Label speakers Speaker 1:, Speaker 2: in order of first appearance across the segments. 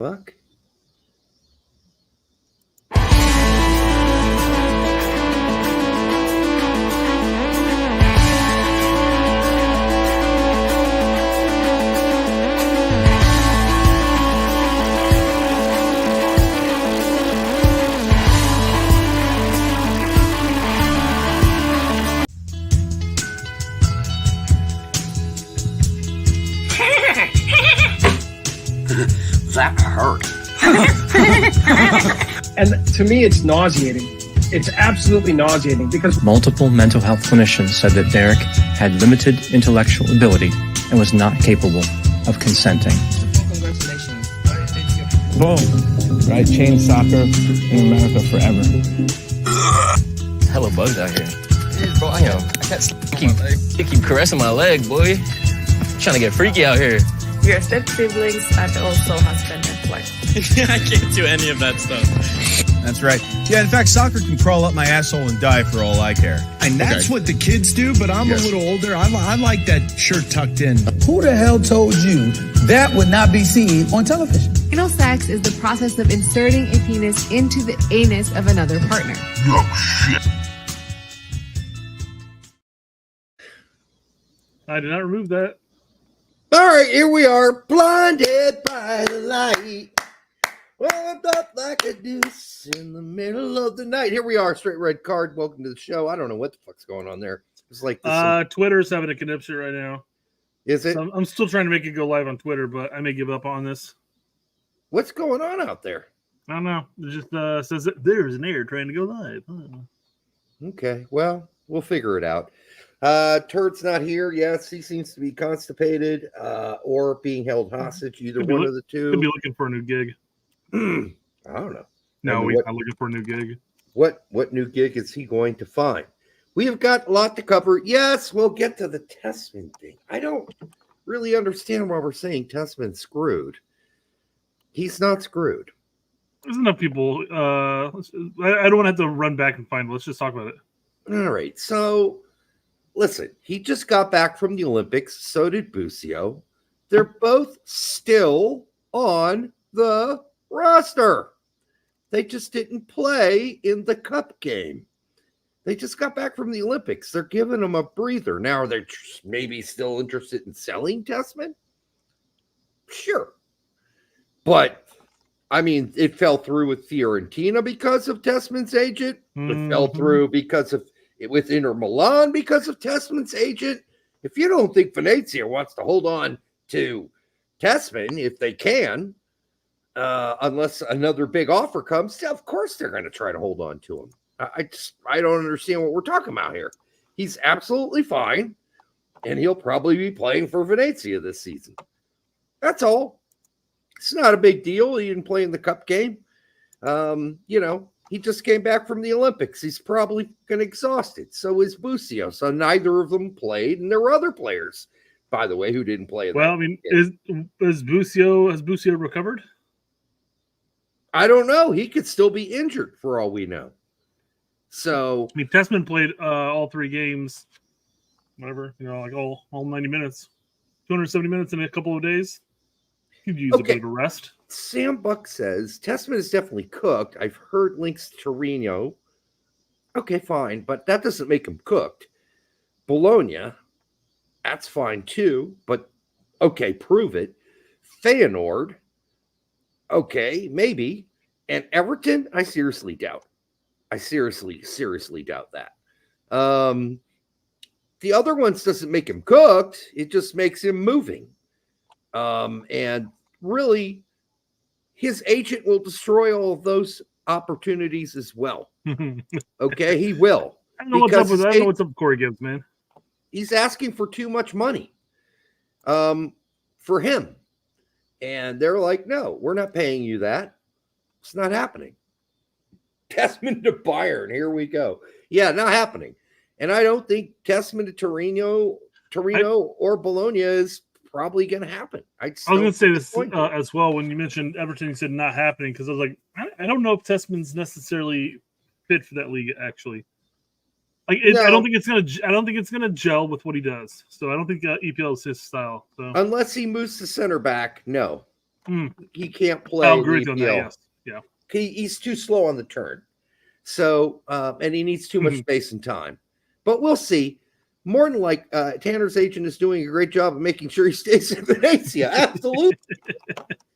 Speaker 1: Fuck.
Speaker 2: That hurt.
Speaker 3: And to me, it's nauseating. It's absolutely nauseating because
Speaker 4: multiple mental health clinicians said that Derek had limited intellectual ability and was not capable of consenting.
Speaker 5: Congratulations.
Speaker 6: Boom. Right? Change soccer in America forever.
Speaker 5: Hella bugs out here. Yeah, bro, I can't keep caressing my leg, boy. Trying to get freaky out here.
Speaker 7: Your step siblings and also husband and wife.
Speaker 8: I can't do any of that stuff.
Speaker 9: That's right. Yeah, in fact, soccer can crawl up my asshole and die for all I care. And that's what the kids do, but I'm a little older. I like that shirt tucked in.
Speaker 10: Who the hell told you that would not be seen on television?
Speaker 11: Anal sex is the process of inserting a penis into the anus of another partner.
Speaker 12: Oh, shit.
Speaker 8: I did not remove that.
Speaker 1: All right, here we are, blinded by the light. Wound up like a deuce in the middle of the night. Here we are, Straight Red Card. Welcome to the show. I don't know what the fuck's going on there. It's like this
Speaker 8: Twitter's having a conniption right now.
Speaker 1: Is it?
Speaker 8: So I'm still trying to make it go live on Twitter, but I may give up on this.
Speaker 1: What's going on out there?
Speaker 8: I don't know. It just says that there's an error trying to go live.
Speaker 1: Okay, well, we'll figure it out. Turd's not here. Yes, he seems to be constipated or being held hostage. Either one of the two.
Speaker 8: Could be looking for a new gig.
Speaker 1: I don't know.
Speaker 8: No, he's not looking for a new gig.
Speaker 1: What new gig is he going to find? We have got a lot to cover. Yes, we'll get to the Tessman thing. I don't really understand why we're saying Tessman's screwed. He's not screwed.
Speaker 8: There's enough people. I don't want to have to run back and find it. Let's just talk about it.
Speaker 1: All right. So, listen, he just got back from the Olympics. So did Busio. They're both still on the roster. They just didn't play in the cup game. They just got back from the Olympics. They're giving them a breather. Now, are they maybe still interested in selling Tessman? Sure. But, I mean, it fell through with Fiorentina because of Tessman's agent. It fell through because of with Inter Milan because of Tessman's agent. If you don't think Venezia wants to hold on to Tessman, if they can, unless another big offer comes, of course they're going to try to hold on to him. I don't understand what we're talking about here. He's absolutely fine, and he'll probably be playing for Venezia this season. That's all. It's not a big deal. He didn't play in the cup game. He just came back from the Olympics. He's probably going to exhausted. So is Busio. So neither of them played, and there were other players, by the way, who didn't play.
Speaker 8: Well, I mean, has Busio recovered?
Speaker 1: I don't know. He could still be injured for all we know. So
Speaker 8: I mean, Tessman played all 3 games, whatever, like all 90 minutes, 270 minutes in a couple of days. Could use a bit of a rest.
Speaker 1: Sam Buck says Tessman is definitely cooked. I've heard links to Torino. Okay, fine, but that doesn't make him cooked. Bologna, that's fine too, but okay, prove it. Feyenoord, okay, maybe. And Everton, I seriously doubt. I seriously doubt that. The other ones doesn't make him cooked. It just makes him moving. And really, his agent will destroy all of those opportunities as well. Okay, he will.
Speaker 8: I don't know what's up with that. I don't know what's up with Corey Gibbs, man.
Speaker 1: He's asking for too much money for him. And they're like, no, we're not paying you that. It's not happening. Tessman to Bayern. Here we go. Yeah, not happening. And I don't think Tessman to Torino or Bologna is probably going to happen. I was
Speaker 8: going to say this as well. When you mentioned Everton, you said not happening because I was like, I don't know if Tessman's necessarily fit for that league. Actually, I don't think it's gonna gel with what he does. So I don't think EPL is his style. So
Speaker 1: unless he moves to center back, no. he can't play.
Speaker 8: I'll agree with you on that. Yes. Yeah.
Speaker 1: He's too slow on the turn. So, and he needs too much space and time. But we'll see. More than like Tanner's agent is doing a great job of making sure he stays in Venezia. Absolutely.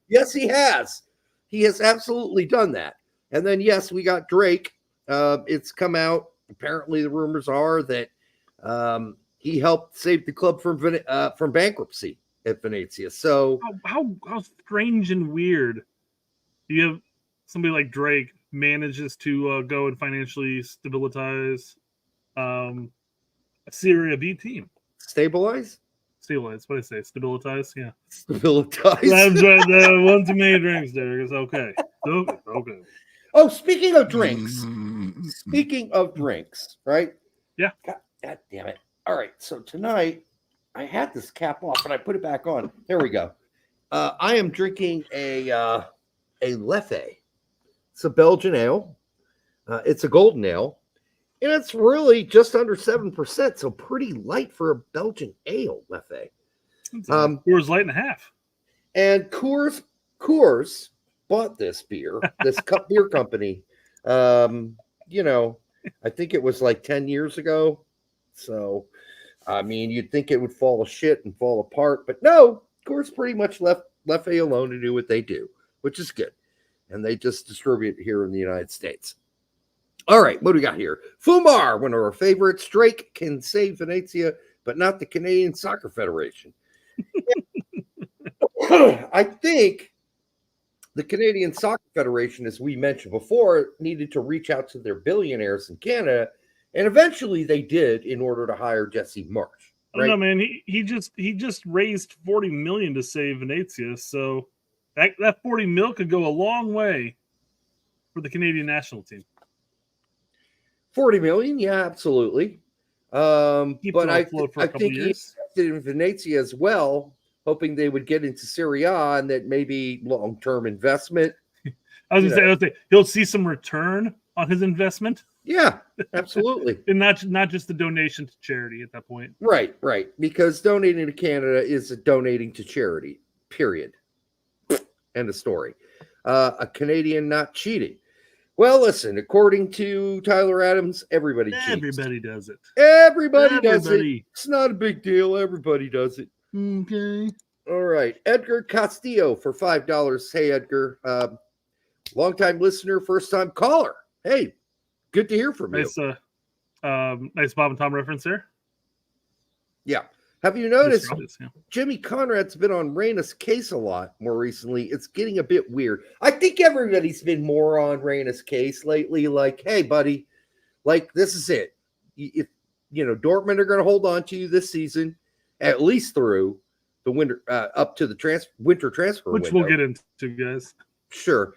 Speaker 1: Yes, he has. He has absolutely done that. And then, yes, we got Drake. It's come out. Apparently, the rumors are that he helped save the club from bankruptcy at Venezia. So
Speaker 8: how strange and weird. You have somebody like Drake manages to go and financially stabilize a Serie B team.
Speaker 1: Stabilize.
Speaker 8: What do I say? Stabilize. Yeah.
Speaker 1: Stabilize.
Speaker 8: That's right. One too many drinks there. It's okay. Okay.
Speaker 1: Oh, speaking of drinks. Right?
Speaker 8: Yeah.
Speaker 1: God damn it. All right. So tonight, I had this cap off and I put it back on. There we go. I am drinking a Leffe. It's a Belgian ale. It's a golden ale. And it's really just under 7%, so pretty light for a Belgian ale, Leffe.
Speaker 8: Coors Light and a half.
Speaker 1: And Coors bought this beer, this beer company. I think it was like 10 years ago. So, I mean, you'd think it would fall to shit and fall apart, but no, Coors pretty much left Leffe alone to do what they do, which is good. And they just distribute here in the United States. All right, what do we got here? Fumar, one of our favorites. Drake can save Venezia, but not the Canadian Soccer Federation. I think the Canadian Soccer Federation, as we mentioned before, needed to reach out to their billionaires in Canada, and eventually they did in order to hire Jesse Marsh. Right?
Speaker 8: No, man, he just raised $40 million to save Venezia, so that $40 million could go a long way for the Canadian national team.
Speaker 1: 40 million, yeah, absolutely. But I think he invested in Venezia as well, hoping they would get into Serie A and that maybe long-term investment.
Speaker 8: I was going to say, he'll see some return on his investment.
Speaker 1: Yeah, absolutely.
Speaker 8: And not just the donation to charity at that point.
Speaker 1: Right. Because donating to Canada is donating to charity, period. End of story. A Canadian not cheating. Well, listen, according to Tyler Adams, everybody cheats.
Speaker 8: Everybody does it.
Speaker 1: Everybody does it. It's not a big deal. Everybody does it.
Speaker 8: Okay.
Speaker 1: All right. Edgar Castillo for $5. Hey, Edgar. Longtime listener, first-time caller. Hey, good to hear from you.
Speaker 8: Nice Bob and Tom reference there.
Speaker 1: Yeah. Have you noticed Jimmy Conrad's been on Reyna's case a lot more recently? It's getting a bit weird. I think everybody's been more on Reyna's case lately. Like, hey, buddy, like this is it. If Dortmund are going to hold on to you this season, at least through the winter, up to the winter transfer
Speaker 8: window, which we'll get into, guys.
Speaker 1: Sure,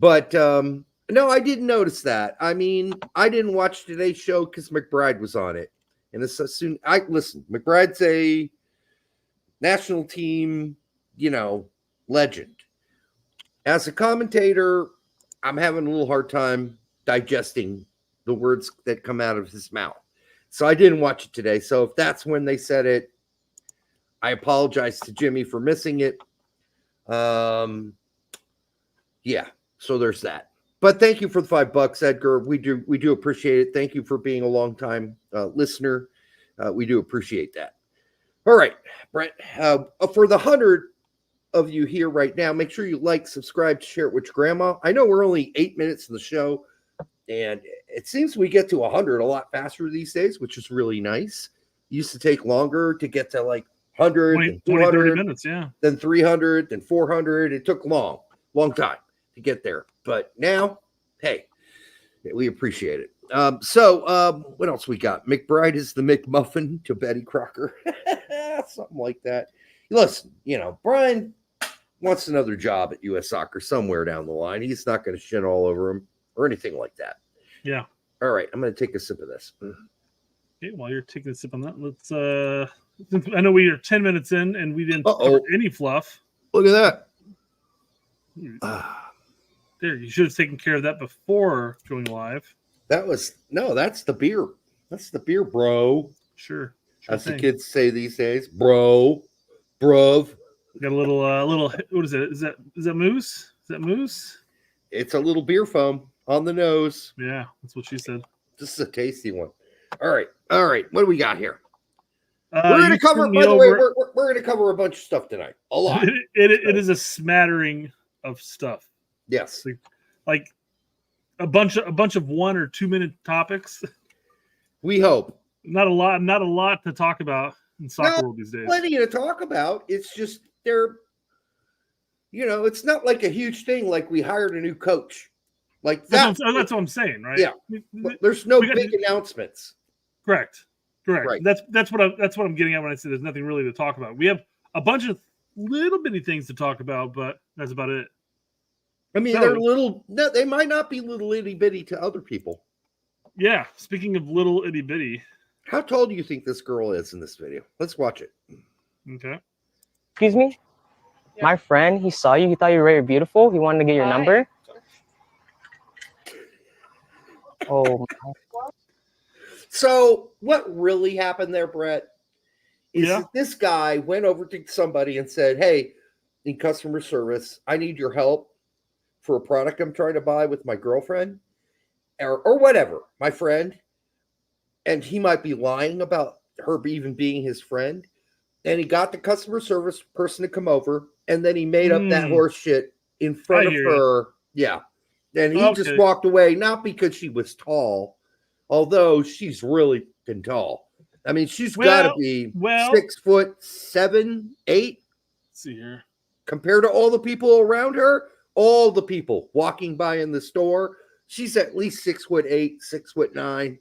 Speaker 1: but no, I didn't notice that. I mean, I didn't watch today's show because McBride was on it. And as soon listen, McBride's a national team, legend. As a commentator, I'm having a little hard time digesting the words that come out of his mouth. So I didn't watch it today. So if that's when they said it, I apologize to Jimmy for missing it. Yeah, so there's that. But thank you for the $5, Edgar. We do appreciate it. Thank you for being a longtime listener. We do appreciate that. All right, Brent. For the 100 of you here right now, make sure you like, subscribe, share it with your grandma. I know we're only 8 minutes in the show, and it seems we get to 100 a lot faster these days, which is really nice. It used to take longer to get to like 100,
Speaker 8: 20, 30 minutes, yeah.
Speaker 1: Then 300, then 400. It took long time to get there. But now, hey, we appreciate it. What else we got? McBride is the McMuffin to Betty Crocker. Something like that. Listen, Brian wants another job at U.S. Soccer somewhere down the line. He's not going to shit all over him or anything like that.
Speaker 8: Yeah.
Speaker 1: All right, I'm going to take a sip of this.
Speaker 8: Okay, while you're taking a sip on that, let's since I know we are 10 minutes in and we didn't cover any fluff.
Speaker 1: Look at that.
Speaker 8: There, you should have taken care of that before going live.
Speaker 1: That's the beer. That's the beer, bro.
Speaker 8: Sure.
Speaker 1: As the kids say these days, bro, bruv.
Speaker 8: Got a little. What is it? Is that mousse? Is that mousse?
Speaker 1: It's a little beer foam on the nose.
Speaker 8: Yeah, that's what she said.
Speaker 1: This is a tasty one. All right. What do we got here? We're going
Speaker 8: You
Speaker 1: to cover.
Speaker 8: sent me
Speaker 1: By the way,
Speaker 8: over-
Speaker 1: we're going to cover a bunch of stuff tonight. A lot.
Speaker 8: It is a smattering of stuff.
Speaker 1: Yes.
Speaker 8: Like a bunch of 1 or 2 minute topics.
Speaker 1: We hope.
Speaker 8: Not a lot to talk about in soccer world these days.
Speaker 1: Plenty to talk about. It's just it's not like a huge thing like we hired a new coach. Like that.
Speaker 8: That's what I'm saying, right?
Speaker 1: Yeah. But there's no big announcements.
Speaker 8: Correct.
Speaker 1: Right.
Speaker 8: That's what I'm getting at when I say there's nothing really to talk about. We have a bunch of little bitty things to talk about, but that's about it.
Speaker 1: I mean, they're little. No, they might not be little itty bitty to other people.
Speaker 8: Yeah. Speaking of little itty bitty,
Speaker 1: how tall do you think this girl is in this video? Let's watch it.
Speaker 8: Okay.
Speaker 12: Excuse me? Yeah. My friend, he saw you. He thought you were very beautiful. He wanted to get your number. Oh.
Speaker 1: So what really happened there, Brett, is that this guy went over to somebody and said, hey, in customer service, I need your help for a product I'm trying to buy with my girlfriend or whatever, my friend. And he might be lying about her even being his friend. And he got the customer service person to come over, and then he made up that horse shit in front of her. Yeah. And he just walked away, not because she was tall, although she's really been tall. I mean, she's got to be 6'7", 8.
Speaker 8: Let's see here.
Speaker 1: Compared to all the people around her, all the people walking by in the store, she's at least 6'8", 6'9".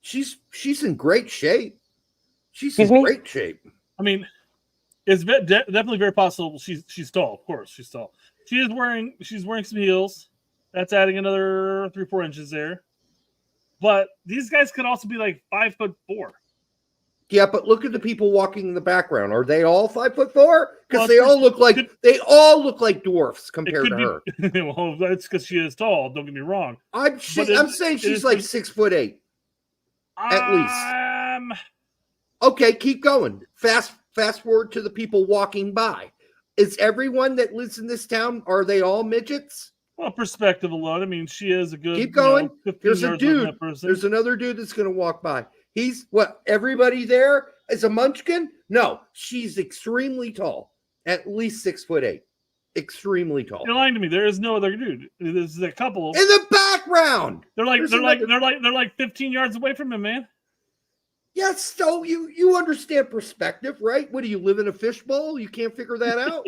Speaker 1: She's in great shape. She's in great shape.
Speaker 8: I mean, it's definitely very possible she's tall. Of course, she's tall. She's wearing some heels. That's adding another 3-4 inches there. But these guys could also be like 5'4".
Speaker 1: Yeah, but look at the people walking in the background. Are they all 5'4"? Because they all look like dwarfs compared to her.
Speaker 8: Well, that's because she is tall. Don't get me wrong.
Speaker 1: I'm saying she's like 6'8", at least. Okay, keep going. Fast forward to the people walking by. Is everyone that lives in this town, are they all midgets?
Speaker 8: Well, perspective alone. I mean, she is a good.
Speaker 1: Keep going. There's a dude.
Speaker 8: Person.
Speaker 1: There's another dude that's going to walk by. He's what? Everybody there is a munchkin? No, she's extremely tall. At least 6'8". Extremely tall.
Speaker 8: You're lying to me. There is no other dude. There's a couple
Speaker 1: in the background.
Speaker 8: They're like 15 yards away from him, man.
Speaker 1: Yes, so you understand perspective, right? What do you live in a fishbowl? You can't figure that out.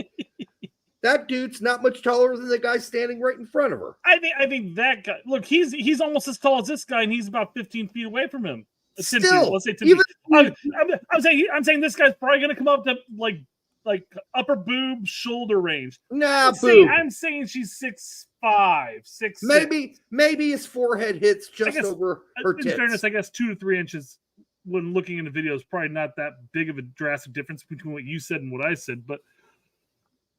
Speaker 1: That dude's not much taller than the guy standing right in front of her.
Speaker 8: I think that guy. Look, he's almost as tall as this guy, and he's about 15 feet away from him.
Speaker 1: Still,
Speaker 8: let's say 10 feet. I'm saying this guy's probably going to come up to like upper boob shoulder range.
Speaker 1: Nah,
Speaker 8: I'm saying she's 6'5", 6'6".
Speaker 1: Maybe his forehead hits just over her tits.
Speaker 8: In fairness, I guess 2 to 3 inches. When looking in the video, is probably not that big of a drastic difference between what you said and what I said. But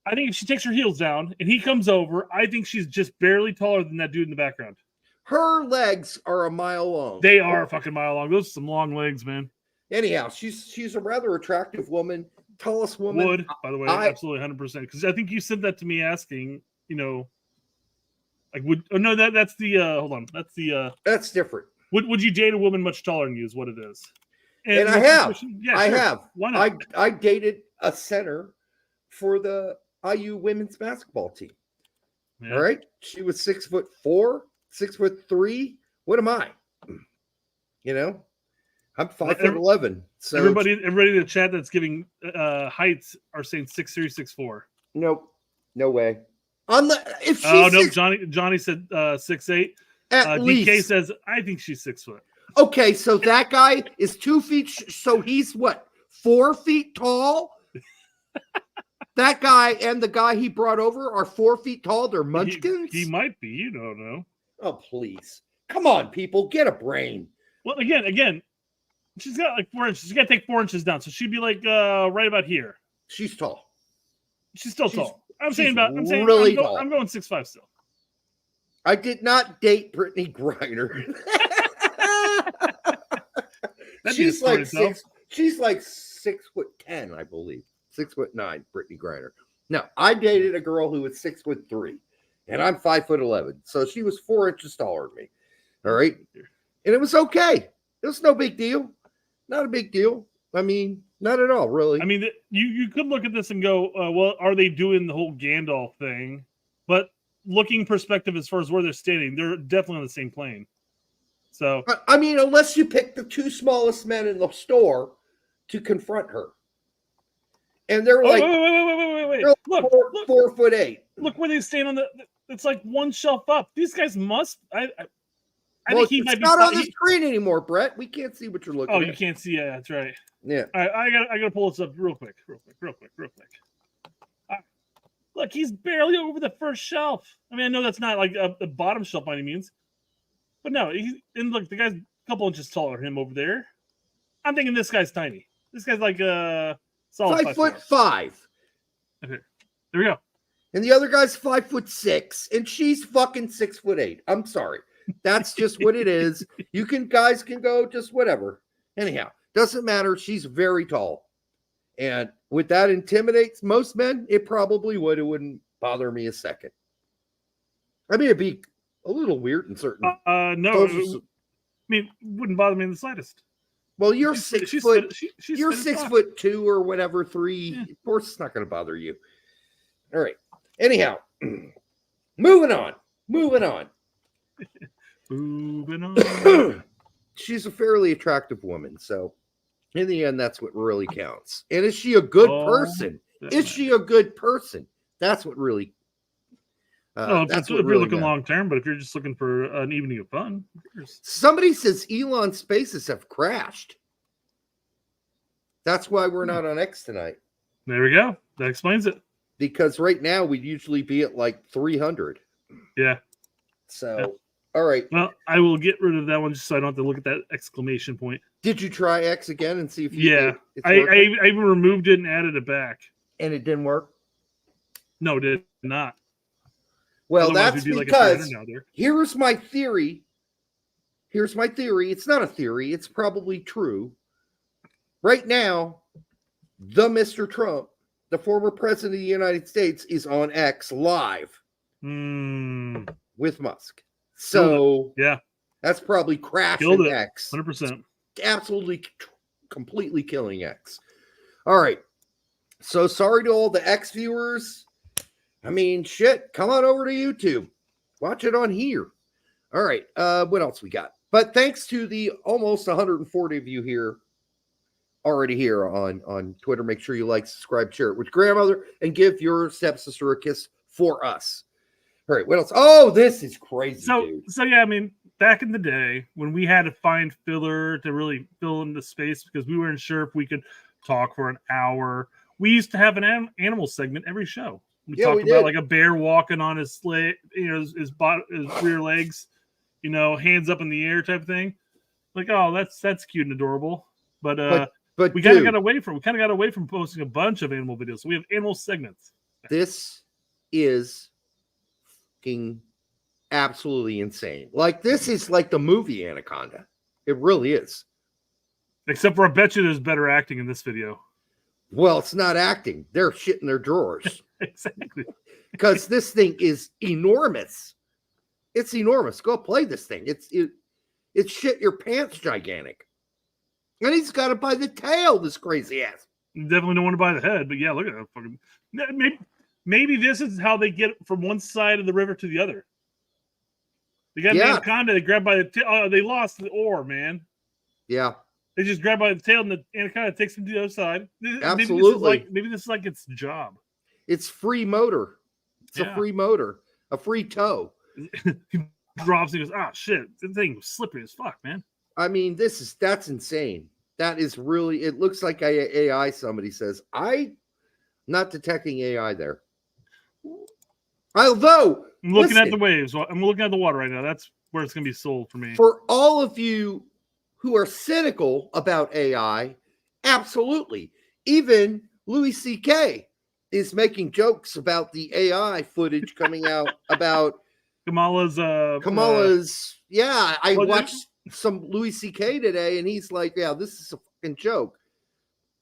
Speaker 8: I think if she takes her heels down and he comes over, I think she's just barely taller than that dude in the background.
Speaker 1: Her legs are a mile long.
Speaker 8: They are a fucking mile long. Those are some long legs, man.
Speaker 1: Anyhow, she's a rather attractive woman, tallest woman.
Speaker 8: Would, by the way, absolutely 100%. Because I think you sent that to me asking, like that's the hold on,
Speaker 1: that's different.
Speaker 8: Would you date a woman much taller than you? Is what it is.
Speaker 1: And I have.
Speaker 8: Yeah,
Speaker 1: I
Speaker 8: sure.
Speaker 1: have.
Speaker 8: Why not?
Speaker 1: I dated a center for the IU women's basketball team. Yeah. All right. She was 6'4", 6'3". What am I? I'm 5'11". So
Speaker 8: everybody in the chat that's giving heights are saying 6'3", 6'4".
Speaker 1: Nope. No way.
Speaker 8: Johnny said 6'8".
Speaker 1: At least.
Speaker 8: DK says, I think she's 6 foot.
Speaker 1: Okay, so that guy is 2 feet. So he's what, 4 feet tall? That guy and the guy he brought over are 4 feet tall. They're munchkins?
Speaker 8: He might be. You don't know.
Speaker 1: Oh, please. Come on, people. Get a brain.
Speaker 8: Well, again, she's got like 4 inches. She's got to take 4 inches down. So she'd be like right about here.
Speaker 1: She's tall.
Speaker 8: She's still tall. I'm going 6'5" still.
Speaker 1: I did not date Brittany Griner. She's like 6'10", I believe. 6'9", Brittany Griner. Now, I dated a girl who was 6'3", and I'm 5'11", so she was 4 inches taller than me. All right, and it was okay. It was no big deal. Not a big deal. I mean, not at all, really.
Speaker 8: I mean, you could look at this and go, well, are they doing the whole Gandalf thing? But looking perspective as far as where they're standing, they're definitely on the same plane. So,
Speaker 1: I mean, unless you pick the 2 smallest men in the store to confront her. And they're like,
Speaker 8: wait.
Speaker 1: Look, 4'8".
Speaker 8: Look where they stand on the. It's like one shelf up. These guys must. I
Speaker 1: Well,
Speaker 8: think he might be
Speaker 1: not on the screen animore, Brett. We can't see what you're looking at.
Speaker 8: Oh, you can't see. Yeah, that's right.
Speaker 1: Yeah.
Speaker 8: All right, I gotta pull this up real quick. Look, he's barely over the first shelf. I mean, I know that's not like the bottom shelf by any means, but no. And look, the guy's a couple inches taller than him over there. I'm thinking this guy's tiny. This guy's like solid
Speaker 1: 5'5".
Speaker 8: Okay, there we go.
Speaker 1: And the other guy's 5'6", and she's fucking 6'8". I'm sorry. That's just what it is. You guys can go just whatever. Anyhow, doesn't matter. She's very tall. And would that intimidate most men? It probably would. It wouldn't bother me a second. I mean, it'd be a little weird in certain.
Speaker 8: No, I mean, it wouldn't bother me in the slightest.
Speaker 1: Well, you're 6 foot. You're 6'2" or whatever, 3. Yeah. Of course, it's not going to bother you. All right. Anyhow, moving on. Moving on. She's a fairly attractive woman, so in the end, that's what really counts. And is she a good person? Is she a good person? That's what really.
Speaker 8: That's what if you're looking long term, but if you're just looking for an evening of fun,
Speaker 1: somebody says Elon Spaces have crashed. That's why we're not on X tonight.
Speaker 8: There we go. That explains it.
Speaker 1: Because right now we'd usually be at like 300.
Speaker 8: Yeah.
Speaker 1: So,
Speaker 8: yeah.
Speaker 1: All right.
Speaker 8: Well, I will get rid of that one just so I don't have to look at that exclamation point.
Speaker 1: Did you try X again and see if you
Speaker 8: I even removed it and added it back.
Speaker 1: And it didn't work?
Speaker 8: No, it did not.
Speaker 1: Well,
Speaker 8: Otherwise,
Speaker 1: that's because here's my theory. Here's my theory. It's not a theory. It's probably true. Right now, the Mr. Trump, the former president of the United States, is on X live with Musk. So
Speaker 8: yeah,
Speaker 1: that's probably crashing X.
Speaker 8: 100%.
Speaker 1: Absolutely, completely killing X. All right. So sorry to all the X viewers. I mean, shit, come on over to YouTube. Watch it on here. All right. What else we got? But thanks to the almost 140 of you here already here on Twitter. Make sure you like, subscribe, share it with grandmother, and give your stepsister a kiss for us. All right, what else? Oh, this is crazy, dude.
Speaker 8: So yeah, I mean, back in the day when we had to find filler to really fill in the space because we weren't sure if we could talk for an hour, we used to have an animal segment every show. We talked about like a bear walking on his leg, his rear legs, hands up in the air type thing. Like, oh, that's cute and adorable. But we kind of got away from posting a bunch of animal videos. So we have animal segments.
Speaker 1: This is fucking absolutely insane. Like, this is like the movie Anaconda. It really is.
Speaker 8: Except for I bet you there's better acting in this video.
Speaker 1: Well, it's not acting. They're shit in their drawers.
Speaker 8: Exactly.
Speaker 1: Because this thing is enormous. It's enormous. Go play this thing. It's shit your pants gigantic. And he's got it by the tail, this crazy ass.
Speaker 8: You definitely don't want to buy the head, but yeah, look at that fucking. Maybe this is how they get from one side of the river to the other. They got an anaconda. They grab by the tail. Oh, they lost the oar, man.
Speaker 1: Yeah.
Speaker 8: They just grab by the tail, and the anaconda takes them to the other side.
Speaker 1: Absolutely.
Speaker 8: Maybe this is like its job.
Speaker 1: It's free motor. It's a free motor, a free tow.
Speaker 8: He drops and goes, "Ah, shit! The thing was slippery as fuck, man."
Speaker 1: I mean, that's insane. That is really. It looks like AI. Somebody says, "I'm not detecting AI there." Although
Speaker 8: I'm looking at the waves, I'm looking at the water right now. That's where it's going to be sold for me.
Speaker 1: For all of you who are cynical about AI, absolutely. Even Louis C.K. is making jokes about the AI footage coming out about
Speaker 8: Kamala's.
Speaker 1: Yeah, I watched some Louis C.K. today, and he's like, "Yeah, this is a fucking joke."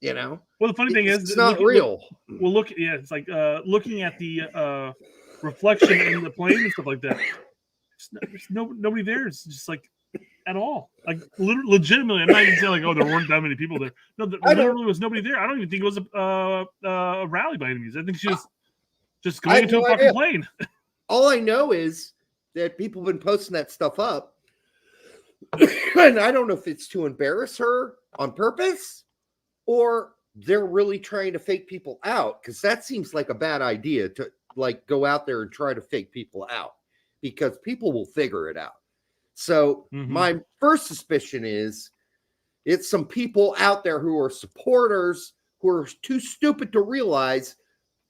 Speaker 1: You know.
Speaker 8: Well, the funny thing is,
Speaker 1: it's not real.
Speaker 8: Well, look, yeah, it's like looking at the reflection in the plane and stuff like that. There's nobody there. It's just like at all. Like legitimately, I'm not even saying like, oh, there weren't that many people there. No, there literally was nobody there. I don't even think it was a rally by any means. I think she was just going into a fucking plane.
Speaker 1: All I know is that people have been posting that stuff up, and I don't know if it's to embarrass her on purpose or they're really trying to fake people out, because that seems like a bad idea to like go out there and try to fake people out, because people will figure it out. So my first suspicion is it's some people out there who are supporters who are too stupid to realize,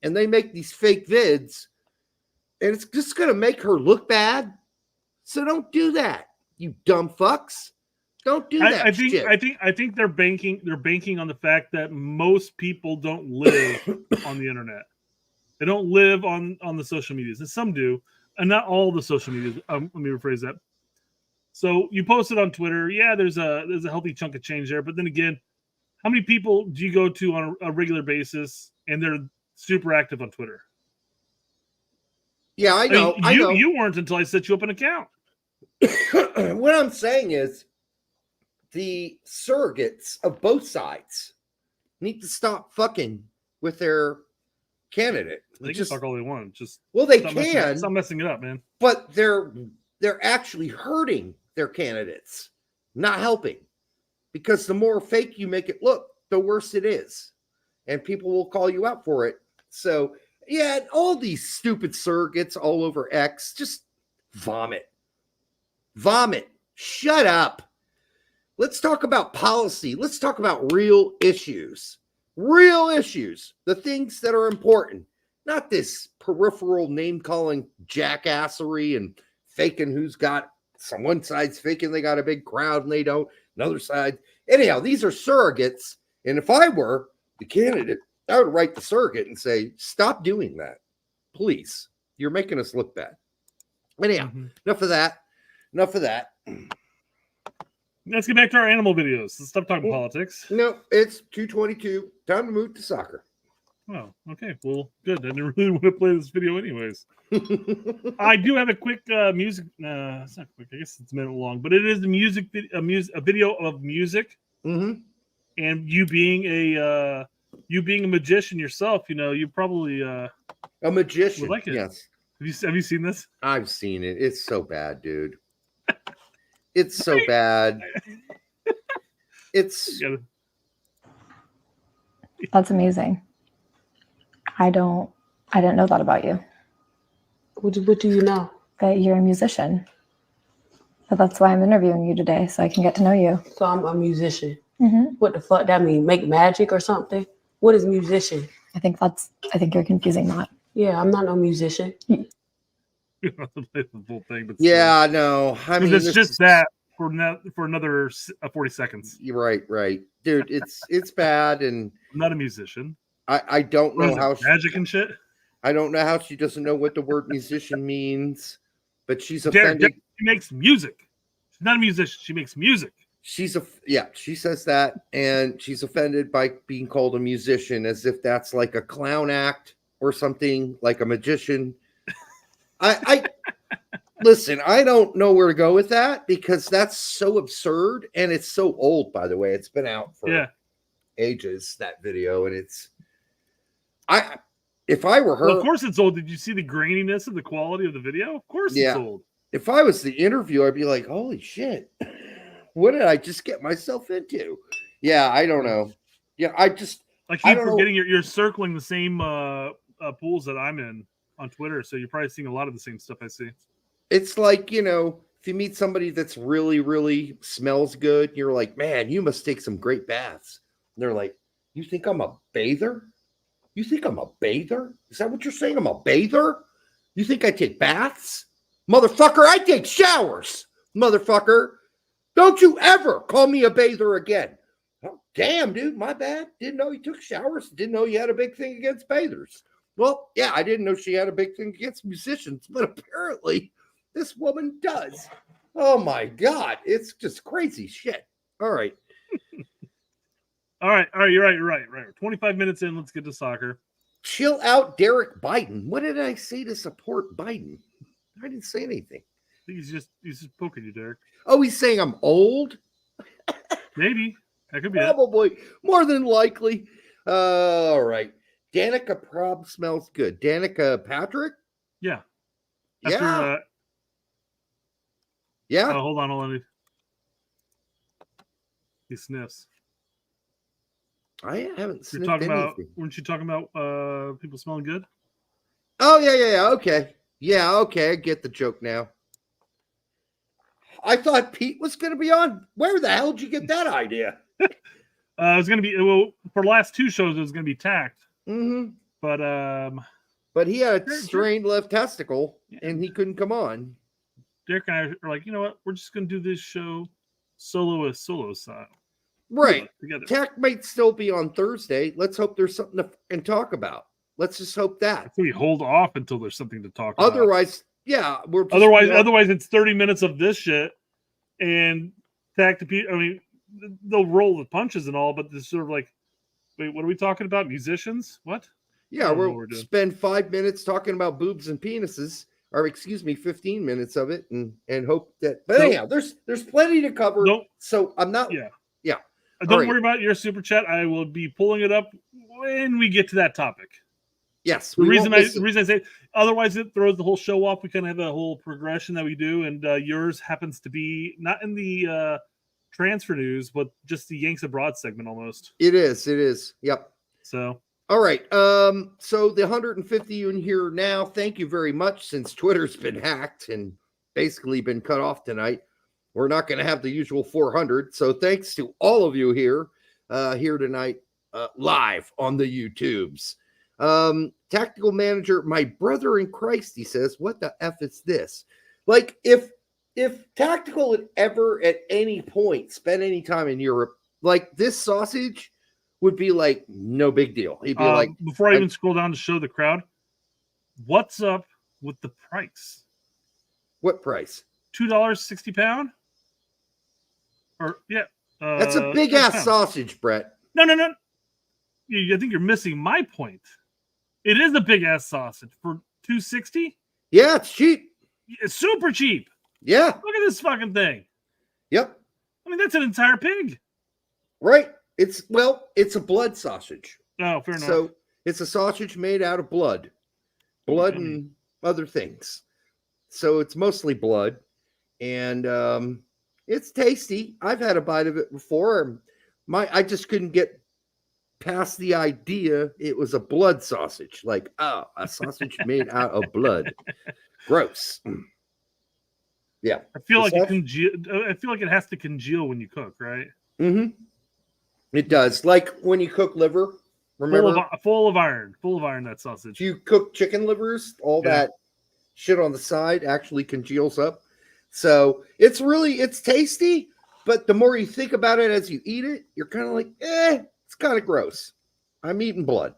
Speaker 1: and they make these fake vids, and it's just going to make her look bad. So don't do that, you dumb fucks. Don't do that.
Speaker 8: I think they're banking on the fact that most people don't live on the internet. They don't live on the social medias, and some do, and not all the social medias. Let me rephrase that. So you posted on Twitter, yeah, there's a healthy chunk of change there, but then again, how many people do you go to on a regular basis and they're super active on Twitter?
Speaker 1: Yeah, I know. I know.
Speaker 8: You weren't until I set you up an account.
Speaker 1: What I'm saying is the surrogates of both sides need to stop fucking with their candidate.
Speaker 8: They can fuck all they want. Just
Speaker 1: they
Speaker 8: can. Stop messing it up, man.
Speaker 1: But they're actually hurting their candidates, not helping. Because the more fake you make it look, the worse it is. And people will call you out for it. So, yeah, all these stupid surrogates all over X, just vomit. Vomit. Shut up. Let's talk about policy. Let's talk about real issues. Real issues. The things that are important. Not this peripheral name-calling jackassery and faking who's got some one side's faking they got a big crowd and they don't. Another side. Anyhow, these are surrogates. And if I were the candidate, I would write the surrogate and say, stop doing that. Please. You're making us look bad. Anyhow, enough of that. Enough of that.
Speaker 8: Let's get back to our animal videos. Let's stop talking politics.
Speaker 1: No, it's 2:22. Time to move to soccer.
Speaker 8: Oh, okay. Well, good. I didn't really want to play this video anyways. I do have a quick music. It's not quick. I guess it's a minute long, but it is a video of music.
Speaker 1: Mm-hmm.
Speaker 8: And you being a magician yourself, you probably
Speaker 1: a magician.
Speaker 8: would like it.
Speaker 1: Yes.
Speaker 8: Have you seen this?
Speaker 1: I've seen it. It's so bad, dude. It's so bad. It's
Speaker 13: That's amazing. I didn't know that about you.
Speaker 14: What do you know?
Speaker 13: That you're a musician. But that's why I'm interviewing you today, so I can get to know you.
Speaker 14: So I'm a musician.
Speaker 13: Mm-hmm.
Speaker 14: What the fuck that mean? Make magic or something? What is musician?
Speaker 13: I think you're confusing that.
Speaker 14: Yeah, I'm not no musician.
Speaker 8: You don't have to play the full thing, but
Speaker 1: yeah, no. I mean,
Speaker 8: it's just that for another 40 seconds.
Speaker 1: You're right, dude. It's bad, and
Speaker 8: I'm not a musician.
Speaker 1: I don't know how
Speaker 8: magic and shit.
Speaker 1: I don't know how she doesn't know what the word musician means, but she's offended.
Speaker 8: She makes music. She's not a musician. She makes music.
Speaker 1: She says that, and she's offended by being called a musician, as if that's like a clown act or something, like a magician. I listen, I don't know where to go with that, because that's so absurd, and it's so old, by the way. It's been out for ages, that video, and if I were her,
Speaker 8: well, of course it's old. Did you see the graininess of the quality of the video? Of course it's old.
Speaker 1: If I was the interviewer, I'd be like, holy shit, what did I just get myself into? Yeah, I don't know. Yeah, I
Speaker 8: keep forgetting you're circling the same pools that I'm in on Twitter, so you're probably seeing a lot of the same stuff I see.
Speaker 1: It's like, if you meet somebody that's really, really smells good, you're like, man, you must take some great baths. And they're like, you think I'm a bather? You think I'm a bather? Is that what you're saying? I'm a bather? You think I take baths? Motherfucker, I take showers. Motherfucker, don't you ever call me a bather again. Oh, damn, dude, my bad. Didn't know you took showers. Didn't know you had a big thing against bathers. Well, yeah, I didn't know she had a big thing against musicians, but apparently this woman does. Oh, my God. It's just crazy shit. All right.
Speaker 8: All right. You're right. 25 minutes in. Let's get to soccer.
Speaker 1: Chill out, Derek Biden. What did I say to support Biden? I didn't say anything.
Speaker 8: I think he's just poking you, Derek.
Speaker 1: Oh, he's saying I'm old?
Speaker 8: Maybe. That could be
Speaker 1: Probably. More than likely. All right. Danica Prob smells good. Danica Patrick?
Speaker 8: Yeah.
Speaker 1: Yeah. Yeah.
Speaker 8: Oh, hold on. He sniffs.
Speaker 1: I haven't sniffed
Speaker 8: weren't you talking about people smelling good?
Speaker 1: Oh, yeah. Okay. Yeah, okay. I get the joke now. I thought Pete was going to be on. Where the hell did you get that idea?
Speaker 8: It was going to be, for the last two shows, it was going to be Tact.
Speaker 1: Mm-hmm.
Speaker 8: But
Speaker 1: he had a strained left testicle, and he couldn't come on.
Speaker 8: Derek and I are like, you know what? We're just going to do this show solo style.
Speaker 1: Right.
Speaker 8: Together.
Speaker 1: Tact might still be on Thursday. Let's hope there's something to talk about. Let's just hope that.
Speaker 8: We hold off until there's something to talk about.
Speaker 1: Otherwise, yeah.
Speaker 8: Otherwise, it's 30 minutes of this shit, and Tact. I mean, they'll roll the punches and all, but it's sort of like, wait, what are we talking about? Musicians? What?
Speaker 1: Yeah, we'll spend 5 minutes talking about boobs and penises, or 15 minutes of it, and hope that. But anyhow, there's plenty to cover.
Speaker 8: Nope.
Speaker 1: So I'm not.
Speaker 8: Yeah.
Speaker 1: Don't
Speaker 8: worry about your super chat. I will be pulling it up when we get to that topic.
Speaker 1: Yes.
Speaker 8: The reason I say otherwise it throws the whole show off. We kind of have a whole progression that we do, and yours happens to be not in the transfer news, but just the Yanks abroad segment almost.
Speaker 1: It is. Yep.
Speaker 8: So.
Speaker 1: All right. So the 150 in here now. Thank you very much. Since Twitter's been hacked and basically been cut off tonight, we're not going to have the usual 400. So thanks to all of you here tonight, live on the YouTubes. Tactical manager, my brother in Christ, he says, what the F is this? Like if Tactical had ever at any point spent any time in Europe, like this sausage would be like no big deal. He'd be like,
Speaker 8: before I even scroll down to show the crowd, what's up with the price?
Speaker 1: What price?
Speaker 8: $2.60 pound? Or
Speaker 1: that's a big ass sausage, Brett.
Speaker 8: No. I think you're missing my point. It is a big ass sausage for $2.60.
Speaker 1: Yeah, it's cheap.
Speaker 8: It's super cheap.
Speaker 1: Yeah.
Speaker 8: Look at this fucking thing.
Speaker 1: Yep.
Speaker 8: I mean, that's an entire pig.
Speaker 1: Right. It's a blood sausage.
Speaker 8: Oh, fair enough.
Speaker 1: So it's a sausage made out of blood and other things. So it's mostly blood, and it's tasty. I've had a bite of it before. I just couldn't get past the idea it was a blood sausage. Like, a sausage made out of blood. Gross. Yeah.
Speaker 8: I feel like it has to congeal when you cook, right?
Speaker 1: Mm-hmm. It does. Like when you cook liver, remember?
Speaker 8: Full of iron, that sausage.
Speaker 1: You cook chicken livers, that shit on the side actually congeals up. So it's tasty, but the more you think about it as you eat it, you're kind of like, it's kind of gross. I'm eating blood.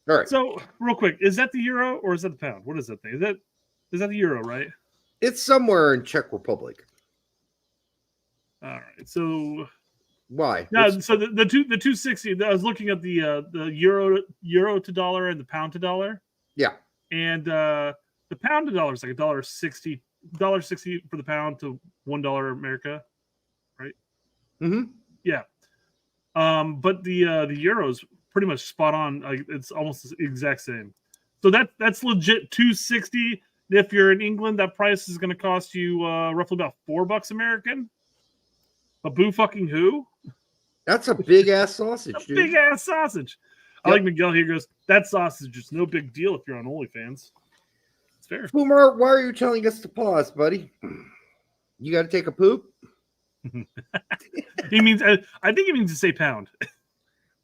Speaker 1: All right.
Speaker 8: So real quick, is that the euro or is that the pound? What is that thing? Is that the euro, right?
Speaker 1: It's somewhere in Czech Republic.
Speaker 8: All right. So
Speaker 1: why?
Speaker 8: No, so the 260. I was looking at the euro to dollar and the pound to dollar.
Speaker 1: Yeah.
Speaker 8: And the pound to dollar is like $1.60 for the pound to $1 America, right?
Speaker 1: Mm-hmm.
Speaker 8: Yeah. But the euro's pretty much spot on. Like it's almost the exact same. So that's legit $2.60. If you're in England, that price is going to cost you roughly about $4 American. A boo fucking who?
Speaker 1: That's a big ass sausage, dude.
Speaker 8: Big ass sausage. I like Miguel here goes, that sausage is no big deal if you're on OnlyFans. It's fair.
Speaker 1: Boomer, why are you telling us to pause, buddy? You got to take a poop?
Speaker 8: He means, I think he means to say pound.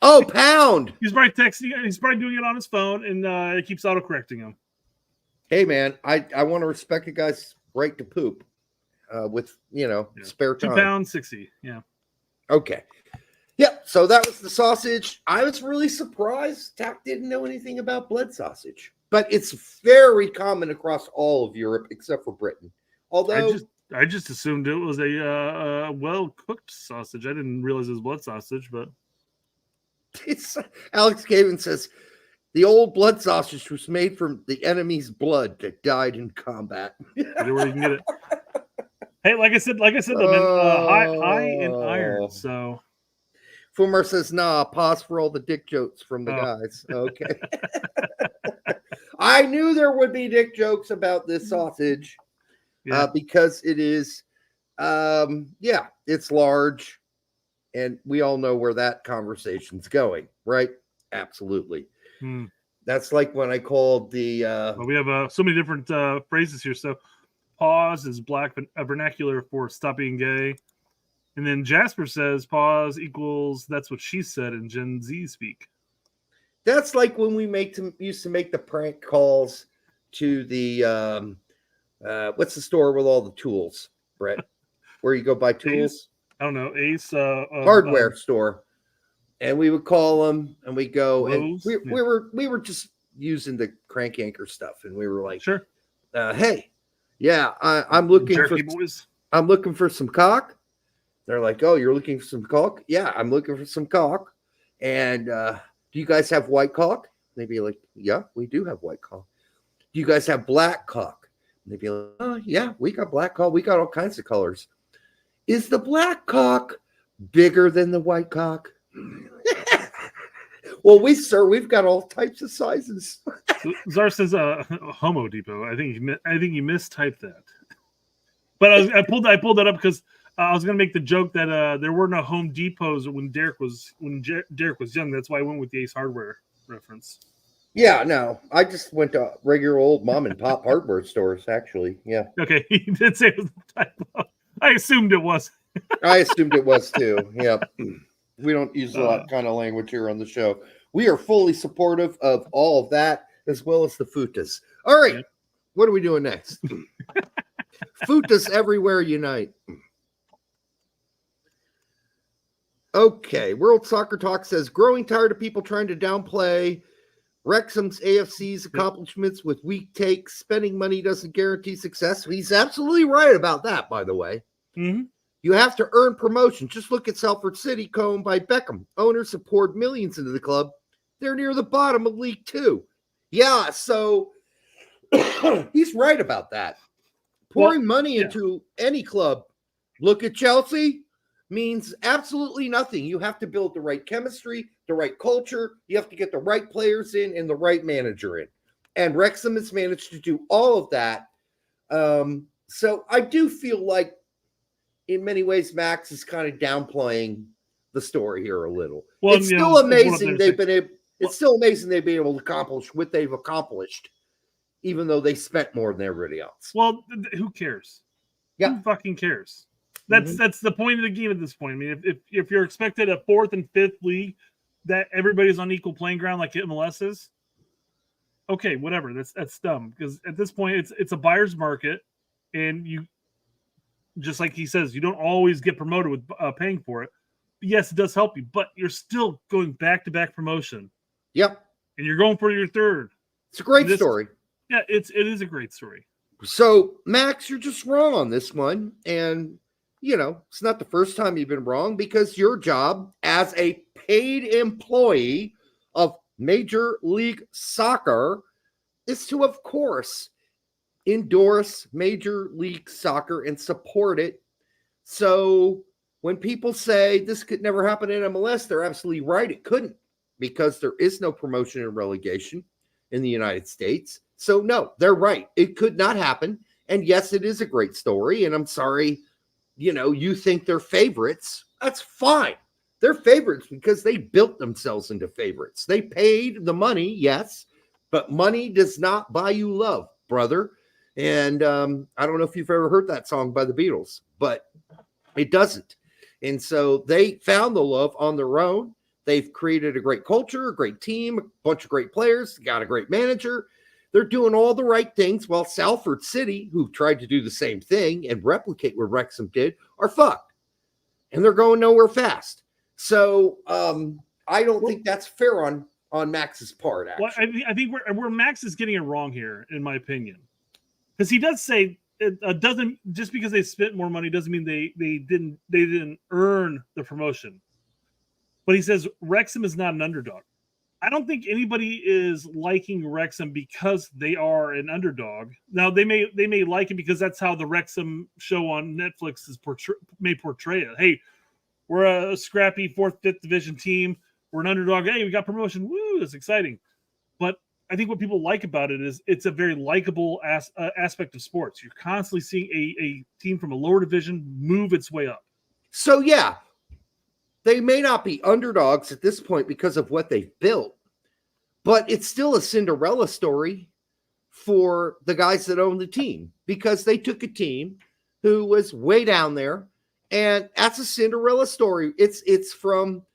Speaker 1: Oh, pound.
Speaker 8: He's probably texting. He's probably doing it on his phone, and it keeps autocorrecting him.
Speaker 1: Hey, man, I want to respect a guy's right to poop with, spare time.
Speaker 8: £2.60. Yeah.
Speaker 1: Okay. Yep. So that was the sausage. I was really surprised. Tack didn't know anything about blood sausage, but it's very common across all of Europe except for Britain. Although
Speaker 8: I just assumed it was a well-cooked sausage. I didn't realize it was blood sausage, but
Speaker 1: Alex Gavin says the old blood sausage was made from the enemy's blood that died in combat.
Speaker 8: Where you can get it. Hey, like I said, though, man, high in iron. So,
Speaker 1: Fumar says, "Nah, pause for all the dick jokes from the guys." Okay. I knew there would be dick jokes about this sausage because it is, it's large. And we all know where that conversation's going, right? Absolutely. That's like when I called the...
Speaker 8: well, we have so many different phrases here. So pause is black vernacular for stop being gay. And then Jasper says pause equals that's what she said in Gen Z speak.
Speaker 1: That's like when we used to make the prank calls to the... what's the store with all the tools, Brett? Where you go buy tools?
Speaker 8: I don't know, Ace
Speaker 1: hardware store, and we would call them, and we go, and we were just using the crank anchor stuff, and we were like,
Speaker 8: sure,
Speaker 1: hey, yeah, I'm looking I'm looking for some cock. They're like, oh, you're looking for some cock? Yeah, I'm looking for some cock. And do you guys have white cock? They'd be like, yeah, we do have white cock. Do you guys have black cock? And they'd be like, oh, yeah, we got black cock. We got all kinds of colors. Is the black cock bigger than the white cock? Well, we've got all types of sizes.
Speaker 8: Czar says Homo Depot. I think you mistyped that. But I pulled that up because I was going to make the joke that there were no Home Depots when Derek was young. That's why I went with the Ace Hardware reference.
Speaker 1: Yeah, no, I just went to regular old mom and pop hardware stores. Actually, yeah.
Speaker 8: Okay, he did say it was a typo. I assumed it was.
Speaker 1: I assumed it was too. Yeah. We don't use that kind of language here on the show. We are fully supportive of all of that, as well as the futas. All right. What are we doing next? Futas everywhere unite. Okay. World Soccer Talk says, growing tired of people trying to downplay Wrexham's AFC's accomplishments with weak takes. Spending money doesn't guarantee success. He's absolutely right about that, by the way.
Speaker 8: Mm-hmm.
Speaker 1: You have to earn promotion. Just look at Salford City, co-owned by Beckham. Owners have poured millions into the club. They're near the bottom of League Two. Yeah, so he's right about that. Pouring money into any club, look at Chelsea, means absolutely nothing. You have to build the right chemistry, the right culture. You have to get the right players in and the right manager in. And Wrexham has managed to do all of that. So I do feel like in many ways, Max is kind of downplaying the story here a little. Well, it's still amazing they've been able. It's still amazing they've been able to accomplish what they've accomplished, even though they spent more than everybody else.
Speaker 8: Well, who cares?
Speaker 1: Yeah,
Speaker 8: who fucking cares? That's the point of the game at this point. I mean, if you're expected a fourth and fifth league that everybody's on equal playing ground like MLS is, okay, whatever. That's dumb because at this point it's a buyer's market, and you. Just like he says, you don't always get promoted with paying for it. But yes, it does help you, but you're still going back-to-back promotion.
Speaker 1: Yep.
Speaker 8: And you're going for your third.
Speaker 1: It's a great story.
Speaker 8: Yeah, it is a great story.
Speaker 1: So, Max, you're just wrong on this one. And, it's not the first time you've been wrong because your job as a paid employee of Major League Soccer is to, of course, endorse Major League Soccer and support it. So when people say this could never happen in MLS, they're absolutely right. It couldn't because there is no promotion and relegation in the United States. So no, they're right. It could not happen. And yes, it is a great story. And I'm sorry, you think they're favorites. That's fine. They're favorites because they built themselves into favorites. They paid the money, yes, but money does not buy you love, brother. And I don't know if you've ever heard that song by the Beatles, but it doesn't. And so they found the love on their own. They've created a great culture, a great team, a bunch of great players, got a great manager. They're doing all the right things while Salford City, who tried to do the same thing and replicate what Wrexham did, are fucked. And they're going nowhere fast. So I don't think that's fair on Max's part, actually.
Speaker 8: Well, I think where Max is getting it wrong here, in my opinion. Because he does say it doesn't just because they spent more money doesn't mean they didn't earn the promotion. But he says Wrexham is not an underdog. I don't think anybody is liking Wrexham because they are an underdog. Now they may like it because that's how the Wrexham show on Netflix may portray it. Hey, we're a scrappy 4th, 5th division team. We're an underdog. Hey, we got promotion. Woo, that's exciting. But I think what people like about it is it's a very likable aspect of sports. You're constantly seeing a team from a lower division move its way up.
Speaker 1: So, yeah, they may not be underdogs at this point because of what they've built, but it's still a Cinderella story for the guys that own the team because they took a team who was way down there, and that's a Cinderella story. It's from,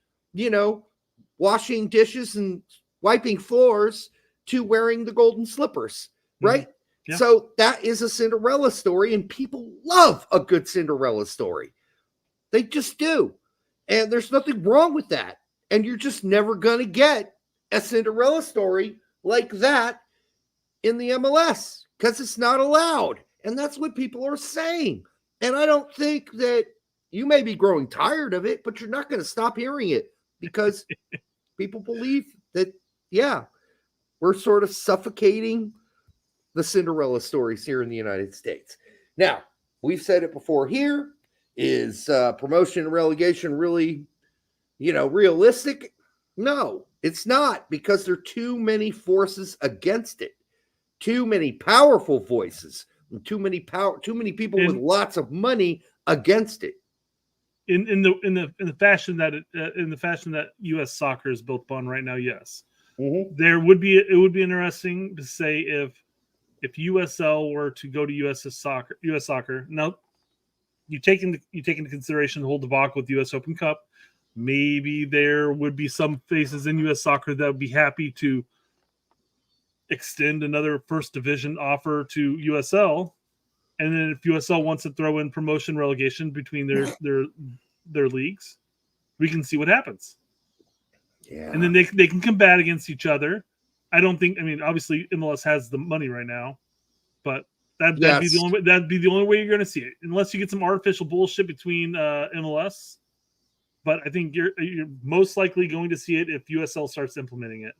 Speaker 1: washing dishes and wiping floors to wearing the golden slippers, right?
Speaker 8: Yeah.
Speaker 1: So that is a Cinderella story, and people love a good Cinderella story. They just do. And there's nothing wrong with that. And you're just never going to get a Cinderella story like that in the MLS because it's not allowed. And that's what people are saying. And I don't think that you may be growing tired of it, but you're not going to stop hearing it because people believe that, we're sort of suffocating the Cinderella stories here in the United States. Now, we've said it before here. Is promotion and relegation really, realistic? No, it's not, because there are too many forces against it. Too many powerful voices, and too many people with lots of money against it.
Speaker 8: In the fashion that U.S. soccer is built upon right now, yes.
Speaker 1: Mm-hmm.
Speaker 8: It would be interesting to say if USL were to go to U.S. soccer. Now, you take into consideration the whole debacle with the U.S. Open Cup. Maybe there would be some faces in U.S. soccer that would be happy to extend another first division offer to USL, and then if USL wants to throw in promotion relegation between their leagues, we can see what happens.
Speaker 1: Yeah.
Speaker 8: And then they can combat against each other. Obviously MLS has the money right now, but that'd be the only way you're going to see it, unless you get some artificial bullshit between MLS. But I think you're most likely going to see it if USL starts implementing it.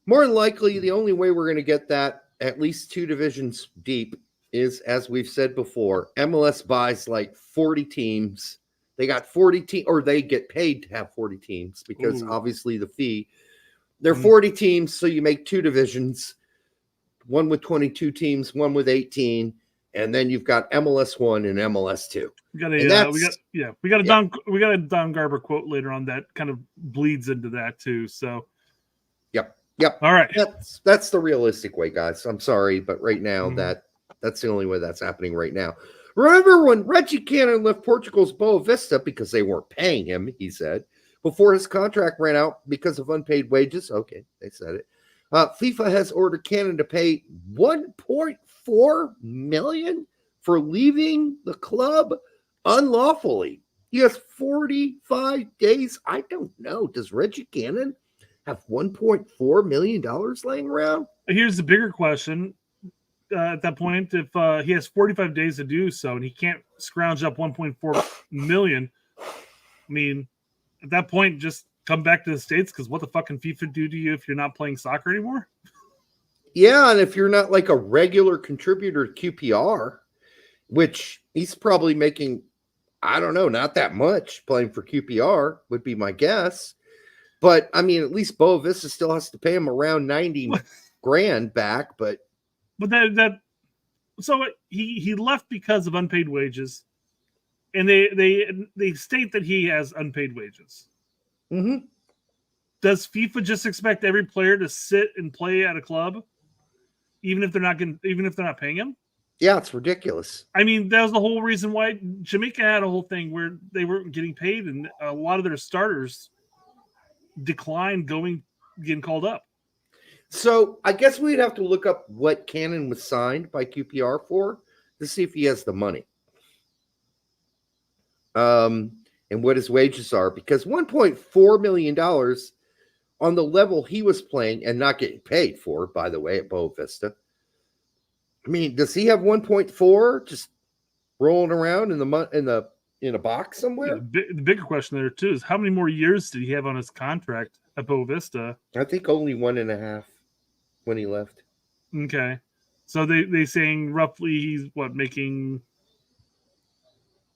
Speaker 1: More than likely, the only way we're going to get that at least 2 divisions deep is, as we've said before, MLS buys like 40 teams. They got 40 teams, or they get paid to have 40 teams because obviously the fee. They're 40 teams, so you make 2 divisions, one with 22 teams, one with 18, and then you've got MLS 1 and MLS 2.
Speaker 8: We got a Don Garber quote later on that kind of bleeds into that too. So,
Speaker 1: Yep.
Speaker 8: All right.
Speaker 1: That's the realistic way, guys. I'm sorry, but right now that's the only way that's happening right now. Remember when Reggie Cannon left Portugal's Boa Vista because they weren't paying him, he said, before his contract ran out because of unpaid wages? Okay, they said it. FIFA has ordered Cannon to pay $1.4 million for leaving the club unlawfully. He has 45 days. I don't know. Does Reggie Cannon have $1.4 million laying around?
Speaker 8: Here's the bigger question. At that point, if he has 45 days to do so and he can't scrounge up 1.4 million, at that point, just come back to the States, because what the fuck can FIFA do to you if you're not playing soccer anymore?
Speaker 1: Yeah, and if you're not like a regular contributor to QPR, which he's probably making, I don't know, not that much playing for QPR would be my guess. But, at least Boa Vista still has to pay him around 90 grand back, But
Speaker 8: so he left because of unpaid wages, and they state that he has unpaid wages.
Speaker 1: Mm-hmm.
Speaker 8: Does FIFA just expect every player to sit and play at a club, even if they're not paying him?
Speaker 1: Yeah, it's ridiculous.
Speaker 8: That was the whole reason why Jamaica had a whole thing where they weren't getting paid, and a lot of their starters declined getting called up.
Speaker 1: So I guess we'd have to look up what Cannon was signed by QPR for to see if he has the money. And what his wages are, because $1.4 million on the level he was playing and not getting paid for, by the way, at Boa Vista. Does he have 1.4 just rolling around in the in a box somewhere.
Speaker 8: The bigger question there too is how many more years did he have on his contract at Boa Vista?
Speaker 1: I think only 1.5 when he left.
Speaker 8: Okay, so they saying roughly he's making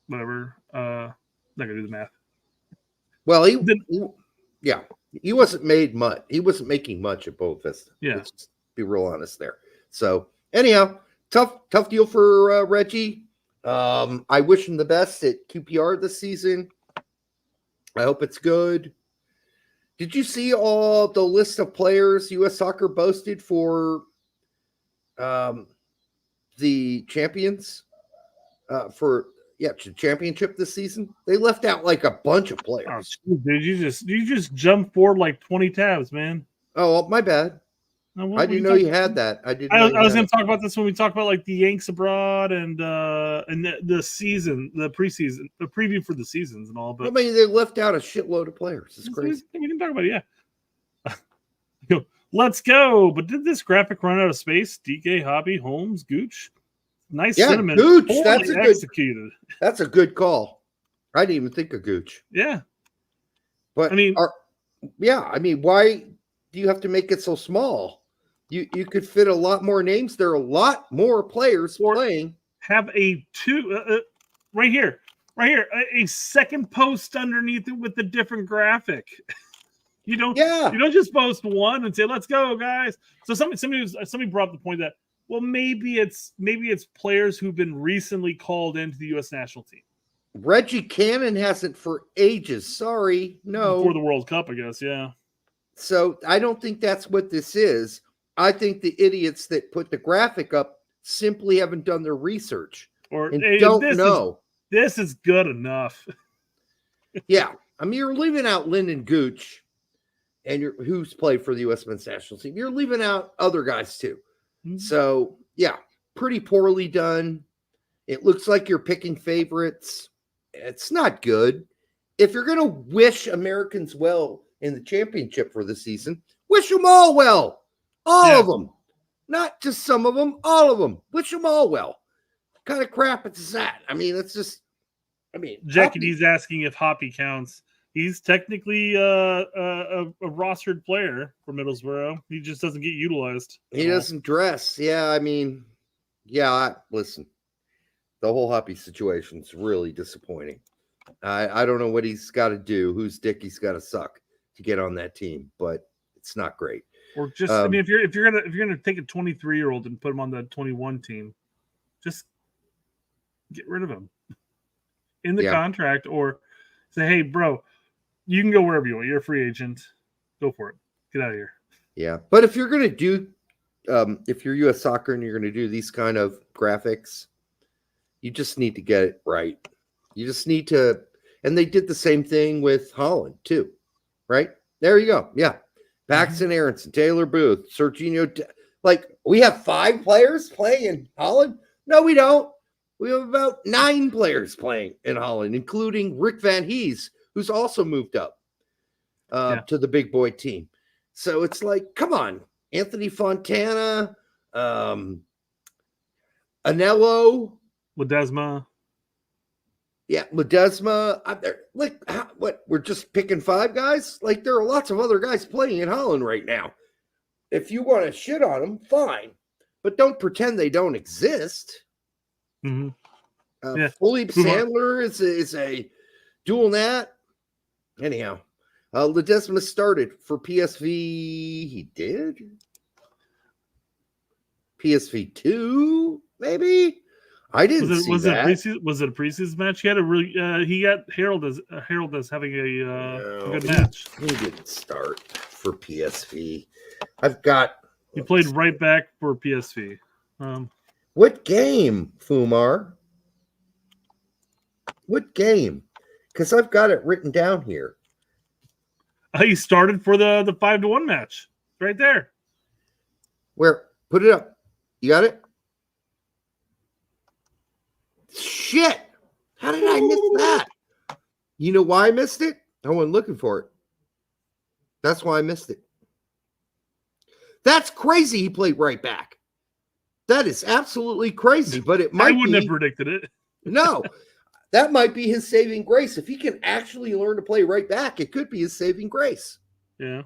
Speaker 8: whatever. Not gonna do the math.
Speaker 1: Well, he wasn't made much. He wasn't making much at Boa Vista.
Speaker 8: Yeah,
Speaker 1: let's just be real honest there. So anyhow, tough deal for Reggie. I wish him the best at QPR this season. I hope it's good. Did you see all the list of players U.S. Soccer boasted for the champions championship this season? They left out like a bunch of players.
Speaker 8: Oh, dude, you just jumped forward like 20 tabs, man.
Speaker 1: Oh, my bad.
Speaker 8: No,
Speaker 1: I didn't know you had that. I
Speaker 8: was going to talk about this when we talk about like the Yanks abroad and the season, the preseason, the preview for the seasons and all. But
Speaker 1: I mean, they left out a shitload of players. It's crazy.
Speaker 8: We can talk about it, yeah. Let's go. But did this graphic run out of space? DK, Hobby, Holmes, Gooch. Nice sentiment.
Speaker 1: Gooch.
Speaker 8: That's
Speaker 1: a good call. I didn't even think of Gooch.
Speaker 8: Yeah.
Speaker 1: But I mean, why do you have to make it so small? You could fit a lot more names. There are a lot more players playing.
Speaker 8: Have a right here, a second post underneath it with a different graphic. You don't just post one and say, "Let's go, guys." So somebody brought up the point that maybe it's players who've been recently called into the U.S. national team.
Speaker 1: Reggie Cannon hasn't for ages. Sorry, no.
Speaker 8: Before the World Cup, I guess. Yeah.
Speaker 1: So I don't think that's what this is. I think the idiots that put the graphic up simply haven't done their research don't know.
Speaker 8: This is good enough.
Speaker 1: Yeah. I mean, you're leaving out Lyndon Gooch and who's played for the U.S. men's national team. You're leaving out other guys too. Mm-hmm. So, yeah, pretty poorly done. It looks like you're picking favorites. It's not good. If you're going to wish Americans well in the championship for the season, wish them all well. All of them. Not just some of them, all of them. Wish them all well. What kind of crap is that? I mean, it's just,
Speaker 8: Jackie D's asking if Hoppy counts. He's technically a rostered player for Middlesbrough. He just doesn't get utilized.
Speaker 1: He doesn't dress. Yeah, listen. The whole Hoppy situation is really disappointing. I don't know what he's got to do, whose dick he's got to suck to get on that team, but it's not great.
Speaker 8: Or just, if you're gonna take a 23-year-old and put him on the 21 team, just get rid of him in the contract, or say, hey, bro, you can go wherever you want. You're a free agent. Go for it. Get out of here.
Speaker 1: Yeah, but if you're gonna do, if you're U.S. Soccer and you're gonna do these kind of graphics, you just need to get it right. You just need to, and they did the same thing with Holland too, right? There you go. Yeah. Paxton Aaronson, Taylor Booth, Serginho. Like, we have 5 players playing in Holland? No, we don't. We have about 9 players playing in Holland, including Rick Van Hees, who's also moved up to the big boy team. So it's like, come on. Anthony Fontana, Anello.
Speaker 8: Ledesma.
Speaker 1: Yeah, Ledesma. We're just picking 5 guys? Like, there are lots of other guys playing in Holland right now. If you want to shit on them, fine. But don't pretend they don't exist.
Speaker 8: Mm-hmm.
Speaker 1: Philippe Sandler is a dual nat. Anyhow, Ledesma started for PSV. He did? PSV 2, maybe? I didn't see that.
Speaker 8: Was it a preseason match? He had he got heralded as having a good match.
Speaker 1: He didn't start for PSV.
Speaker 8: He played right back for PSV.
Speaker 1: What game, Fumar? What game? Because I've got it written down here.
Speaker 8: He started for the 5-1 match. Right there.
Speaker 1: Where? Put it up. You got it? Shit! How did I miss that? You know why I missed it? I wasn't looking for it. That's why I missed it. That's crazy he played right back. That is absolutely crazy, but it might
Speaker 8: I wouldn't have predicted it.
Speaker 1: No. that might be his saving grace. If he can actually learn to play right back, it could be his saving grace.
Speaker 8: Yeah.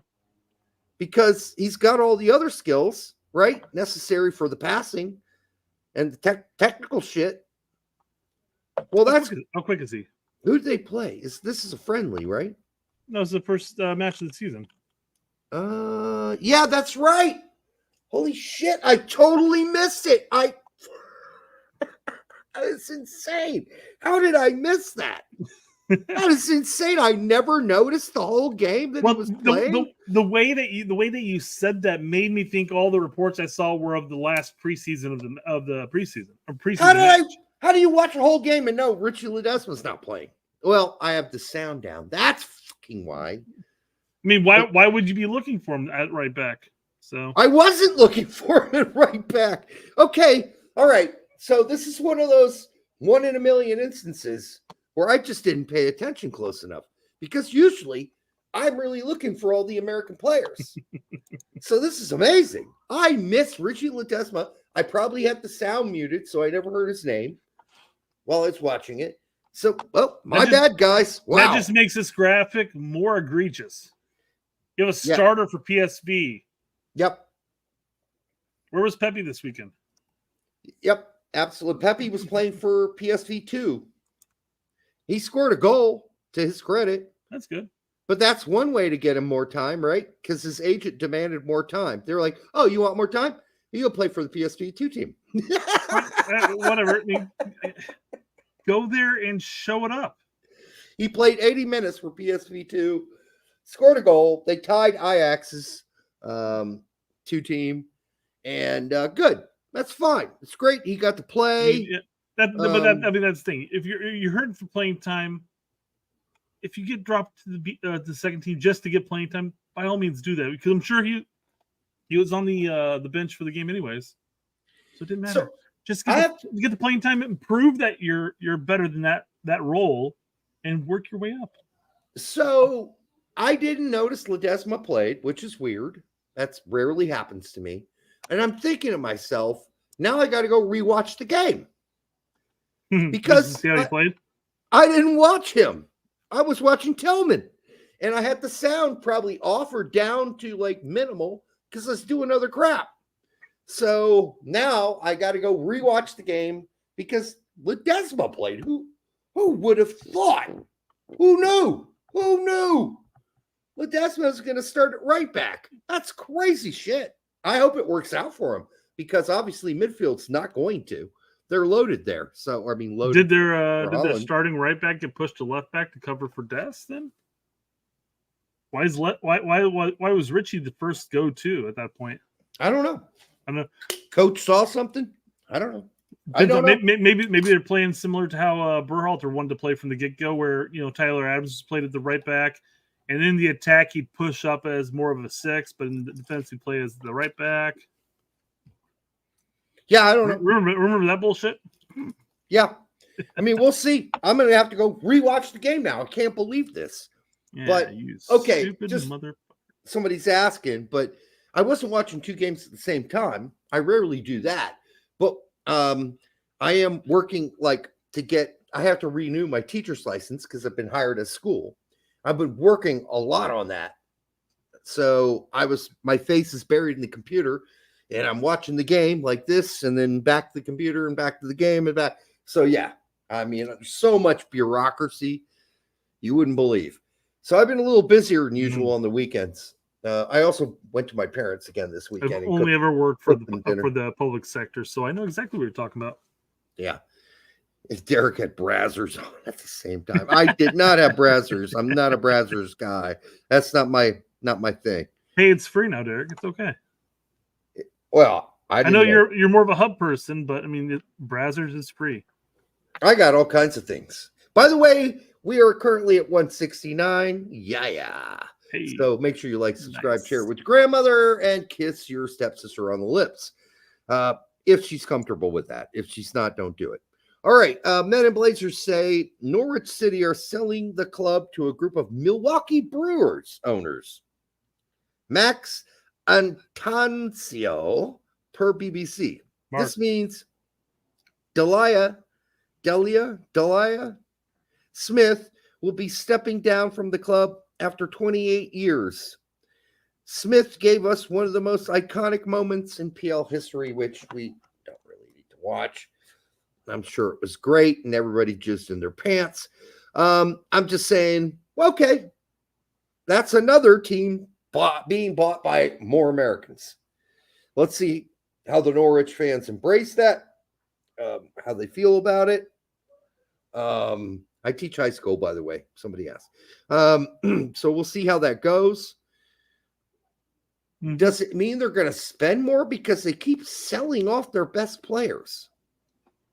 Speaker 1: Because he's got all the other skills, right, necessary for the passing and the technical shit. Well,
Speaker 8: how quick is he?
Speaker 1: Who did they play? This is a friendly, right?
Speaker 8: No, it's the first match of the season.
Speaker 1: Yeah, that's right. Holy shit, I totally missed it. It's insane. How did I miss that? That is insane. I never noticed the whole game that he was playing.
Speaker 8: The way that you said that made me think all the reports I saw were of the last preseason of the preseason.
Speaker 1: How do you watch a whole game and know Richie Ledesma's not playing? Well, I have the sound down. That's fucking why.
Speaker 8: I mean, why would you be looking for him at right back? So
Speaker 1: I wasn't looking for him at right back. Okay, all right. So this is one of those 1 in a million instances where I just didn't pay attention close enough, because usually I'm really looking for all the American players. So this is amazing. I missed Richie Ledesma. I probably had the sound muted, so I never heard his name while I was watching it. So, well, my bad, guys. Wow.
Speaker 8: That just makes this graphic more egregious. You have a starter for PSV.
Speaker 1: Yep.
Speaker 8: Where was Pepi this weekend?
Speaker 1: Yep, absolutely. Pepi was playing for PSV 2. He scored a goal, to his credit.
Speaker 8: That's good.
Speaker 1: But that's one way to get him more time, right? Because his agent demanded more time. They're like, oh, you want more time? You'll play for the PSV 2 team.
Speaker 8: Whatever. Go there and show it up.
Speaker 1: He played 80 minutes for PSV 2, scored a goal. They tied Ajax's 2 team. And good. That's fine. It's great. He got to play.
Speaker 8: That's the thing. If you're hurting for playing time, if you get dropped to the second team just to get playing time, by all means do that, because I'm sure he was on the bench for the game anyways, so it didn't matter.
Speaker 1: So
Speaker 8: just get the playing time and prove that you're better than that role, and work your way up.
Speaker 1: So I didn't notice Ledesma played, which is weird. That's rarely happens to me. And I'm thinking to myself, now I got to go rewatch the game. Because
Speaker 8: see how he played?
Speaker 1: I didn't watch him. I was watching Tillman. And I had the sound probably off or down to like minimal because I was doing other crap. So now I got to go rewatch the game because Ledesma played. Who would have thought? Who knew? Who knew? Ledesma is going to start at right back. That's crazy shit. I hope it works out for him because obviously midfield's not going to. They're loaded there. So, I mean, loaded.
Speaker 8: Did their starting right back get pushed to left back to cover for Des then? Why was Richie the first go-to at that point?
Speaker 1: I don't know.
Speaker 8: I don't know.
Speaker 1: Coach saw something? I don't know. I don't know.
Speaker 8: Maybe they're playing similar to how Berhalter wanted to play from the get-go, where Tyler Adams played at the right back, and in the attack he'd push up as more of a 6, but in the defense he'd play as the right back.
Speaker 1: Yeah, I don't know.
Speaker 8: Remember that bullshit?
Speaker 1: Yeah. I mean, we'll see. I'm going to have to go rewatch the game now. I can't believe this.
Speaker 8: Yeah,
Speaker 1: but, okay, just
Speaker 8: mother...
Speaker 1: somebody's asking, but I wasn't watching 2 games at the same time. I rarely do that. But I am working I have to renew my teacher's license because I've been hired at school. I've been working a lot on that. So my face is buried in the computer and I'm watching the game like this and then back to the computer and back to the game and back. So yeah, I mean, there's so much bureaucracy you wouldn't believe. So I've been a little busier than usual on the weekends. I also went to my parents again this weekend.
Speaker 8: I've only ever worked for the public sector, so I know exactly what you're talking about.
Speaker 1: Yeah. If Derek had Brazzers on at the same time. I did not have Brazzers. I'm not a Brazzers guy. That's not my thing.
Speaker 8: Hey, it's free now, Derek. It's okay.
Speaker 1: Well,
Speaker 8: I know you're more of a hub person, but I mean, Brazzers is free.
Speaker 1: I got all kinds of things. By the way, we are currently at 169. Yeah.
Speaker 8: Hey,
Speaker 1: so make sure you like, subscribe, share it with your grandmother, and kiss your stepsister on the lips. If she's comfortable with that. If she's not, don't do it. All right. Men in Blazers say Norwich City are selling the club to a group of Milwaukee Brewers owners. Max Antancio per BBC. This means Delia Smith will be stepping down from the club after 28 years. Smith gave us one of the most iconic moments in PL history, which we don't really need to watch. I'm sure it was great and everybody jizzed in their pants. I'm just saying, okay, that's another team being bought by more Americans. Let's see how the Norwich fans embrace that, how they feel about it. I teach high school, by the way, somebody asked. So we'll see how that goes. Does it mean they're going to spend more because they keep selling off their best players?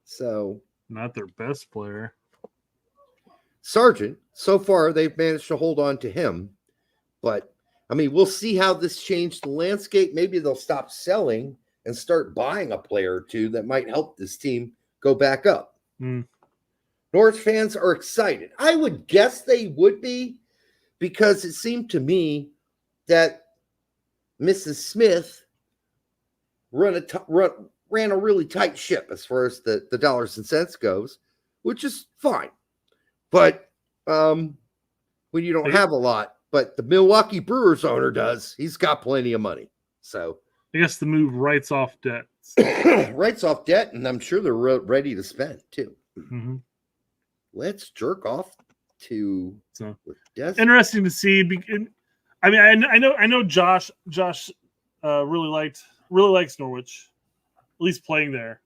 Speaker 1: So
Speaker 8: not their best player.
Speaker 1: Sargent, so far they've managed to hold on to him, but I mean, we'll see how this changed the landscape. Maybe they'll stop selling and start buying a player or two that might help this team go back up. Norwich fans are excited. I would guess they would be, because it seemed to me that Mrs. Smith ran a really tight ship as far as the dollars and cents goes, which is fine. But when you don't have a lot, but the Milwaukee Brewers owner does, he's got plenty of money. So
Speaker 8: I guess the move writes off debt.
Speaker 1: Writes off debt, and I'm sure they're ready to spend too. Let's jerk off to
Speaker 8: interesting to see. I mean, I know Josh really likes Norwich, at least playing there.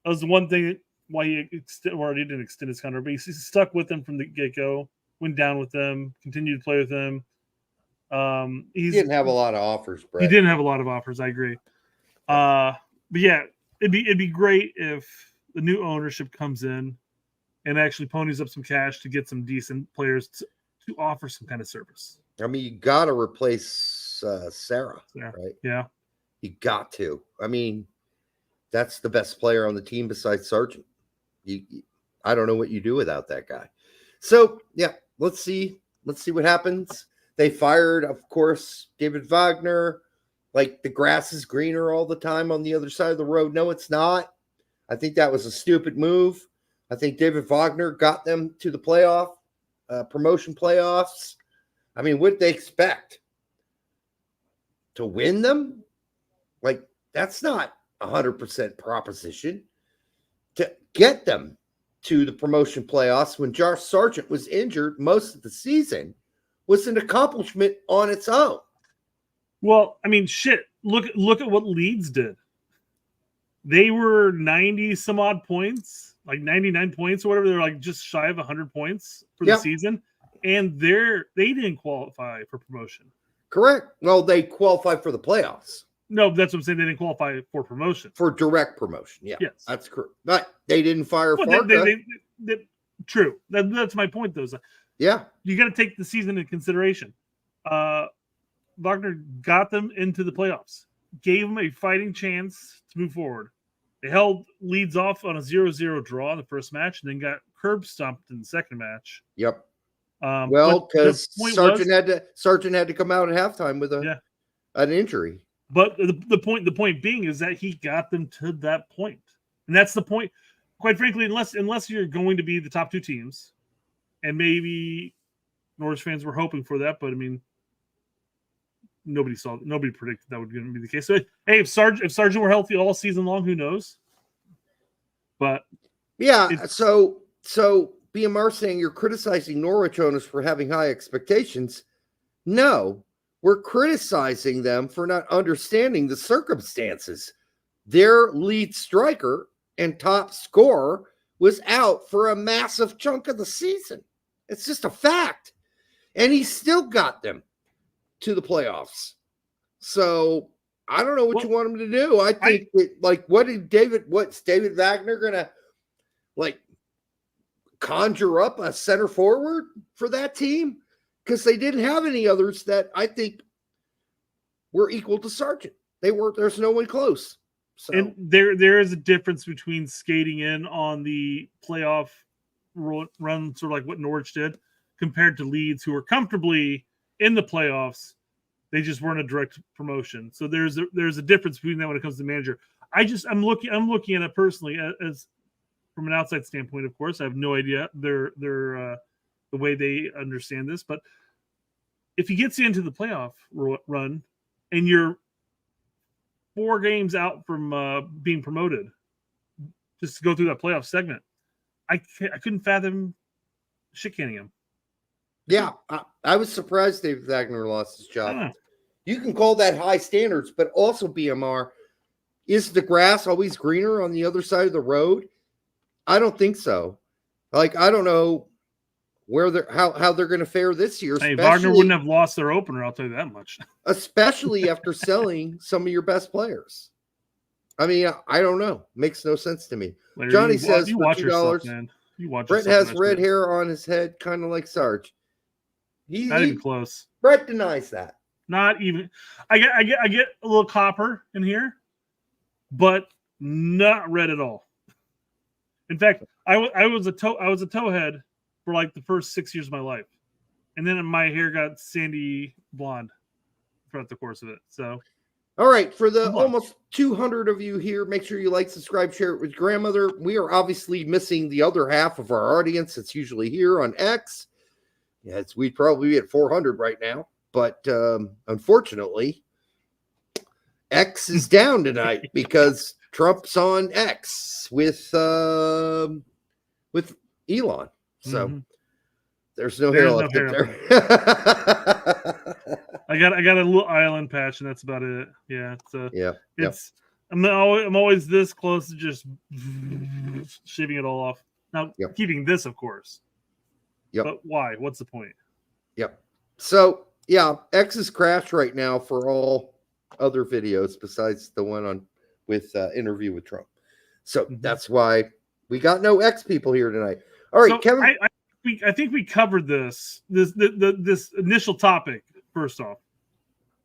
Speaker 8: That was the one thing why he didn't extend his contract, but he stuck with them from the get-go, went down with them, continued to play with them. He
Speaker 1: didn't have a lot of offers, Brett.
Speaker 8: He didn't have a lot of offers, I agree. But yeah, it'd be great if the new ownership comes in and actually ponies up some cash to get some decent players to offer some kind of service.
Speaker 1: I mean, you got to replace Sarah, right?
Speaker 8: Yeah.
Speaker 1: You got to. I mean, that's the best player on the team besides Sargent. I don't know what you do without that guy. So, yeah, let's see what happens. They fired, of course, David Wagner. Like, the grass is greener all the time on the other side of the road. No, it's not. I think that was a stupid move. I think David Wagner got them to the promotion playoffs. I mean, what did they expect? To win them? Like, that's not 100% proposition. To get them to the promotion playoffs when Josh Sargent was injured most of the season was an accomplishment on its own.
Speaker 8: Well, I mean, shit. Look at what Leeds did. They were 90 some odd points, like 99 points or whatever. They're like just shy of 100 points for the season. And they didn't qualify for promotion.
Speaker 1: Correct. Well, they qualified for the playoffs.
Speaker 8: No, that's what I'm saying. They didn't qualify for promotion.
Speaker 1: For direct promotion, yeah.
Speaker 8: Yes.
Speaker 1: That's correct. But they didn't fire
Speaker 8: Farka. True. That's my point, though.
Speaker 1: Yeah.
Speaker 8: You got to take the season into consideration. Wagner got them into the playoffs, gave them a fighting chance to move forward. They held Leeds off on a 0-0 draw in the first match and then got curb stomped in the second match.
Speaker 1: Yep. Well, because Sargent had to come out at halftime with an injury.
Speaker 8: But the point being is that he got them to that point. And that's the point. Quite frankly, unless you're going to be the top two teams, and maybe Norwich fans were hoping for that, but I mean, nobody predicted that would be the case. So hey, if Sargent were healthy all season long, who knows? But
Speaker 1: yeah, so BMR saying you're criticizing Norwich owners for having high expectations. No, we're criticizing them for not understanding the circumstances. Their lead striker and top scorer was out for a massive chunk of the season. It's just a fact. And he still got them to the playoffs. So I don't know what you want him to do. I think what's David Wagner gonna conjure up a center forward for that team? Because they didn't have any others that I think were equal to Sargent. There's no one close. So.
Speaker 8: And there is a difference between skating in on the playoff run, sort of like what Norwich did, compared to Leeds, who were comfortably in the playoffs. They just weren't a direct promotion. So there's a difference between that when it comes to manager. I'm looking at it personally as from an outside standpoint, of course, I have no idea their the way they understand this. But if he gets you into the playoff run and you're 4 games out from being promoted, just to go through that playoff segment, I couldn't fathom shit-canning him.
Speaker 1: Yeah, I was surprised David Wagner lost his job. You can call that high standards, but also BMR, is the grass always greener on the other side of the road? I don't think so. Like, I don't know where they're how they're going to fare this year.
Speaker 8: Hey, Wagner wouldn't have lost their opener, I'll tell you that much.
Speaker 1: Especially after selling some of your best players. I mean, I don't know. Makes no sense to me.
Speaker 8: Larry,
Speaker 1: Johnny says
Speaker 8: you
Speaker 1: for
Speaker 8: watch
Speaker 1: $2,
Speaker 8: yourself, man. You watch
Speaker 1: Brett
Speaker 8: yourself,
Speaker 1: has red hair on his head, kind of like Sarge.
Speaker 8: Not even close.
Speaker 1: Brett denies that.
Speaker 8: Not even. I get a little copper in here, but not red at all. In fact, I was a towhead for like the first 6 years of my life, and then my hair got sandy blonde throughout the course of it. So,
Speaker 1: all right, for the almost 200 of you here, make sure you like, subscribe, share it with your grandmother. We are obviously missing the other half of our audience. It's usually here on X. Yeah, we'd probably be at 400 right now, but unfortunately, X is down tonight because Trump's on X with Elon. So there's no hair left there.
Speaker 8: I got a little island patch, and that's about it. Yeah, it's I'm always this close to just shaving it all off. Now keeping this, of course.
Speaker 1: Yep.
Speaker 8: But why? What's the point?
Speaker 1: Yep. So yeah, X is crashed right now for all other videos besides the one on with interview with Trump. So that's why we got no X people here tonight. All right,
Speaker 8: so
Speaker 1: Kevin.
Speaker 8: I think we covered this initial topic first off,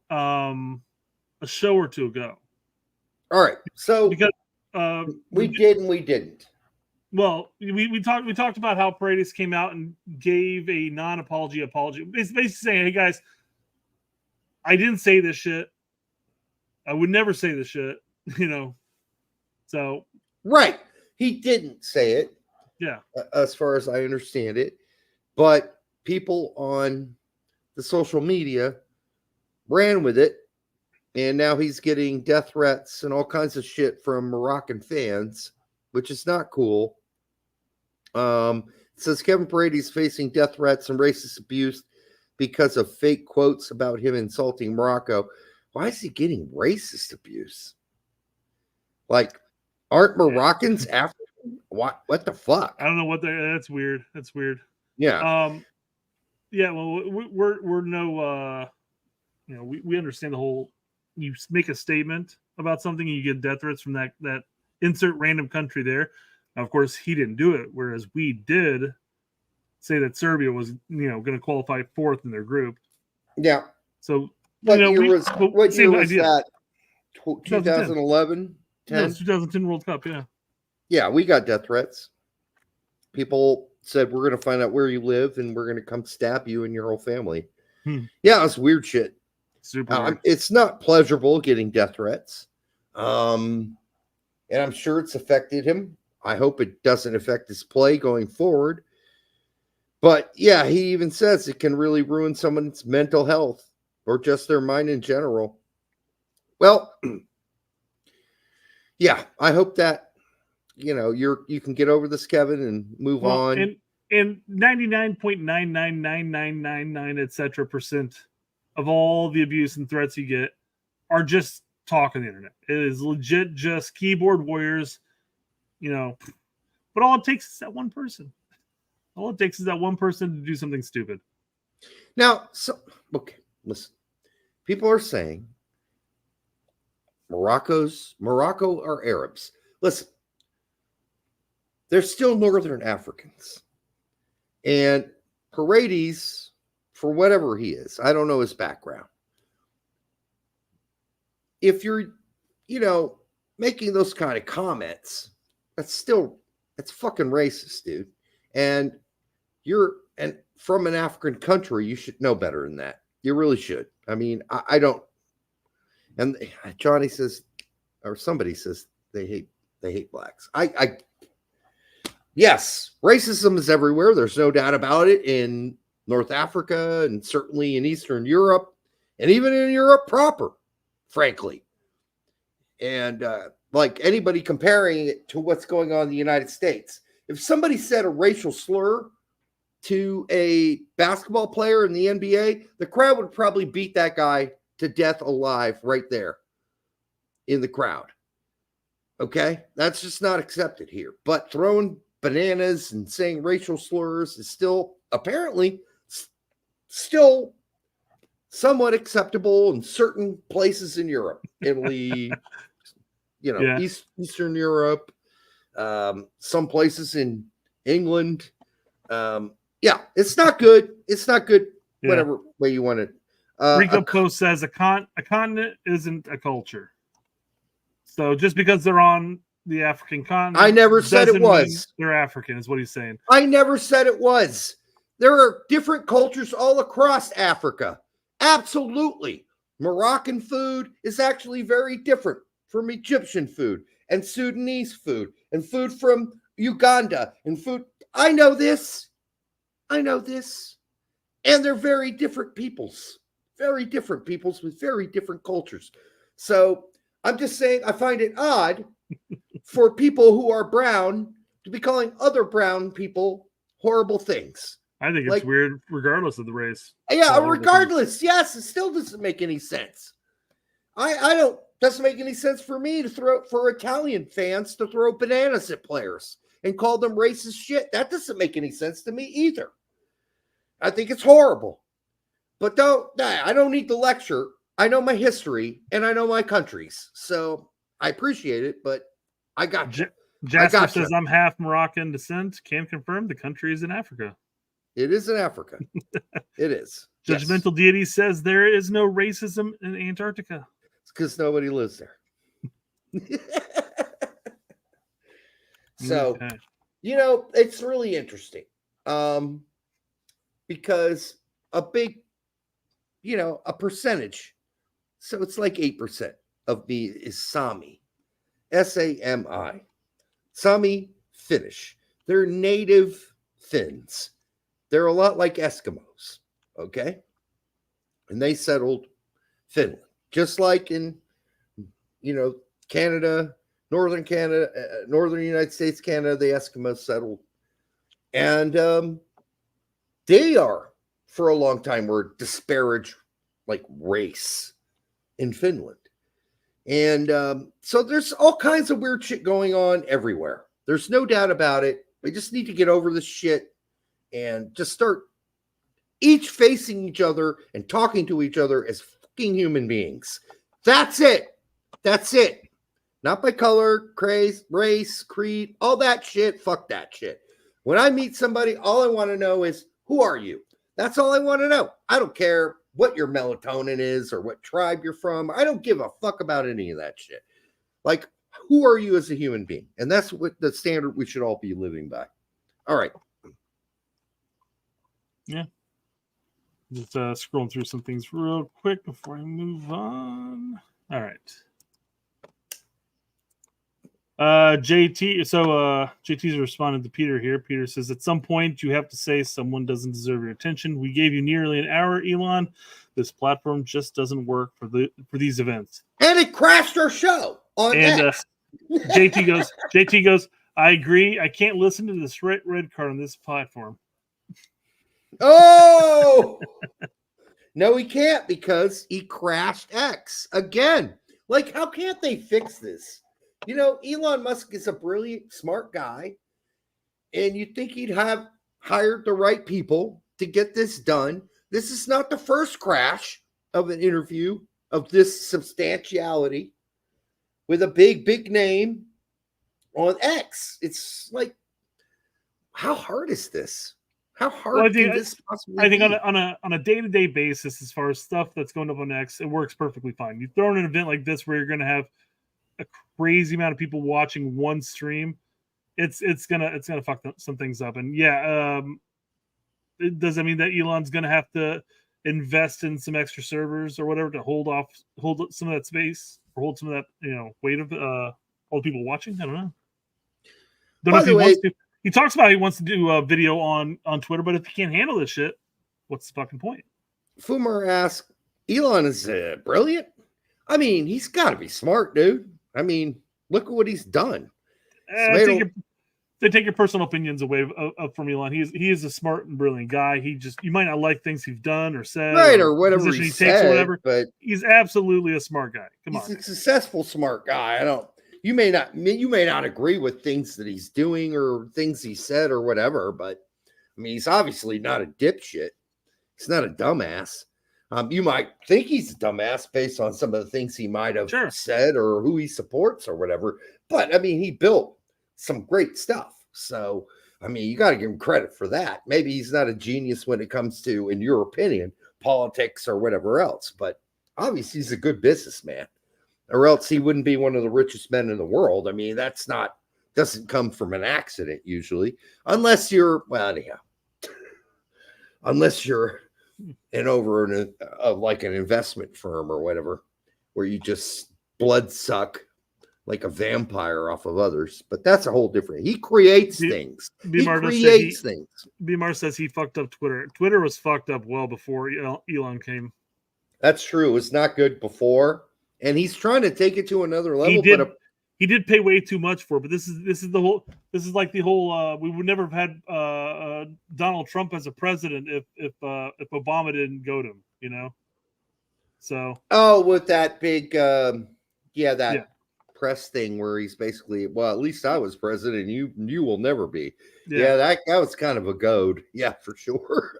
Speaker 8: a show or two ago.
Speaker 1: All right, so
Speaker 8: because
Speaker 1: we did and we didn't.
Speaker 8: Well, we talked about how Paredes came out and gave a non-apology apology. It's basically saying, "Hey guys, I didn't say this shit. I would never say this shit." You know, so
Speaker 1: right, he didn't say it.
Speaker 8: Yeah,
Speaker 1: as far as I understand it, but people on the social media ran with it, and now he's getting death threats and all kinds of shit from Moroccan fans, which is not cool. It says Kevin Paredes facing death threats and racist abuse because of fake quotes about him insulting Morocco. Why is he getting racist abuse? Like, aren't Moroccans African? What the fuck?
Speaker 8: I don't know what that's weird. That's weird.
Speaker 1: Yeah.
Speaker 8: Yeah. Well, we're no. You know, we understand the whole. You make a statement about something and you get death threats from that insert random country there. Now, of course, he didn't do it, whereas we did say that Serbia was, going to qualify 4th in their group.
Speaker 1: Yeah.
Speaker 8: So,
Speaker 1: what year was that? 2011? 10?
Speaker 8: No, it's 2010 World Cup, yeah.
Speaker 1: Yeah, we got death threats. People said, we're going to find out where you live and we're going to come stab you and your whole family. Yeah, it's weird shit.
Speaker 8: Super weird.
Speaker 1: It's not pleasurable getting death threats. And I'm sure it's affected him. I hope it doesn't affect his play going forward. But yeah, he even says it can really ruin someone's mental health or just their mind in general. Well, yeah, I hope that you can get over this, Kevin, and move on.
Speaker 8: And 99.999999 etc% of all the abuse and threats you get are just talk on the internet. It is legit just keyboard warriors, but all it takes is that one person. All it takes is that one person to do something stupid.
Speaker 1: Now, listen. People are saying Morocco are Arabs. Listen, they're still Northern Africans. And Paredes, for whatever he is, I don't know his background. If you're, making those kind of comments, that's fucking racist, dude. And and from an African country, you should know better than that. You really should. I mean, I don't. And Johnny says, or somebody says they hate blacks. Yes, racism is everywhere. There's no doubt about it in North Africa and certainly in Eastern Europe and even in Europe proper, frankly. And like anybody comparing it to what's going on in the United States, if somebody said a racial slur to a basketball player in the NBA, the crowd would probably beat that guy to death alive right there in the crowd. Okay? That's just not accepted here. But throwing bananas and saying racial slurs is still apparently still somewhat acceptable in certain places in Europe, Italy, Eastern Europe, some places in England. It's not good. It's not good.
Speaker 8: Yeah.
Speaker 1: Whatever way you want it.
Speaker 8: Rico Post says a continent isn't a culture. So just because they're on the African continent,
Speaker 1: I never said it was.
Speaker 8: They're African, is what he's saying.
Speaker 1: I never said it was. There are different cultures all across Africa. Absolutely. Moroccan food is actually very different from Egyptian food and Sudanese food and food from Uganda and food. I know this. And they're very different peoples with very different cultures. So I'm just saying, I find it odd for people who are brown to be calling other brown people horrible things.
Speaker 8: I think it's weird regardless of the race.
Speaker 1: Yeah, regardless. Yes, it still doesn't make any sense. Doesn't make any sense for me to throw for Italian fans to throw bananas at players and call them racist shit. That doesn't make any sense to me either. I think it's horrible. But I don't need the lecture. I know my history and I know my countries. So I appreciate it, but I got you.
Speaker 8: Jasper says I'm half Moroccan descent. Can confirm the country is in Africa.
Speaker 1: It is in Africa. It is.
Speaker 8: Judgmental Deity says there is no racism in Antarctica.
Speaker 1: It's because nobody lives there. So,
Speaker 8: okay.
Speaker 1: It's really interesting. Because a big, a percentage, so it's like 8% of me is Sami, Sami, Sami Finnish. They're native Finns. They're a lot like Eskimos, okay? And they settled Finland, just like in, Canada, Northern United States, Canada, the Eskimos settled. And they are, for a long time, were disparaged like race in Finland. And so there's all kinds of weird shit going on everywhere. There's no doubt about it. We just need to get over this shit and just start each facing each other and talking to each other as fucking human beings. That's it. Not by color, race, creed, all that shit. Fuck that shit. When I meet somebody, all I want to know is, who are you? That's all I want to know. I don't care what your melatonin is or what tribe you're from. I don't give a fuck about any of that shit. Like, who are you as a human being? And that's what the standard we should all be living by. All right.
Speaker 8: Yeah. Just scrolling through some things real quick before I move on. All right. JT's responded to Peter here. Peter says, at some point you have to say someone doesn't deserve your attention. We gave you nearly an hour, Elon. This platform just doesn't work for these events.
Speaker 1: And it crashed our show on X.
Speaker 8: JT goes, I agree. I can't listen to this red card on this platform.
Speaker 1: Oh no, he can't because he crashed X again. Like, how can't they fix this? Elon Musk is a brilliant, smart guy, and you'd think he'd have hired the right people to get this done. This is not the first crash of an interview of this substantiality with a big name on X. It's like, how hard is this? How hard can this possibly be?
Speaker 8: On a day-to-day basis, as far as stuff that's going up on X, it works perfectly fine. You throw in an event like this where you're going to have a crazy amount of people watching one stream, it's gonna fuck some things up. And does that mean that Elon's gonna have to invest in some extra servers or whatever to hold some of that space or hold some of that weight of all the people watching? I don't know. Don't know if he wants to. He talks about he wants to do a video on Twitter, but if he can't handle this shit, what's the fucking point?
Speaker 1: Fumer asks, Elon is brilliant? I mean, he's got to be smart, dude. I mean, look at what he's done.
Speaker 8: They take your personal opinions away from Elon. He is a smart and brilliant guy. You might not like things he's done or said,
Speaker 1: right, or whatever he
Speaker 8: takes
Speaker 1: said,
Speaker 8: or whatever.
Speaker 1: But
Speaker 8: he's absolutely a smart guy.
Speaker 1: He's a successful, smart guy. You may not agree with things that he's doing or things he said or whatever, but I mean, he's obviously not a dipshit. He's not a dumbass. You might think he's a dumbass based on some of the things he might have said or who he supports or whatever. But I mean, he built some great stuff. So, I mean, you got to give him credit for that. Maybe he's not a genius when it comes to, in your opinion, politics or whatever else, but obviously he's a good businessman, or else he wouldn't be one of the richest men in the world. I mean, doesn't come from an accident usually, unless you're like an investment firm or whatever, where you just blood suck like a vampire off of others. But that's a whole different. He creates things.
Speaker 8: Bmar says he fucked up Twitter. Twitter was fucked up well before Elon came.
Speaker 1: That's true. It was not good before, and he's trying to take it to another level.
Speaker 8: He did pay way too much for it, but this is like the whole we would never have had Donald Trump as a president if Obama didn't goad him, you know. So
Speaker 1: with that big press thing where he's basically, well, at least I was president, you will never be. That was kind of a goad. Yeah, for sure.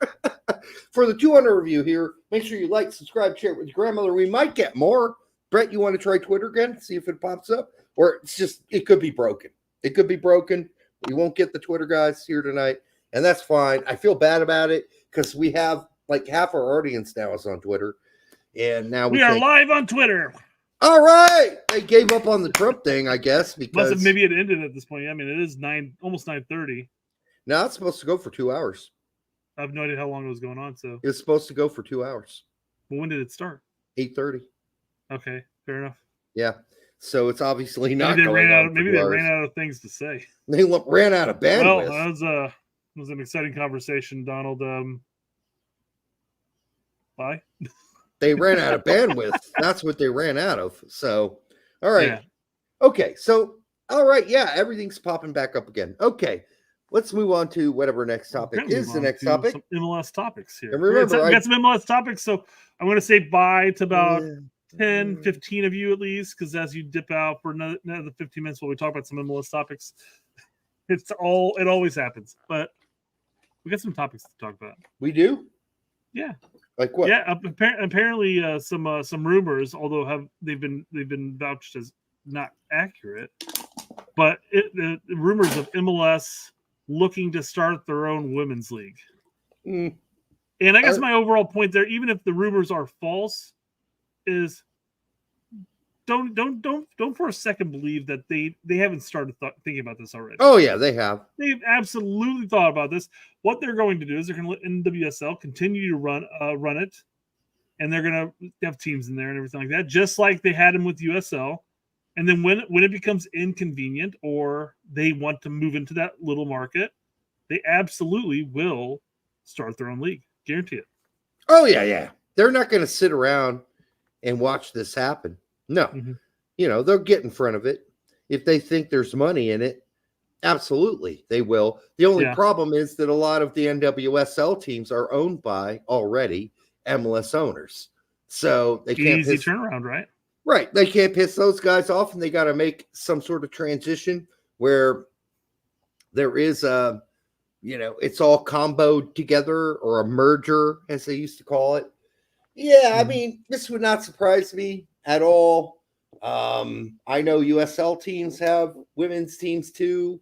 Speaker 1: For the 200 review here, make sure you like, subscribe, share it with your grandmother. We might get more. Brett, you want to try Twitter again? See if it pops up? Or it could be broken. It could be broken. We won't get the Twitter guys here tonight, and that's fine. I feel bad about it because we have like half our audience now is on Twitter, and now
Speaker 8: we are live on Twitter.
Speaker 1: All right, they gave up on the Trump thing, I guess, because
Speaker 8: maybe it ended at this point. I mean, it is almost 9:30.
Speaker 1: Now it's supposed to go for 2 hours.
Speaker 8: I have no idea how long it was going on. So
Speaker 1: it's supposed to go for 2 hours.
Speaker 8: Well, when did it start?
Speaker 1: 8:30.
Speaker 8: Okay, fair enough.
Speaker 1: Yeah. So it's obviously not.
Speaker 8: Maybe they ran out of things to say.
Speaker 1: They ran out of bandwidth.
Speaker 8: Well, that was an exciting conversation, Donald. Bye.
Speaker 1: They ran out of bandwidth. That's what they ran out of. So, all right.
Speaker 8: Yeah.
Speaker 1: Okay. So, all right. Yeah, everything's popping back up again. Okay. Let's move on to whatever next topic is the next topic.
Speaker 8: Some MLS topics here.
Speaker 1: And remember,
Speaker 8: we got some MLS topics. So I'm going to say bye to about 10, 15 of you at least, because as you dip out for another 15 minutes while we talk about some MLS topics, it always happens. But we got some topics to talk about.
Speaker 1: We do?
Speaker 8: Yeah.
Speaker 1: Like what?
Speaker 8: Yeah, apparently some rumors, although they've been vouched as not accurate, but the rumors of MLS looking to start their own women's league. And I guess my overall point there, even if the rumors are false, is don't for a second believe that they haven't started thinking about this already.
Speaker 1: Oh yeah, they have.
Speaker 8: They've absolutely thought about this. What they're going to do is they're going to let NWSL continue to run it, and they're going to have teams in there and everything like that, just like they had them with USL. And then when it becomes inconvenient or they want to move into that little market, they absolutely will start their own league. Guarantee it.
Speaker 1: Oh yeah. They're not going to sit around and watch this happen. No, they'll get in front of it. If they think there's money in it, absolutely, they will. The only problem is that a lot of the NWSL teams are owned by already MLS owners. So they can't
Speaker 8: easy turnaround, right?
Speaker 1: Right. They can't piss those guys off, and they got to make some sort of transition where there is it's all comboed together, or a merger, as they used to call it. Yeah, I mean, this would not surprise me at all. I know USL teams have women's teams too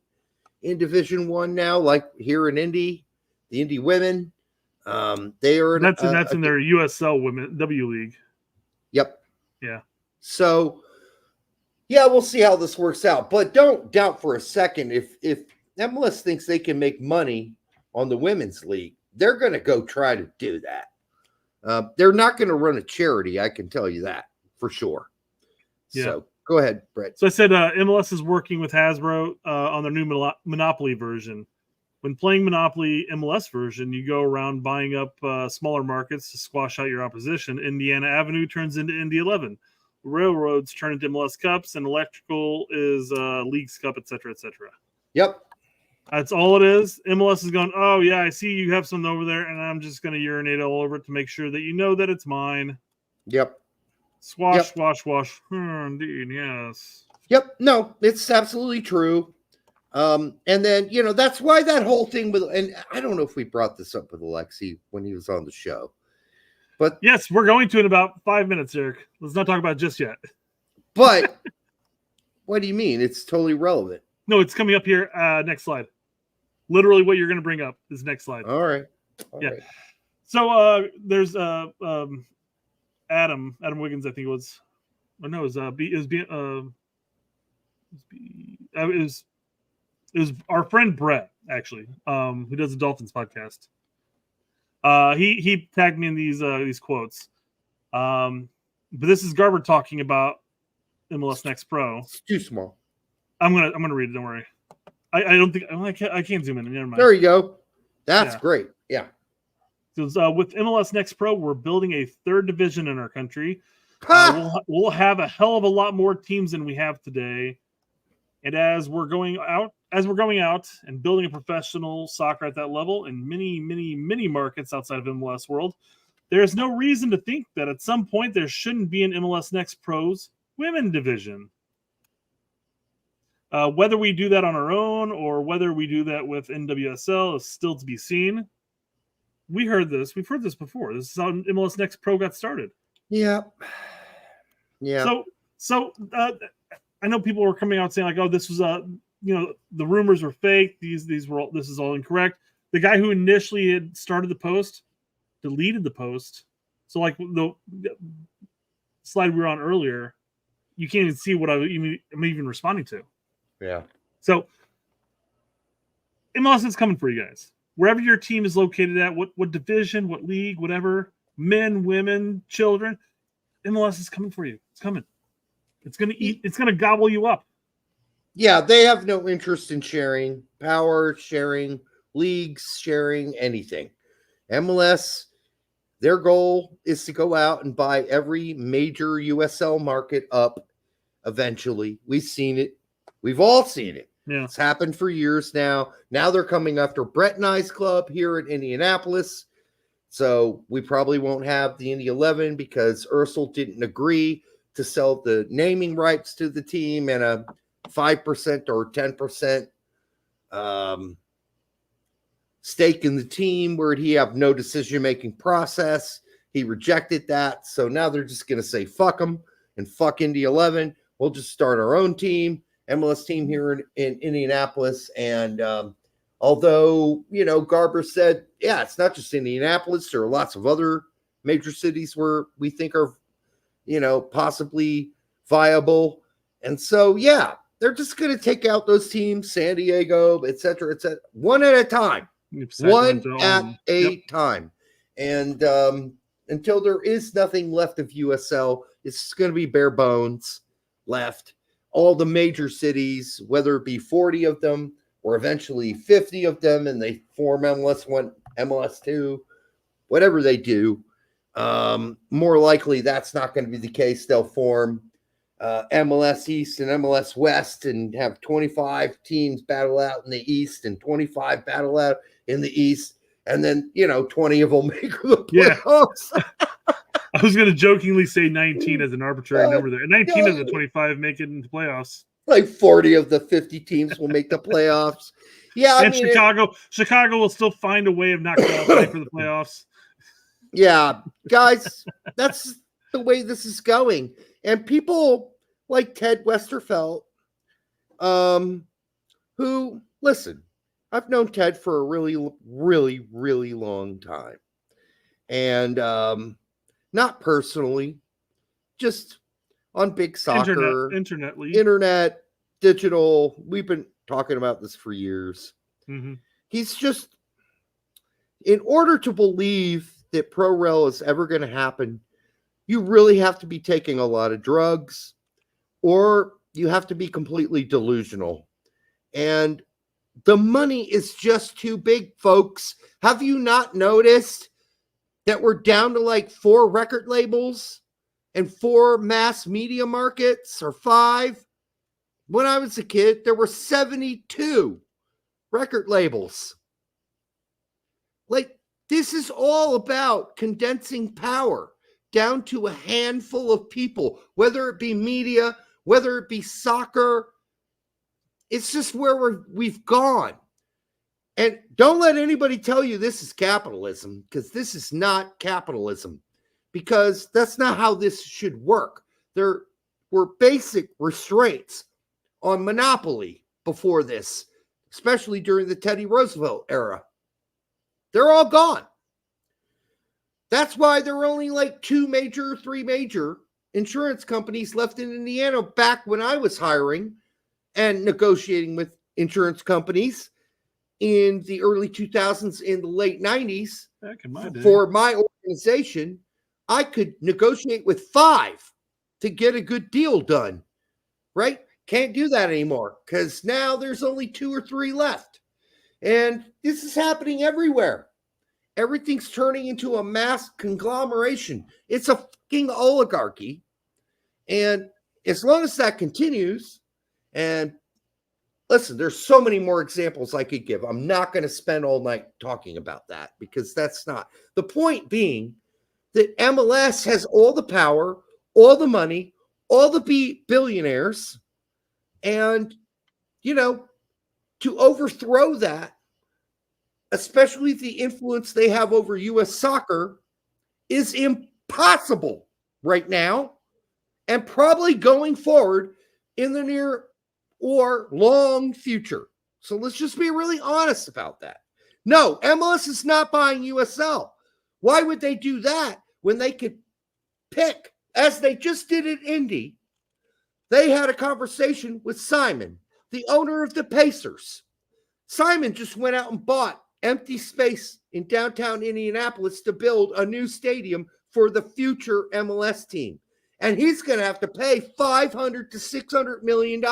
Speaker 1: in Division 1 now, like here in Indy, the Indy women. They are
Speaker 8: that's in their USL Women W League.
Speaker 1: Yep.
Speaker 8: Yeah.
Speaker 1: So, yeah, we'll see how this works out. But don't doubt for a second if MLS thinks they can make money on the women's league, they're going to go try to do that. They're not going to run a charity, I can tell you that for sure. Yeah. So go ahead, Brett.
Speaker 8: So I said MLS is working with Hasbro on their new Monopoly version. When playing Monopoly MLS version, you go around buying up smaller markets to squash out your opposition. Indiana Avenue turns into Indy 11. Railroads turn into MLS Cups, and electrical is Leagues Cup, etc., etc.
Speaker 1: Yep.
Speaker 8: That's all it is. MLS is going, oh, yeah, I see you have something over there, and I'm just going to urinate all over it to make sure that you know that it's mine.
Speaker 1: Yep.
Speaker 8: Squash, squash, squash. Indeed, yes.
Speaker 1: Yep. No, it's absolutely true. And then, that's why that whole thing with, and I don't know if we brought this up with Alexi when he was on the show, but
Speaker 8: yes, we're going to in about 5 minutes, Eric. Let's not talk about it just yet.
Speaker 1: But what do you mean? It's totally relevant.
Speaker 8: No, it's coming up here. Next slide. Literally what you're going to bring up is next slide.
Speaker 1: All right.
Speaker 8: Yeah. So there's Adam Wiggins, I think it was. Or no, it was our friend Brett, actually, who does the Dolphins podcast. He tagged me in these quotes. But this is Garber talking about MLS Next Pro.
Speaker 1: It's too small.
Speaker 8: I'm gonna read it. Don't worry. I don't think I can't zoom in. Never mind.
Speaker 1: There you go. That's great. Yeah.
Speaker 8: So with MLS Next Pro, we're building a third division in our country. We'll have a hell of a lot more teams than we have today. And as we're going out and building a professional soccer at that level in many, many, many markets outside of MLS world, there's no reason to think that at some point there shouldn't be an MLS Next Pro's women division. Whether we do that on our own or whether we do that with NWSL is still to be seen. We've heard this before. This is how MLS Next Pro got started.
Speaker 1: Yeah. Yeah.
Speaker 8: So I know people were coming out saying like, "Oh, this was the rumors were fake. This is all incorrect." The guy who initially had started the post deleted the post. So like the slide we were on earlier, you can't even see what I'm even responding to.
Speaker 1: Yeah.
Speaker 8: So MLS is coming for you guys. Wherever your team is located at, what division, what league, whatever, men, women, children, MLS is coming for you. It's coming. It's gonna gobble you up.
Speaker 1: Yeah, they have no interest in sharing power, sharing leagues, sharing anything. MLS, their goal is to go out and buy every major USL market up eventually. We've seen it. We've all seen it.
Speaker 8: Yeah.
Speaker 1: It's happened for years now. Now they're coming after Brett and I's club here in Indianapolis. So we probably won't have the Indy 11 because Ursel didn't agree to sell the naming rights to the team and a 5% or 10% stake in the team where he have no decision-making process. He rejected that. So now they're just going to say, fuck them and fuck Indy 11. We'll just start our own team, MLS team here in Indianapolis. And although, Garber said, yeah, it's not just Indianapolis. There are lots of other major cities where we think are, possibly viable. And so, yeah, they're just going to take out those teams, San Diego, et cetera, one at a time. One at a time. And until there is nothing left of USL, it's going to be bare bones left. All the major cities, whether it be 40 of them or eventually 50 of them, and they form MLS 1, MLS 2, whatever they do, more likely that's not going to be the case. They'll form MLS East and MLS West and have 25 teams battle out in the East and 25 battle out in the East. And then, 20 of them make the playoffs.
Speaker 8: Yeah. I was going to jokingly say 19 as an arbitrary number there. 19 of the 25 make it into playoffs.
Speaker 1: Like 40 of the 50 teams will make the playoffs. Yeah.
Speaker 8: And Chicago will still find a way of not qualifying for the playoffs.
Speaker 1: Yeah, guys, that's the way this is going. And people like Ted Westerfeld, who, listen, I've known Ted for a really, really, really long time. And not personally, just on big soccer, internet, digital. We've been talking about this for years.
Speaker 8: Mm-hmm.
Speaker 1: He's just, in order to believe that pro rel is ever going to happen, you really have to be taking a lot of drugs or you have to be completely delusional. And The money is just too big, folks. Have you not noticed that we're down to like 4 record labels and 4 mass media markets, or 5? When I was a kid, there were 72 record labels. Like, this is all about condensing power down to a handful of people, whether it be media, whether it be soccer. It's just where we've gone. And don't let anybody tell you this is capitalism, because this is not capitalism, because that's not how this should work. There were basic restraints on monopoly before this, especially during the Teddy Roosevelt era. They're all gone. That's why there were only like 3 major insurance companies left in Indiana back when I was hiring and negotiating with insurance companies in the early 2000s, in the late 90s.
Speaker 8: Back in my day.
Speaker 1: For my organization, I could negotiate with 5 to get a good deal done, right? Can't do that anymore because now there's only 2 or 3 left. And this is happening everywhere. Everything's turning into a mass conglomeration. It's a fucking oligarchy. And as long as that continues, and listen, there's so many more examples I could give. I'm not going to spend all night talking about that because that's not. The point being that MLS has all the power, all the money, all the billionaires, and, to overthrow that, especially the influence they have over U.S. soccer, is impossible right now and probably going forward in the near or long future. So let's just be really honest about that. No, MLS is not buying USL. Why would they do that when they could pick, as they just did at Indy? They had a conversation with Simon, the owner of the Pacers. Simon just went out and bought empty space in downtown Indianapolis to build a new stadium for the future MLS team. And he's going to have to pay $500 to $600 million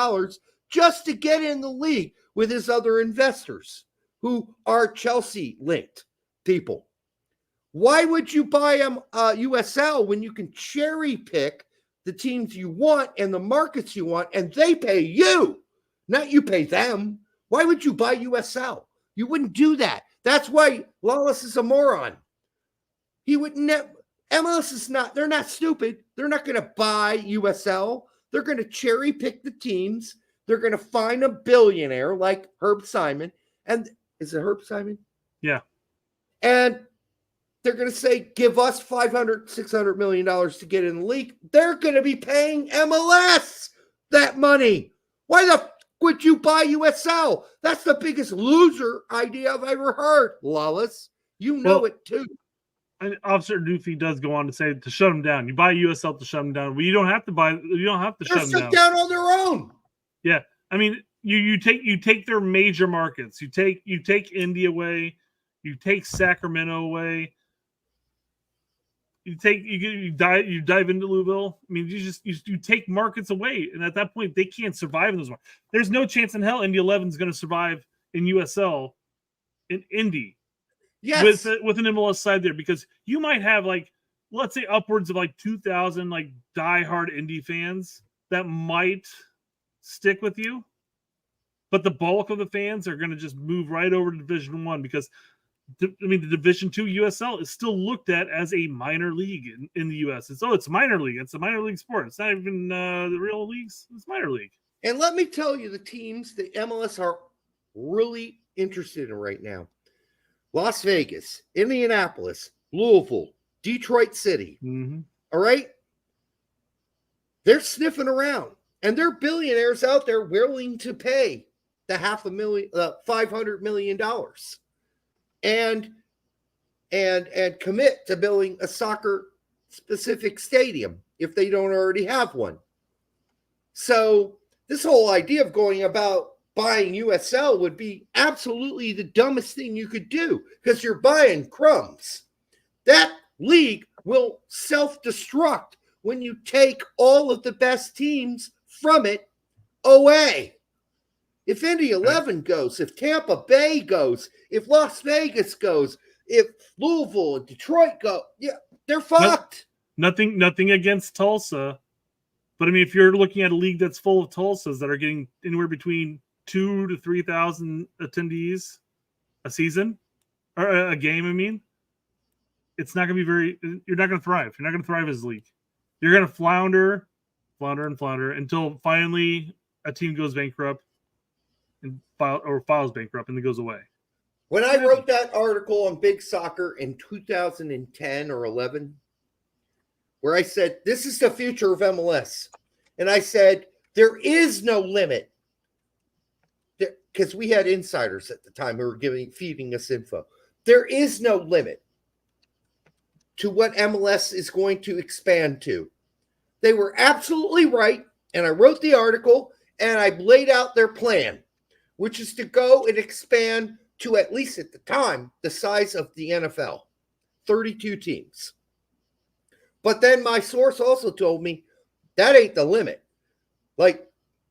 Speaker 1: just to get in the league with his other investors who are Chelsea-linked people. Why would you buy USL when you can cherry pick the teams you want and the markets you want, and they pay you, not you pay them? Why would you buy USL? You wouldn't do that. That's why Lawless is a moron. He would never. MLS is not, they're not stupid. They're not going to buy USL. They're going to cherry pick the teams. They're going to find a billionaire like Herb Simon. And is it Herb Simon?
Speaker 8: Yeah.
Speaker 1: And they're going to say, give us $500, $600 million to get in the league. They're going to be paying MLS that money. Why the would you buy USL? That's the biggest loser idea I've ever heard, Lawless. You know it too.
Speaker 8: And Officer Doofy does go on to say to shut them down. You buy USL to shut them down. Well, you don't have to shut them
Speaker 1: down on their own.
Speaker 8: Yeah. I mean, you take their major markets. You take Indy away, you take Sacramento away. You dive into Louisville. I mean, you take markets away, and at that point, they can't survive in those markets. There's no chance in hell Indy 11 is going to survive in USL in Indy.
Speaker 1: Yes,
Speaker 8: with an MLS side there, because you might have let's say upwards of 2,000 diehard Indy fans that might stick with you, but the bulk of the fans are going to just move right over to Division I because. The Division II USL is still looked at as a minor league in the U.S. It's minor league. It's a minor league sport. It's not even the real leagues. It's minor league.
Speaker 1: And let me tell you the teams that MLS are really interested in right now. Las Vegas, Indianapolis, Louisville, Detroit City.
Speaker 8: Mm-hmm.
Speaker 1: All right? They're sniffing around. And there are billionaires out there willing to pay the $500 million. And commit to building a soccer-specific stadium if they don't already have one. So this whole idea of going about buying USL would be absolutely the dumbest thing you could do because you're buying crumbs. That league will self-destruct when you take all of the best teams from it away. If Indy 11 goes, if Tampa Bay goes, if Las Vegas goes, if Louisville and Detroit go, yeah, they're fucked.
Speaker 8: Nothing against Tulsa. But I mean, if you're looking at a league that's full of Tulsas that are getting anywhere between 2,000 to 3,000 attendees a season or a game, I mean, it's not going to be you're not going to thrive. You're not going to thrive as a league. You're going to flounder until finally a team goes bankrupt and files bankrupt and then goes away.
Speaker 1: When I wrote that article on Big Soccer in 2010 or 11, where I said, this is the future of MLS. And I said, there is no limit. Because we had insiders at the time who were feeding us info. There is no limit to what MLS is going to expand to. They were absolutely right. And I wrote the article and I laid out their plan, which is to go and expand to, at least at the time, the size of the NFL, 32 teams. But then my source also told me that ain't the limit. Like,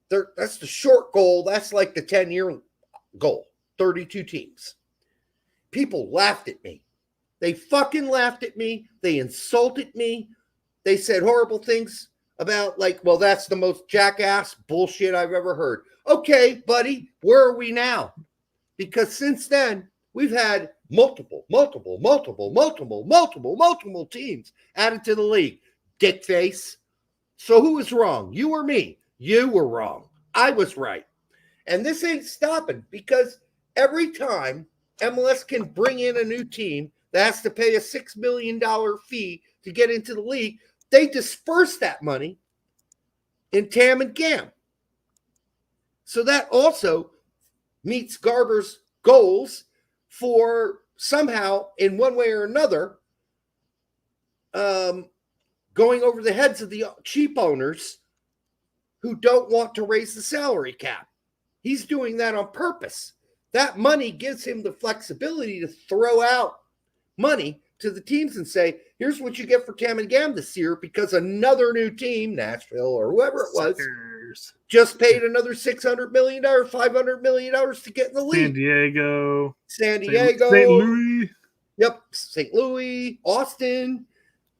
Speaker 1: that's the short goal. That's like the 10-year goal, 32 teams. People laughed at me. They fucking laughed at me. They insulted me. They said horrible things about, like, well, that's the most jackass bullshit I've ever heard. Okay, buddy, where are we now? Because since then, we've had multiple teams added to the league. Dickface. So who was wrong? You or me? You were wrong. I was right. And this ain't stopping, because every time MLS can bring in a new team that has to pay a $6 million fee to get into the league, they disperse that money in TAM and GAM. So that also meets Garber's goals for somehow, in one way or another, going over the heads of the cheap owners who don't want to raise the salary cap. He's doing that on purpose. That money gives him the flexibility to throw out money to the teams and say, here's what you get for TAM and GAM this year, because another new team, Nashville or whoever it was, just paid another $600 million, $500 million to get in the league. San Diego.
Speaker 8: St. Louis.
Speaker 1: Yep. St. Louis, Austin.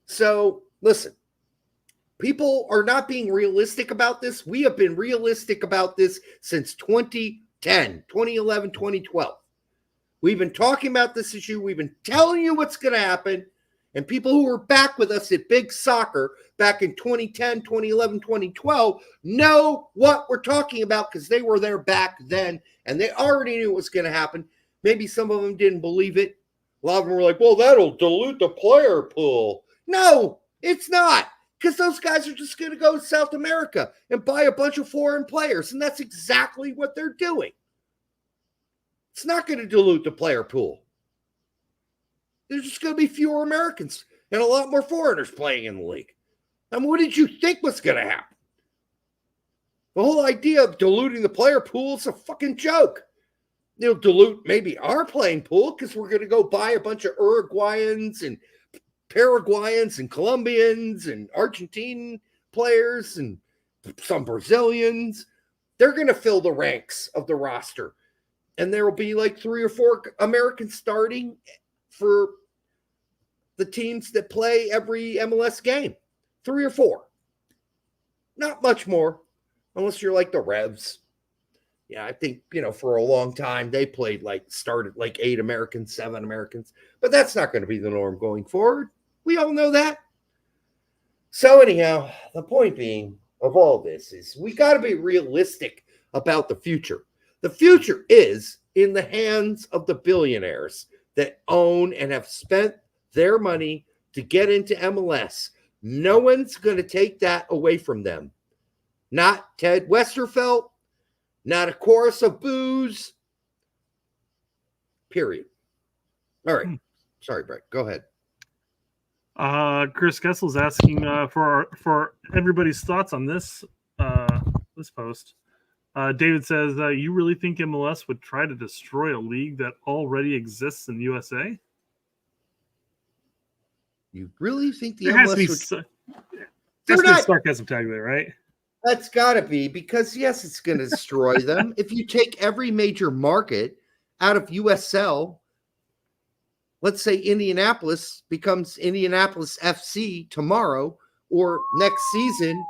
Speaker 1: So listen, people are not being realistic about this. We have been realistic about this since 2010, 2011, 2012. We've been talking about this issue. We've been telling you what's going to happen. And people who were back with us at Big Soccer back in 2010, 2011, 2012 know what we're talking about, because they were there back then and they already knew what was going to happen. Maybe some of them didn't believe it. A lot of them were like, well, that'll dilute the player pool. No, it's not, because those guys are just going to go to South America and buy a bunch of foreign players. And that's exactly what they're doing. It's not going to dilute the player pool. There's just going to be fewer Americans and a lot more foreigners playing in the league. I mean, what did you think was going to happen? The whole idea of diluting the player pool is a fucking joke. It'll dilute maybe our playing pool, because we're going to go buy a bunch of Uruguayans and Paraguayans and Colombians and Argentine players and some Brazilians. They're going to fill the ranks of the roster. And there will be like 3 or 4 Americans starting for the teams that play every MLS game. 3 or 4. Not much more, unless you're like the Revs. Yeah, I think, for a long time, they started like 8 Americans, 7 Americans. But that's not going to be the norm going forward. We all know that. So anyhow, the point being of all this is we got to be realistic about the future. The future is in the hands of the billionaires that own and have spent their money to get into MLS. No one's going to take that away from them. Not Ted Westerfeld, not a chorus of boos. Period. All right. Sorry, Brett. Go ahead.
Speaker 8: Chris Kessel's asking for everybody's thoughts on this this post. David says, you really think MLS would try to destroy a league that already exists in the USA?
Speaker 1: You really think the
Speaker 8: there
Speaker 1: MLS
Speaker 8: has to be
Speaker 1: would...
Speaker 8: there's no sarcasm tag there, right?
Speaker 1: That's got to be because, yes, it's going to destroy them. If you take every major market out of USL, let's say Indianapolis becomes Indianapolis FC tomorrow or next season,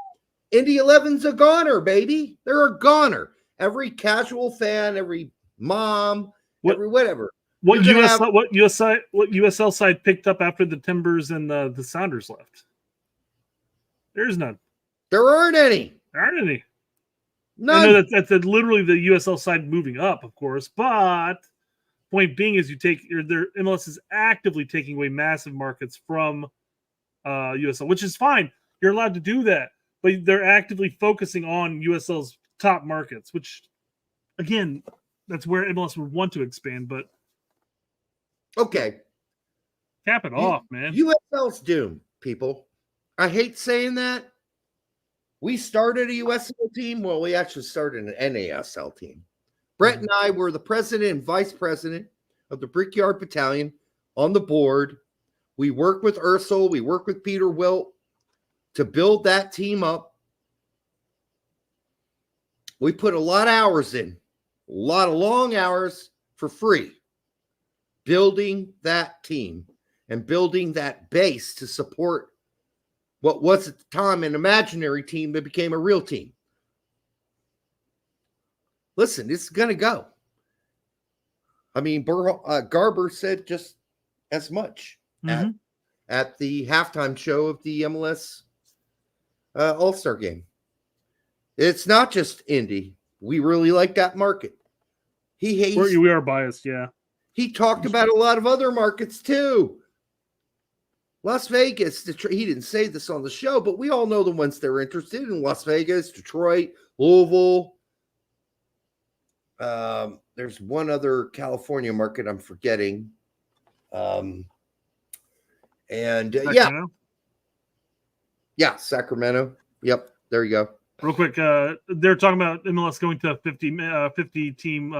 Speaker 1: Indy 11's a goner, baby. They're a goner. Every casual fan, every mom, every whatever.
Speaker 8: What USL side picked up after the Timbers and the Sounders left? There's none.
Speaker 1: There aren't any.
Speaker 8: None. I know that's literally the USL side moving up, of course, but point being is their MLS is actively taking away massive markets from USL, which is fine. You're allowed to do that, but they're actively focusing on USL's top markets, which, again, that's where MLS would want to expand, but
Speaker 1: okay.
Speaker 8: Cap it off, man.
Speaker 1: USL's doomed, people. I hate saying that. We started a USL team. Well, we actually started an NASL team. Brett and I were the president and vice president of the Brickyard Battalion on the board. We worked with Ursel. We worked with Peter Wilt to build that team up. We put a lot of hours in, a lot of long hours for free, building that team and building that base to support what was at the time an imaginary team that became a real team. Listen, it's going to go. I mean, Garber said just as much at the halftime show of the MLS All-Star game. It's not just Indy. We really like that market. He hates.
Speaker 8: We are biased, yeah.
Speaker 1: He talked about a lot of other markets too. Las Vegas, Detroit, he didn't say this on the show, but we all know the ones they're interested in. Las Vegas, Detroit, Louisville. There's one other California market I'm forgetting. Sacramento? Yeah, Sacramento. Yep, there you go.
Speaker 8: Real quick, they're talking about MLS going to a 50 team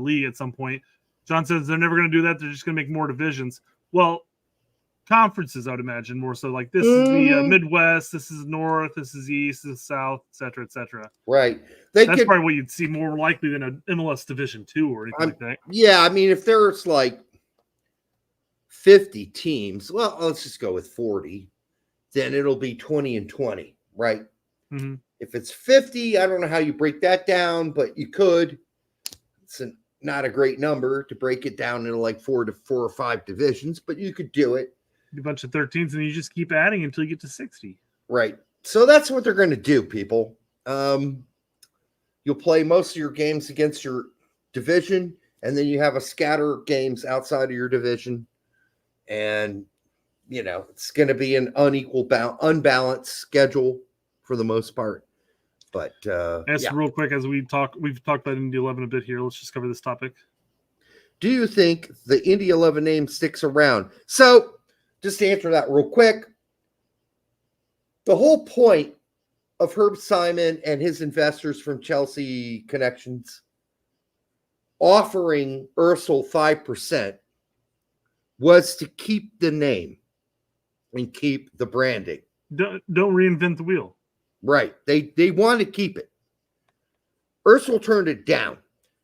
Speaker 8: league at some point. John says they're never going to do that. They're just going to make more divisions. Well, conferences, I would imagine, more so. Like, this is the Midwest, this is North, this is East, this is South, et cetera, et cetera.
Speaker 1: Right.
Speaker 8: That's probably what you'd see more likely than an MLS Division 2 or anything like that.
Speaker 1: Yeah, I mean, if there's like 50 teams, well, let's just go with 40, then it'll be 20 and 20, right?
Speaker 8: Mm-hmm.
Speaker 1: If it's 50, I don't know how you break that down, but you could. It's not a great number to break it down into like 4 or 5 divisions, but you could do it.
Speaker 8: A bunch of 13s, and you just keep adding until you get to 60.
Speaker 1: Right. So that's what they're going to do, people. You'll play most of your games against your division, and then you have a scatter games outside of your division. And, you know, it's going to be an unbalanced schedule for the most part. But
Speaker 8: real quick, as we've talked about Indy 11 a bit here. Let's just cover this topic.
Speaker 1: Do you think the Indy 11 name sticks around? So, just to answer that real quick, the whole point of Herb Simon and his investors from Chelsea Connections offering Ursel 5% was to keep the name and keep the branding.
Speaker 8: Don't reinvent the wheel.
Speaker 1: Right. They want to keep it. Ursel turned it down.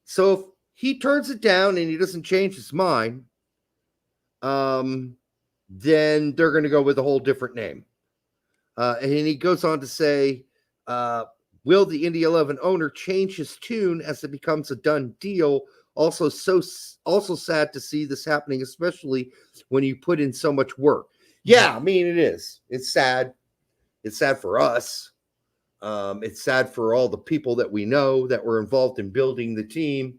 Speaker 1: So if he turns it down and he doesn't change his mind, then they're going to go with a whole different name. And he goes on to say, will the Indy 11 owner change his tune as it becomes a done deal? Also sad to see this happening, especially when you put in so much work. Yeah, I mean, it is. It's sad. It's sad for us. It's sad for all the people that we know that were involved in building the team.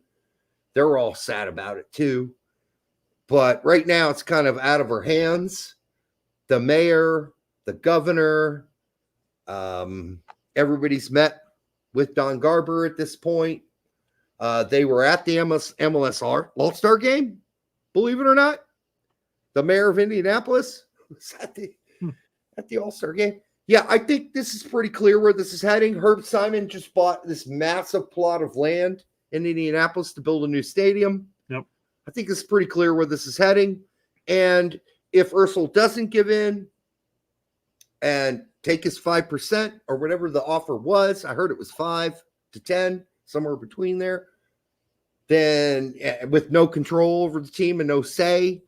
Speaker 1: They're all sad about it too. But right now it's kind of out of our hands. The mayor, the governor, everybody's met with Don Garber at this point. They were at the MLS All-Star game, believe it or not. The mayor of Indianapolis was at the All-Star game. Yeah, I think this is pretty clear where this is heading. Herb Simon just bought this massive plot of land in Indianapolis to build a new stadium.
Speaker 8: Yep.
Speaker 1: I think it's pretty clear where this is heading. And if Ursel doesn't give in and take his 5% or whatever the offer was. I heard it was 5 to 10, somewhere between there. Then with no control over the team and no say.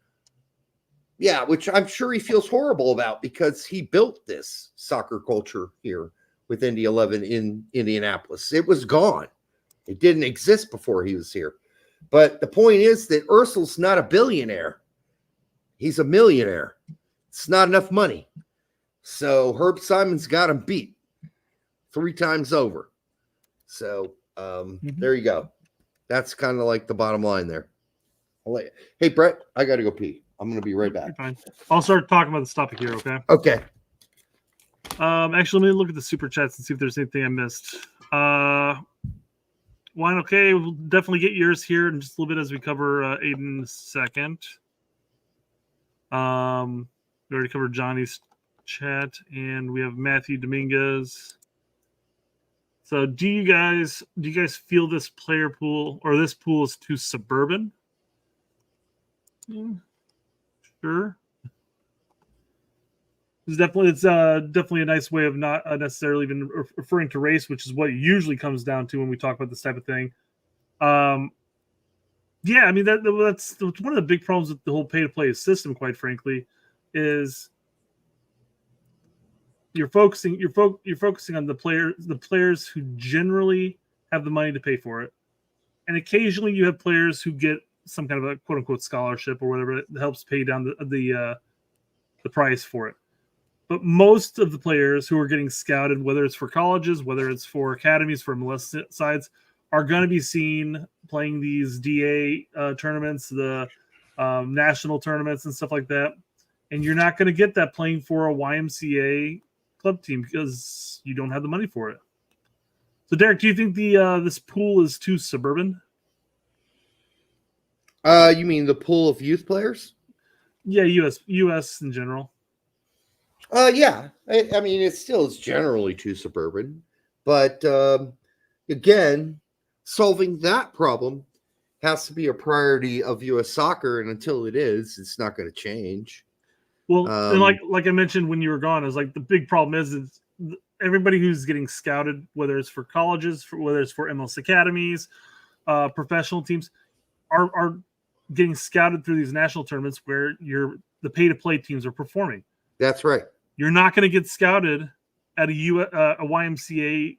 Speaker 1: Yeah, which I'm sure he feels horrible about because he built this soccer culture here with Indy 11 in Indianapolis. It was gone. It didn't exist before he was here. But the point is that Ursul's not a billionaire. He's a millionaire. It's not enough money. So Herb Simon's got him beat 3 times over. So there you go. That's kind of like the bottom line there. Hey, Brett, I got to go pee. I'm going to be right back.
Speaker 8: Fine. I'll start talking about this topic here, okay?
Speaker 1: Okay.
Speaker 8: Actually, let me look at the super chats and see if there's anything I missed. Wine, okay, we'll definitely get yours here in just a little bit as we cover Aiden in a second. We already covered Johnny's chat, and we have Matthew Dominguez. So, do you guys feel this player pool or this pool is too suburban? Sure. It's definitely a nice way of not necessarily even referring to race, which is what it usually comes down to when we talk about this type of thing. Yeah, I mean that's one of the big problems with the whole pay-to-play system. Quite frankly, is you're focusing on the players who generally have the money to pay for it, and occasionally you have players who get some kind of a quote-unquote scholarship or whatever that helps pay down the price for it. But most of the players who are getting scouted, whether it's for colleges, whether it's for academies, for MLS sides, are going to be seen playing these DA tournaments, the national tournaments and stuff like that. And you're not going to get that playing for a YMCA club team because you don't have the money for it. So, Derek, do you think this pool is too suburban?
Speaker 1: You mean the pool of youth players?
Speaker 8: Yeah, U.S. in general.
Speaker 1: Yeah. I mean, it still is generally too suburban. But, again, solving that problem has to be a priority of U.S. soccer. And until it is, it's not going to change.
Speaker 8: Well, and like I mentioned when you were gone, is like the big problem is everybody who's getting scouted, whether it's for colleges, whether it's for MLS academies, professional teams, are getting scouted through these national tournaments where the pay-to-play teams are performing.
Speaker 1: That's right.
Speaker 8: You're not going to get scouted at a YMCA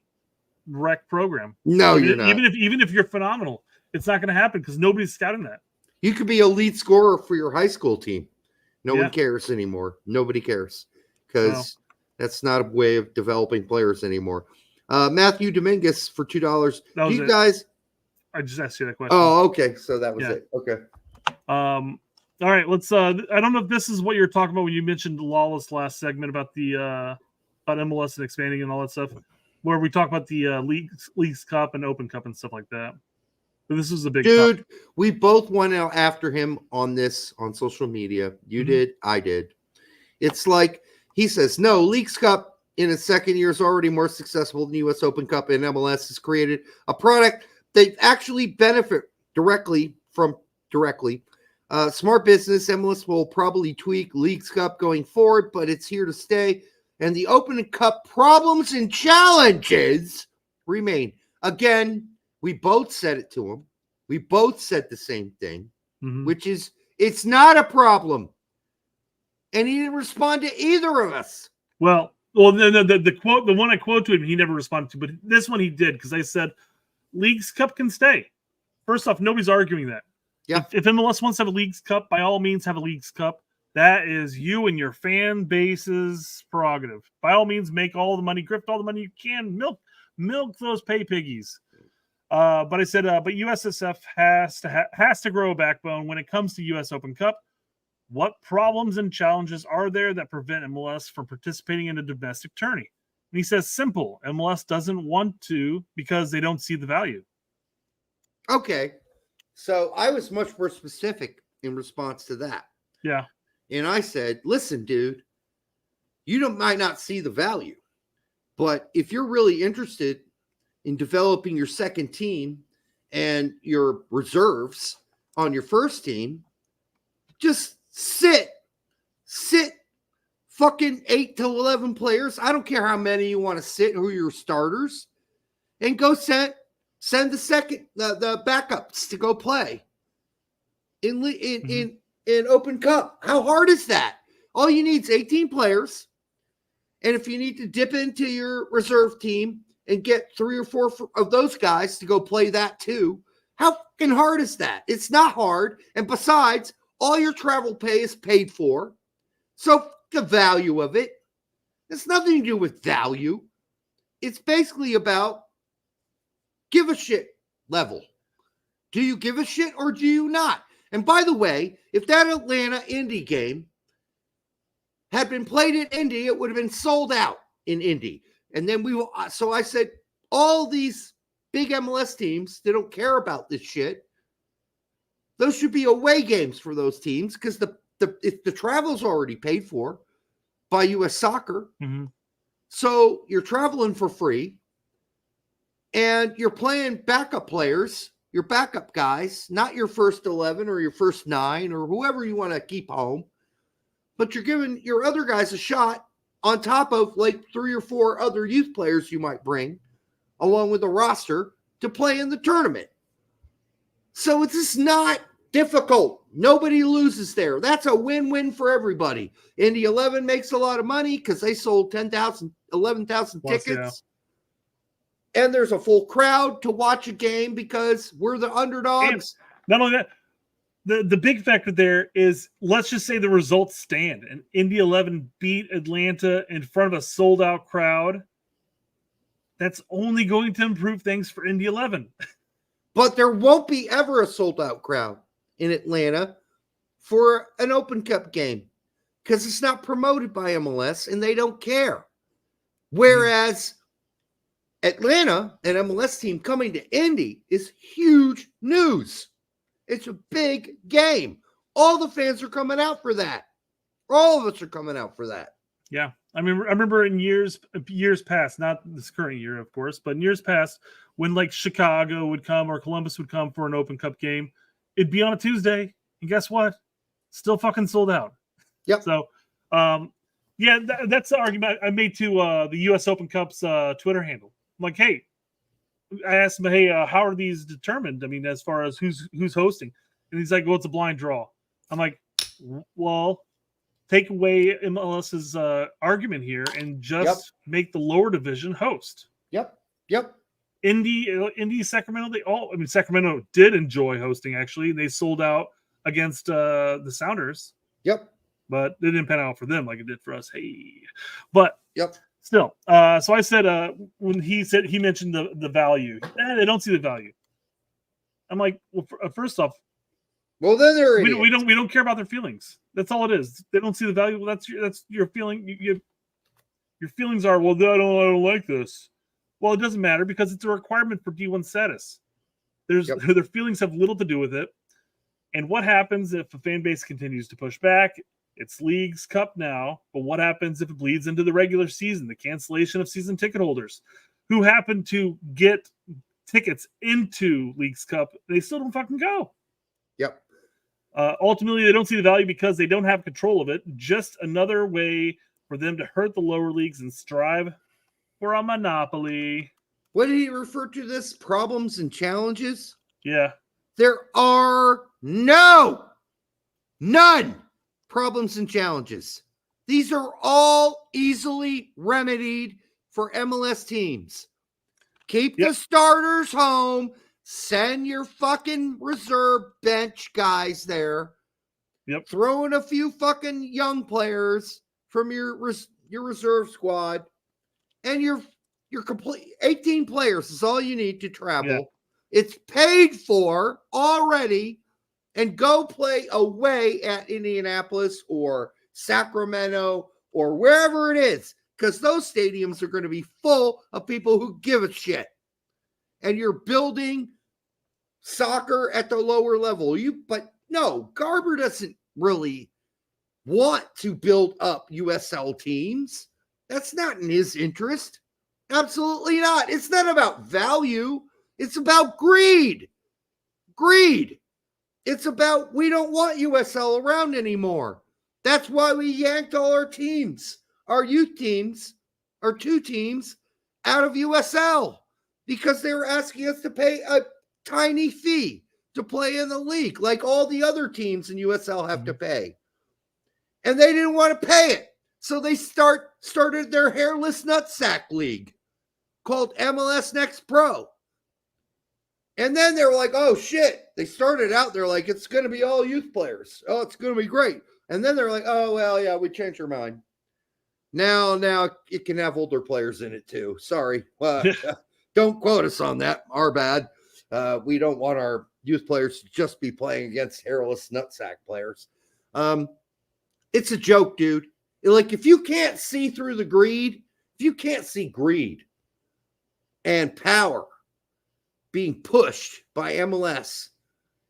Speaker 8: rec program.
Speaker 1: No, you're not.
Speaker 8: Even if you're phenomenal, it's not going to happen because nobody's scouting that.
Speaker 1: You could be a lead scorer for your high school team. No one cares anymore. Nobody cares because that's not a way of developing players anymore. Matthew Dominguez for $2. Do you guys?
Speaker 8: I just asked you that question.
Speaker 1: Oh, okay. So that was it. Okay.
Speaker 8: All right. Let's. I don't know if this is what you're talking about when you mentioned Lawless last segment about the about MLS and expanding and all that stuff, where we talk about the Leagues Cup and Open Cup and stuff like that. But this is a big
Speaker 1: dude. We both went out after him on this on social media. You did. I did. It's like he says, no, Leagues Cup in its second year is already more successful than U.S. Open Cup, and MLS has created a product they actually benefit directly. Smart business. MLS will probably tweak Leagues Cup going forward, but it's here to stay. And the Open Cup problems and challenges remain. Again, we both said it to him. We both said the same thing, which is it's not a problem. And he didn't respond to either of us.
Speaker 8: Well, the quote, the one I quote to him, he never responded to, but this one he did because I said, Leagues Cup can stay. First off, nobody's arguing that.
Speaker 1: Yeah.
Speaker 8: If MLS wants to have a Leagues Cup, by all means have a Leagues Cup. That is you and your fan base's prerogative. By all means, make all the money, grift all the money you can, milk those pay piggies. But I said, but USSF has to grow a backbone when it comes to US Open Cup. What problems and challenges are there that prevent MLS from participating in a domestic tourney? And he says, simple. MLS doesn't want to because they don't see the value.
Speaker 1: Okay. So I was much more specific in response to that.
Speaker 8: Yeah.
Speaker 1: And I said, listen, dude, you might not see the value, but if you're really interested in developing your second team and your reserves on your first team, just sit fucking 8 to 11 players. I don't care how many you want to sit, who are your starters, and go send the backups to go play in Open Cup. How hard is that? All you need is 18 players. And if you need to dip into your reserve team and get 3 or 4 of those guys to go play that too, how fucking hard is that? It's not hard. And besides, all your travel pay is paid for. So the value of it, it's nothing to do with value. It's basically about give a shit level. Do you give a shit or do you not? And by the way, if that Atlanta-Indy game had been played in Indy, it would have been sold out in Indy. And then so I said, all these big MLS teams, they don't care about this shit. Those should be away games for those teams because if the travel's already paid for by U.S. Soccer.
Speaker 8: Mm-hmm.
Speaker 1: So you're traveling for free and you're playing backup players, your backup guys, not your first 11 or your first 9 or whoever you want to keep home. But you're giving your other guys a shot on top of like 3 or 4 other youth players you might bring along with the roster to play in the tournament. So it's just not difficult. Nobody loses there. That's a win-win for everybody. Indy 11 makes a lot of money because they sold 11,000 tickets. Yeah. And there's a full crowd to watch a game because we're the underdogs.
Speaker 8: And not only that, the big factor there is, let's just say the results stand and Indy 11 beat Atlanta in front of a sold-out crowd. That's only going to improve things for Indy 11.
Speaker 1: But there won't be ever a sold-out crowd in Atlanta for an Open Cup game because it's not promoted by MLS and they don't care. Whereas Atlanta, an MLS team coming to Indy, is huge news. It's a big game. All the fans are coming out for that. All of us are coming out for that.
Speaker 8: Yeah. I remember in years past, not this current year, of course, but in years past, when like Chicago would come or Columbus would come for an Open Cup game, it'd be on a Tuesday. And guess what? Still fucking sold out.
Speaker 1: Yep.
Speaker 8: So, yeah, that's the argument I made to the U.S. Open Cup's Twitter handle. I'm like, hey, I asked him, hey, how are these determined? I mean, as far as who's hosting. And he's like, well, it's a blind draw. I'm like, well, take away MLS's argument here and just make the lower division host.
Speaker 1: Yep.
Speaker 8: Indy, Sacramento, Sacramento did enjoy hosting, actually. They sold out against the Sounders.
Speaker 1: Yep.
Speaker 8: But it didn't pan out for them like it did for us. Hey. But still, so I said when he mentioned the value, they don't see the value. I'm like, well, first off,
Speaker 1: well, then
Speaker 8: we don't care about their feelings. That's all it is. They don't see the value. Well, that's your feeling. Your feelings are, well, I don't like this. Well, it doesn't matter because it's a requirement for D1 status. Their feelings have little to do with it. And what happens if a fan base continues to push back? It's Leagues Cup now, but what happens if it bleeds into the regular season? The cancellation of season ticket holders who happen to get tickets into Leagues Cup, they still don't fucking go.
Speaker 1: Yep.
Speaker 8: Ultimately, they don't see the value because they don't have control of it. Just another way for them to hurt the lower leagues and strive for a monopoly.
Speaker 1: What did he refer to this? Problems and challenges?
Speaker 8: Yeah.
Speaker 1: There are none problems and challenges. These are all easily remedied for MLS teams. Keep the starters home. Send your fucking reserve bench guys there.
Speaker 8: Yep.
Speaker 1: Throw in a few fucking young players from your reserve squad. And you're complete. 18 players is all you need to travel. Yeah. It's paid for already. And go play away at Indianapolis or Sacramento or wherever it is. Because those stadiums are going to be full of people who give a shit. And you're building soccer at the lower level. But no, Garber doesn't really want to build up USL teams. That's not in his interest. Absolutely not. It's not about value. It's about greed. Greed. It's about we don't want USL around anymore. That's why we yanked all our teams, our youth teams, our 2 teams out of USL because they were asking us to pay a tiny fee to play in the league like all the other teams in USL have to pay. And they didn't want to pay it. So they started their hairless nutsack league called MLS Next Pro. And then they were like, oh, shit. They started out, they're like, it's going to be all youth players. Oh, it's going to be great. And then they're like, oh, well, yeah, we changed our mind. Now it can have older players in it too. Sorry. Don't quote us on that. Our bad. We don't want our youth players to just be playing against hairless nutsack players. It's a joke, dude. Like, if you can't see through the greed, if you can't see greed and power being pushed by MLS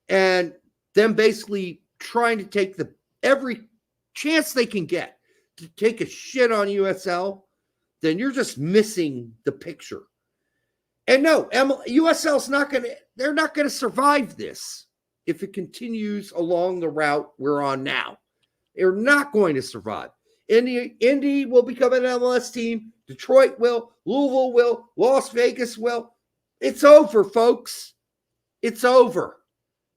Speaker 1: and them basically trying to take every chance they can get to take a shit on USL, then you're just missing the picture. And no, USL's they're not going to survive this if it continues along the route we're on now. They're not going to survive. Indy will become an MLS team. Detroit will. Louisville will. Las Vegas will. It's over, folks. It's over.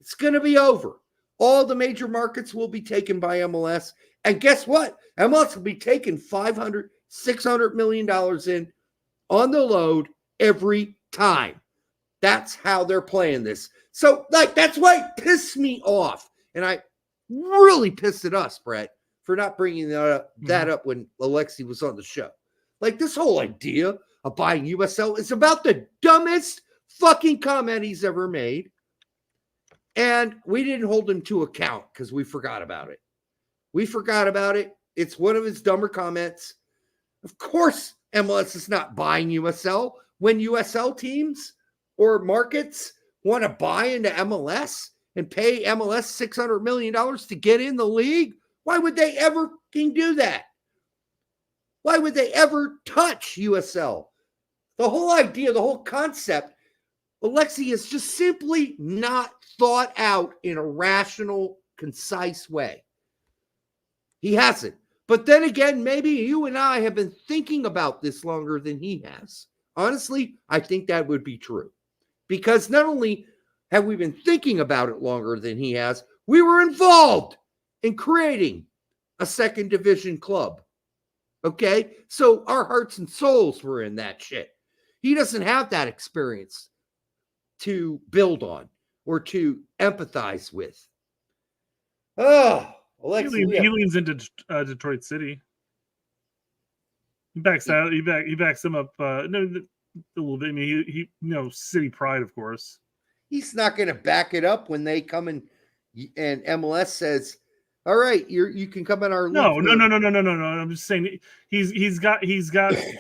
Speaker 1: It's going to be over. All the major markets will be taken by MLS. And guess what? MLS will be taking $500, $600 million in on the load every time. That's how they're playing this. So, that's why it pissed me off. And I really pissed at us, Brett, for not bringing that up when Alexi was on the show. This whole idea of buying USL is about the dumbest fucking comment he's ever made. And we didn't hold him to account because we forgot about it. We forgot about it. It's one of his dumber comments. Of course, MLS is not buying USL. When USL teams or markets want to buy into MLS and pay MLS $600 million to get in the league, why would they ever do that? Why would they ever touch USL? The whole idea, the whole concept, Alexi is just simply not thought out in a rational, concise way. He hasn't. But then again, maybe you and I have been thinking about this longer than he has. Honestly, I think that would be true. Because not only have we been thinking about it longer than he has, we were involved in creating a second division club. Okay? So our hearts and souls were in that shit. He doesn't have that experience to build on or to empathize with. Oh, Alexi,
Speaker 8: he leans into Detroit City. He backs that. He backs them up. A little bit. I mean, he city pride, of course.
Speaker 1: He's not going to back it up when they come and MLS says, "All right, you can come in our."
Speaker 8: No. I'm just saying he's got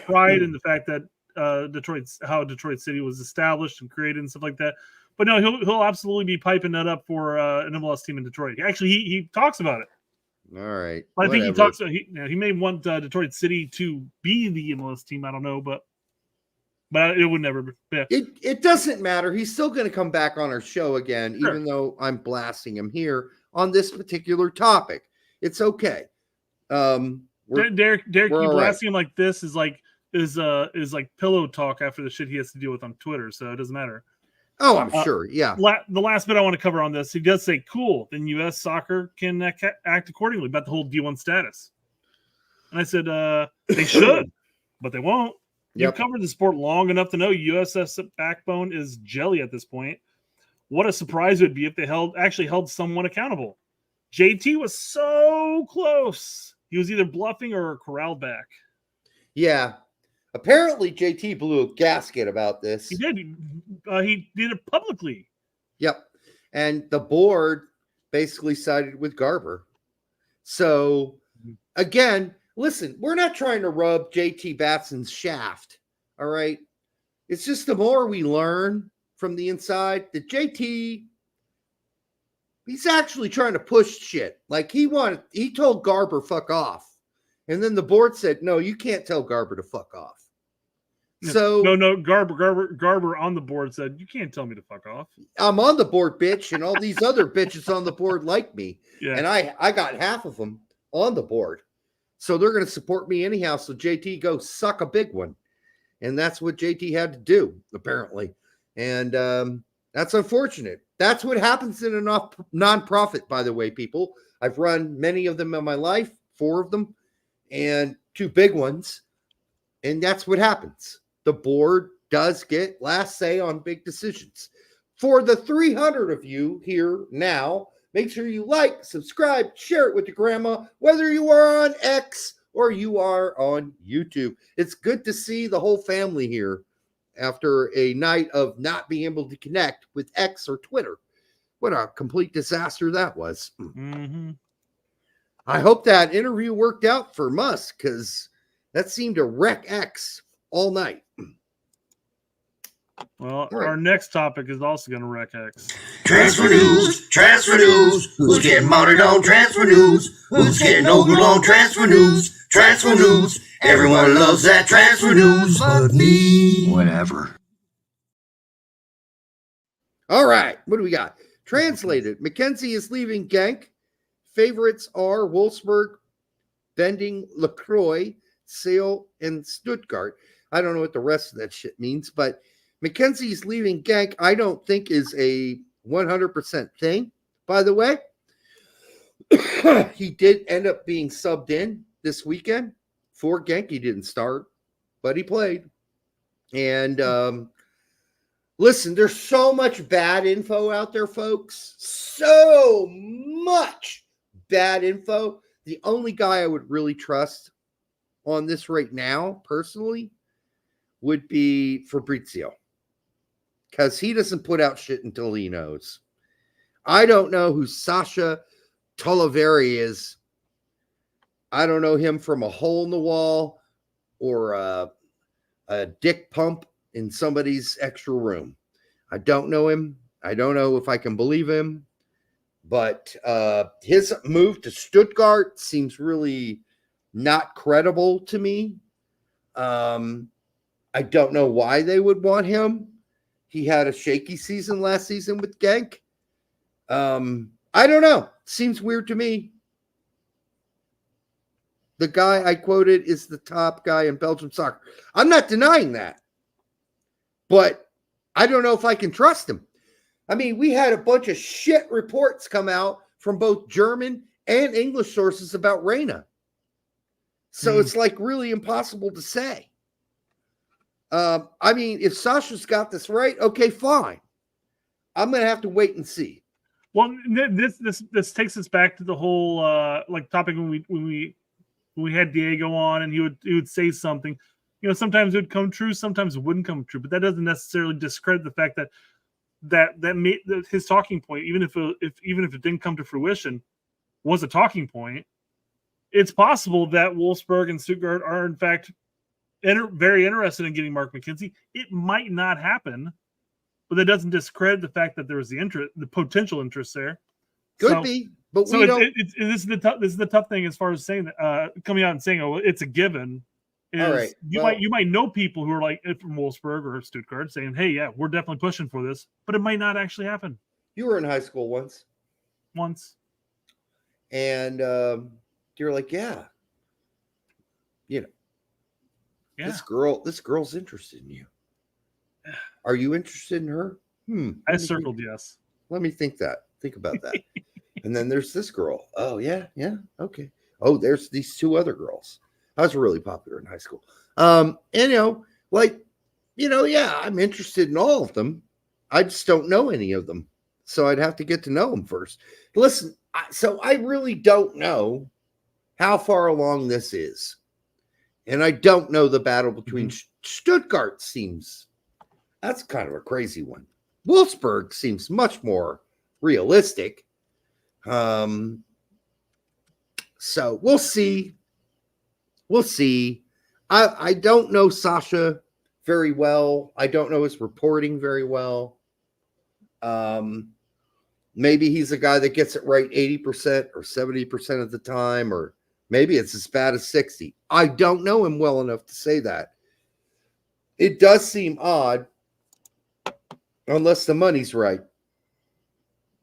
Speaker 8: pride in the fact that Detroit City was established and created and stuff like that. But no, he'll absolutely be piping that up for an MLS team in Detroit. Actually, he talks about it.
Speaker 1: All right,
Speaker 8: but I think he talks. He may want Detroit City to be the MLS team. I don't know, but it would never be. Yeah.
Speaker 1: It doesn't matter. He's still going to come back on our show again, sure, even though I'm blasting him here on this particular topic. It's okay.
Speaker 8: Derek, you blasting him like this is like pillow talk after the shit he has to deal with on Twitter. So it doesn't matter.
Speaker 1: Oh, I'm sure. Yeah.
Speaker 8: The last bit I want to cover on this, he does say, cool, then U.S. soccer can act accordingly about the whole D1 status. And I said, they should, but they won't. You've covered the sport long enough to know USS backbone is jelly at this point. What a surprise it would be if they actually held someone accountable. JT was so close. He was either bluffing or corralled back.
Speaker 1: Yeah. Apparently, JT blew a gasket about this.
Speaker 8: He did. He did it publicly.
Speaker 1: Yep. And the board basically sided with Garber. So, again, listen, we're not trying to rub JT Batson's shaft, all right? It's just the more we learn from the inside that JT, he's actually trying to push shit. Like, he told Garber, fuck off. And then the board said, no, you can't tell Garber to fuck off. So
Speaker 8: no, Garber on the board said, you can't tell me to fuck off.
Speaker 1: I'm on the board, bitch, and all these other bitches on the board like me.
Speaker 8: Yeah.
Speaker 1: And I got half of them. on the board. So they're going to support me anyhow. So JT, go suck a big one. And that's what JT had to do, apparently. And that's unfortunate. That's what happens in a nonprofit, by the way, people. I've run many of them in my life, 4 of them, and 2 big ones. And that's what happens. The board does get last say on big decisions. For the 300 of you here now, make sure you like, subscribe, share it with your grandma, whether you are on X or you are on YouTube. It's good to see the whole family here after a night of not being able to connect with X or Twitter. What a complete disaster that was.
Speaker 8: Mm-hmm.
Speaker 1: I hope that interview worked out for Musk, because that seemed to wreck X all night.
Speaker 8: Well, our next topic is also going to wreck X.
Speaker 2: Transfer news, transfer news. Who's getting mounted on transfer news? Who's getting over on transfer news? Transfer news. Everyone loves that transfer news but me. Whatever.
Speaker 1: All right, what do we got? Translated. McKenzie is leaving Genk. Favorites are Wolfsburg, Bending, LaCroix, Sale, and Stuttgart. I don't know what the rest of that shit means, but McKenzie's leaving Genk, I don't think is a 100% thing, by the way. He did end up being subbed in this weekend for Genk. He didn't start, but he played. And listen, there's so much bad info out there, folks. So much bad info. The only guy I would really trust on this right now, personally, would be Fabrizio. Because he doesn't put out shit until he knows. I don't know who Sasha Toliveri is. I don't know him from a hole in the wall or a dick pump in somebody's extra room. I don't know him. I don't know if I can believe him. But his move to Stuttgart seems really not credible to me. I don't know why they would want him. He had a shaky season last season with Genk. I don't know. Seems weird to me. The guy I quoted is the top guy in Belgium soccer. I'm not denying that. But I don't know if I can trust him. I mean, we had a bunch of shit reports come out from both German and English sources about Reyna. So it's like really impossible to say. I mean, if Sasha's got this right, okay, fine. I'm going to have to wait and see.
Speaker 8: Well, this takes us back to the whole topic when we had Diego on, and he would say something. You know, sometimes it would come true, sometimes it wouldn't come true, but that doesn't necessarily discredit the fact that his talking point, even if it didn't come to fruition, was a talking point. It's possible that Wolfsburg and Stuttgart are in fact very interested in getting Mark McKenzie. It might not happen, but that doesn't discredit the fact that there was the potential interest there.
Speaker 1: Could be, but we don't.
Speaker 8: This is the tough thing as far as saying that coming out and saying, "Oh, it's a given."
Speaker 1: All right,
Speaker 8: you might know people who are like from Wolfsburg or Stuttgart saying, "Hey, yeah, we're definitely pushing for this," but it might not actually happen.
Speaker 1: You were in high school once, and you're like, "Yeah, you know." Yeah. This girl's interested in you. Are you interested in her?
Speaker 8: I circled yes.
Speaker 1: Let me think about that. And then there's this girl. Oh, yeah, okay. Oh, there's these 2 other girls. I was really popular in high school. And I'm interested in all of them. I just don't know any of them. So I'd have to get to know them first. Listen, so I really don't know how far along this is. And I don't know the battle between Stuttgart seems, that's kind of a crazy one. Wolfsburg seems much more realistic. So we'll see. I don't know Sasha very well. I don't know his reporting very well. Maybe he's a guy that gets it right 80% or 70% of the time, or maybe it's as bad as 60. I don't know him well enough to say that. It does seem odd, unless the money's right,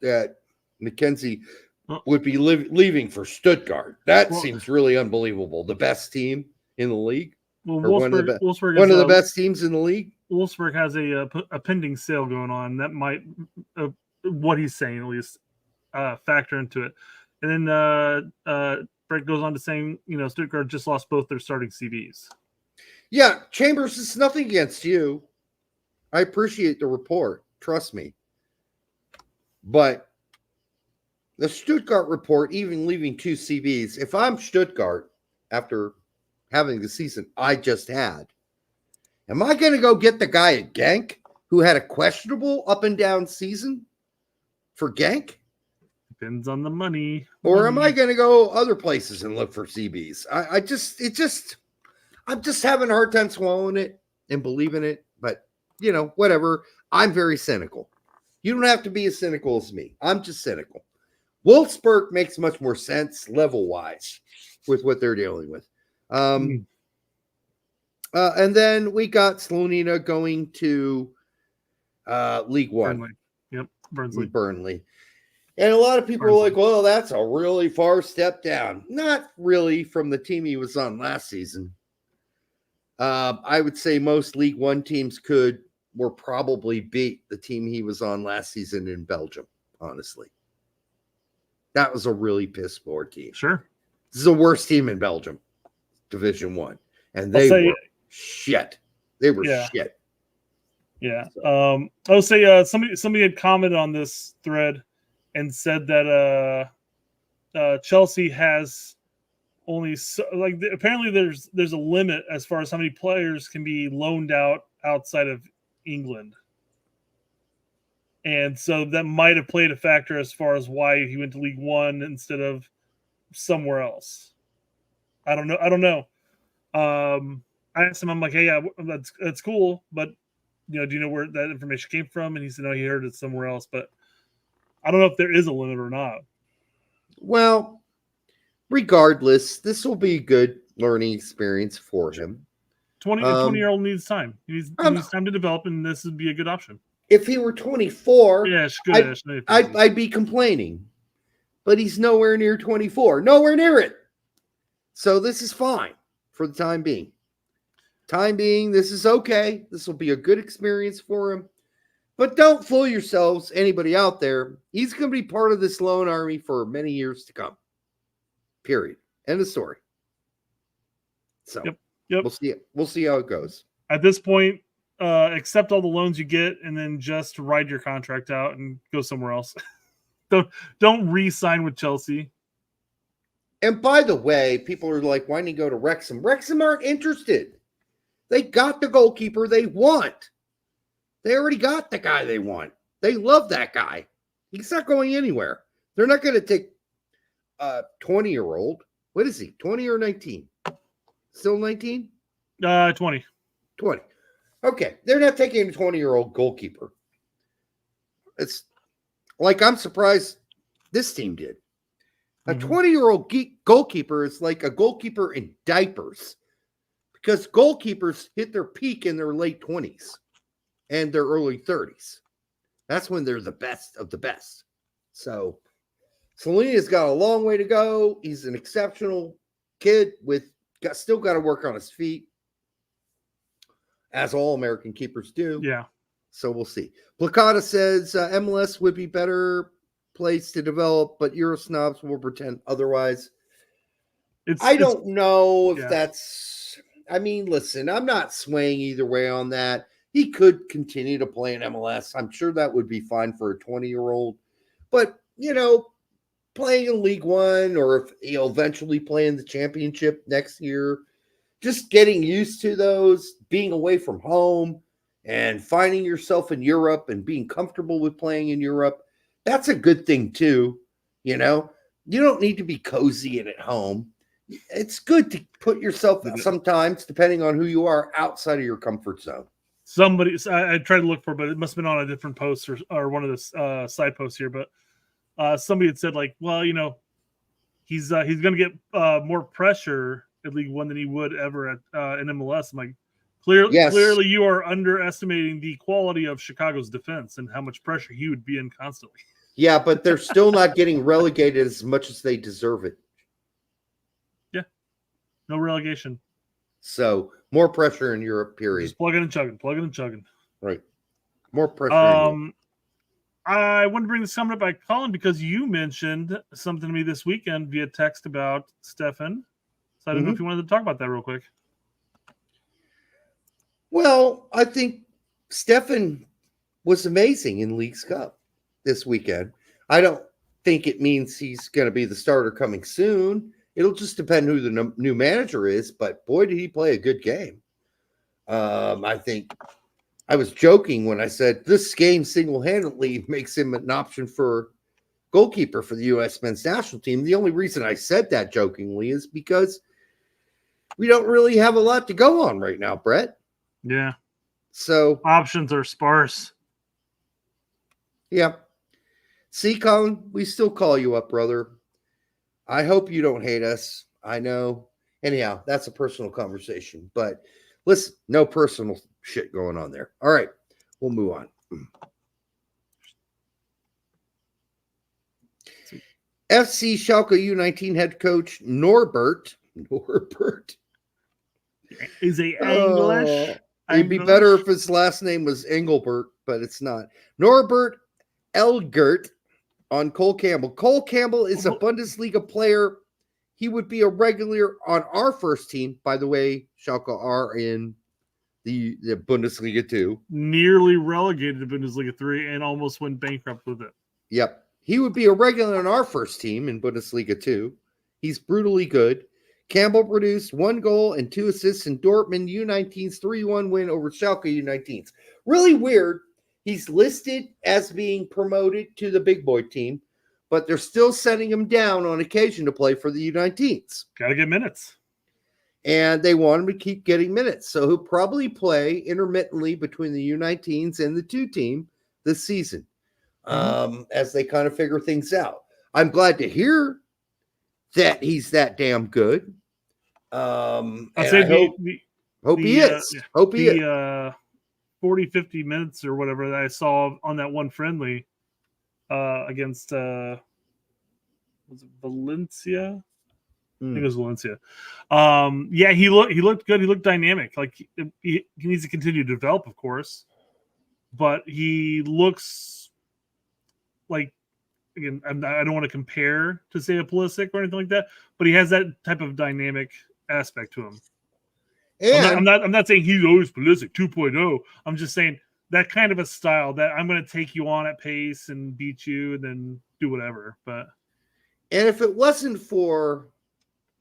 Speaker 1: that McKenzie would be leaving for Stuttgart. That seems really unbelievable. The best team in the league.
Speaker 8: Well,
Speaker 1: Or one of
Speaker 8: Wolfsburg
Speaker 1: the best teams in the league.
Speaker 8: Wolfsburg has a pending sale going on. That might, what he's saying at least, factor into it. And then Brett goes on to saying, Stuttgart just lost both their starting CVs.
Speaker 1: Yeah, Chambers, is nothing against you. I appreciate the report. Trust me. But the Stuttgart report, even leaving 2 CVs, if I'm Stuttgart after having the season I just had, am I going to go get the guy at Genk who had a questionable up and down season for Genk?
Speaker 8: Depends on the money.
Speaker 1: Or am I going to go other places and look for CVs? I'm just having a hard time swallowing it and believing it. But, whatever. I'm very cynical. You don't have to be as cynical as me. I'm just cynical. Wolfsburg makes much more sense level-wise with what they're dealing with. And then we got Slonina going to League One.
Speaker 8: Burnley. Yep,
Speaker 1: Burnley. And a lot of people are like, well, that's a really far step down. Not really from the team he was on last season. I would say most League One teams were probably beat the team he was on last season in Belgium, honestly. That was a really piss poor team.
Speaker 8: Sure.
Speaker 1: This is the worst team in Belgium, Division 1. And they were shit. They were shit.
Speaker 8: Yeah. I'll say somebody had commented on this thread and said that Chelsea has only apparently there's a limit as far as how many players can be loaned outside of England. And so that might have played a factor as far as why he went to League One instead of somewhere else. I don't know. I asked him, I'm like, hey, yeah, that's cool, but do you know where that information came from? And he said, no, he heard it somewhere else, but I don't know if there is a limit or not.
Speaker 1: Well, regardless, this will be a good learning experience for him.
Speaker 8: 20-year-old needs time. He needs time to develop, and this would be a good option.
Speaker 1: If he were 24,
Speaker 8: I'd
Speaker 1: be complaining. But he's nowhere near 24. Nowhere near it. So this is fine for the time being. This is okay. This will be a good experience for him. But don't fool yourselves, anybody out there. He's going to be part of this loan army for many years to come. Period. End of story. So
Speaker 8: yep.
Speaker 1: We'll see how it goes.
Speaker 8: At this point, accept all the loans you get and then just ride your contract out and go somewhere else. Don't re-sign with Chelsea.
Speaker 1: And by the way, people are like, why didn't he go to Wrexham? Wrexham aren't interested. They got the goalkeeper they want. They already got the guy they want. They love that guy. He's not going anywhere. They're not going to take a 20-year-old. What is he, 20 or 19? Still 19?
Speaker 8: 20.
Speaker 1: 20. Okay. They're not taking a 20-year-old goalkeeper. It's like I'm surprised this team did. A 20-year-old goalkeeper is like a goalkeeper in diapers because goalkeepers hit their peak in their late 20s and their early 30s. That's when they're the best of the best. So Slonina's got a long way to go. He's an exceptional kid still got to work on his feet, as all American keepers do.
Speaker 8: Yeah.
Speaker 1: So we'll see. Placata says MLS would be better place to develop, but Euro snobs will pretend otherwise. I don't know if that's. I mean, listen, I'm not swaying either way on that. He could continue to play in MLS. I'm sure that would be fine for a 20-year-old. But, playing in League One, or if he'll eventually play in the championship next year, just getting used to those, being away from home and finding yourself in Europe and being comfortable with playing in Europe, that's a good thing too. You don't need to be cozy and at home. It's good to put yourself sometimes, depending on who you are, outside of your comfort zone.
Speaker 8: I tried to look for, but it must have been on a different post or one of the side posts here. But somebody had said, he's going to get more pressure at League One than he would ever at in MLS. I'm like, clearly you are underestimating the quality of Chicago's defense and how much pressure he would be in constantly.
Speaker 1: Yeah, but they're still not getting relegated as much as they deserve it.
Speaker 8: Yeah. No relegation.
Speaker 1: So more pressure in Europe, period.
Speaker 8: Just plugging and chugging.
Speaker 1: Right. More pressure in Europe.
Speaker 8: I wanted to bring this comment up by Colin because you mentioned something to me this weekend via text about Steffen. So I don't know if you wanted to talk about that real quick.
Speaker 1: Well, I think Steffen was amazing in Leagues Cup this weekend. I don't think it means he's going to be the starter coming soon. It'll just depend who the new manager is, but boy, did he play a good game. I think I was joking when I said this game single-handedly makes him an option for goalkeeper for the U.S. men's national team. The only reason I said that jokingly is because we don't really have a lot to go on right now, Brett.
Speaker 8: Yeah.
Speaker 1: So
Speaker 8: options are sparse.
Speaker 1: Yeah. See, Colin, we still call you up, brother. I hope you don't hate us. I know. Anyhow, that's a personal conversation. But listen, no personal shit going on there. All right, we'll move on. FC Schalke U19 head coach Norbert
Speaker 8: is he English?
Speaker 1: It'd be better if his last name was Engelbert, but it's not. Norbert Elgert on Cole Campbell. Cole Campbell is a Bundesliga player. He would be a regular on our first team. By the way, Schalke are in the Bundesliga 2.
Speaker 8: Nearly relegated to Bundesliga 3 and almost went bankrupt with it.
Speaker 1: Yep. He would be a regular on our first team in Bundesliga 2. He's brutally good. Campbell produced 1 goal and 2 assists in Dortmund U19's 3-1 win over Schalke U19s. Really weird. He's listed as being promoted to the big boy team, but they're still sending him down on occasion to play for the U19s.
Speaker 8: Got to get minutes.
Speaker 1: And they want him to keep getting minutes. So he'll probably play intermittently between the U19s and the 2 team this season as they kind of figure things out. I'm glad to hear that he's that damn good.
Speaker 8: I'd
Speaker 1: I
Speaker 8: say
Speaker 1: hope he is. Hope he is.
Speaker 8: 40, 50 minutes or whatever that I saw on that one friendly against was it Valencia? I think it was Valencia. Yeah, he looked good. He looked dynamic. Like he needs to continue to develop, of course, but he looks like, again, I don't want to compare to say a Pulisic or anything like that, but he has that type of dynamic aspect to him.
Speaker 1: And
Speaker 8: I'm not saying he's always Pulisic 2.0. I'm just saying that kind of a style that I'm going to take you on at pace and beat you and then do whatever. But
Speaker 1: if it wasn't for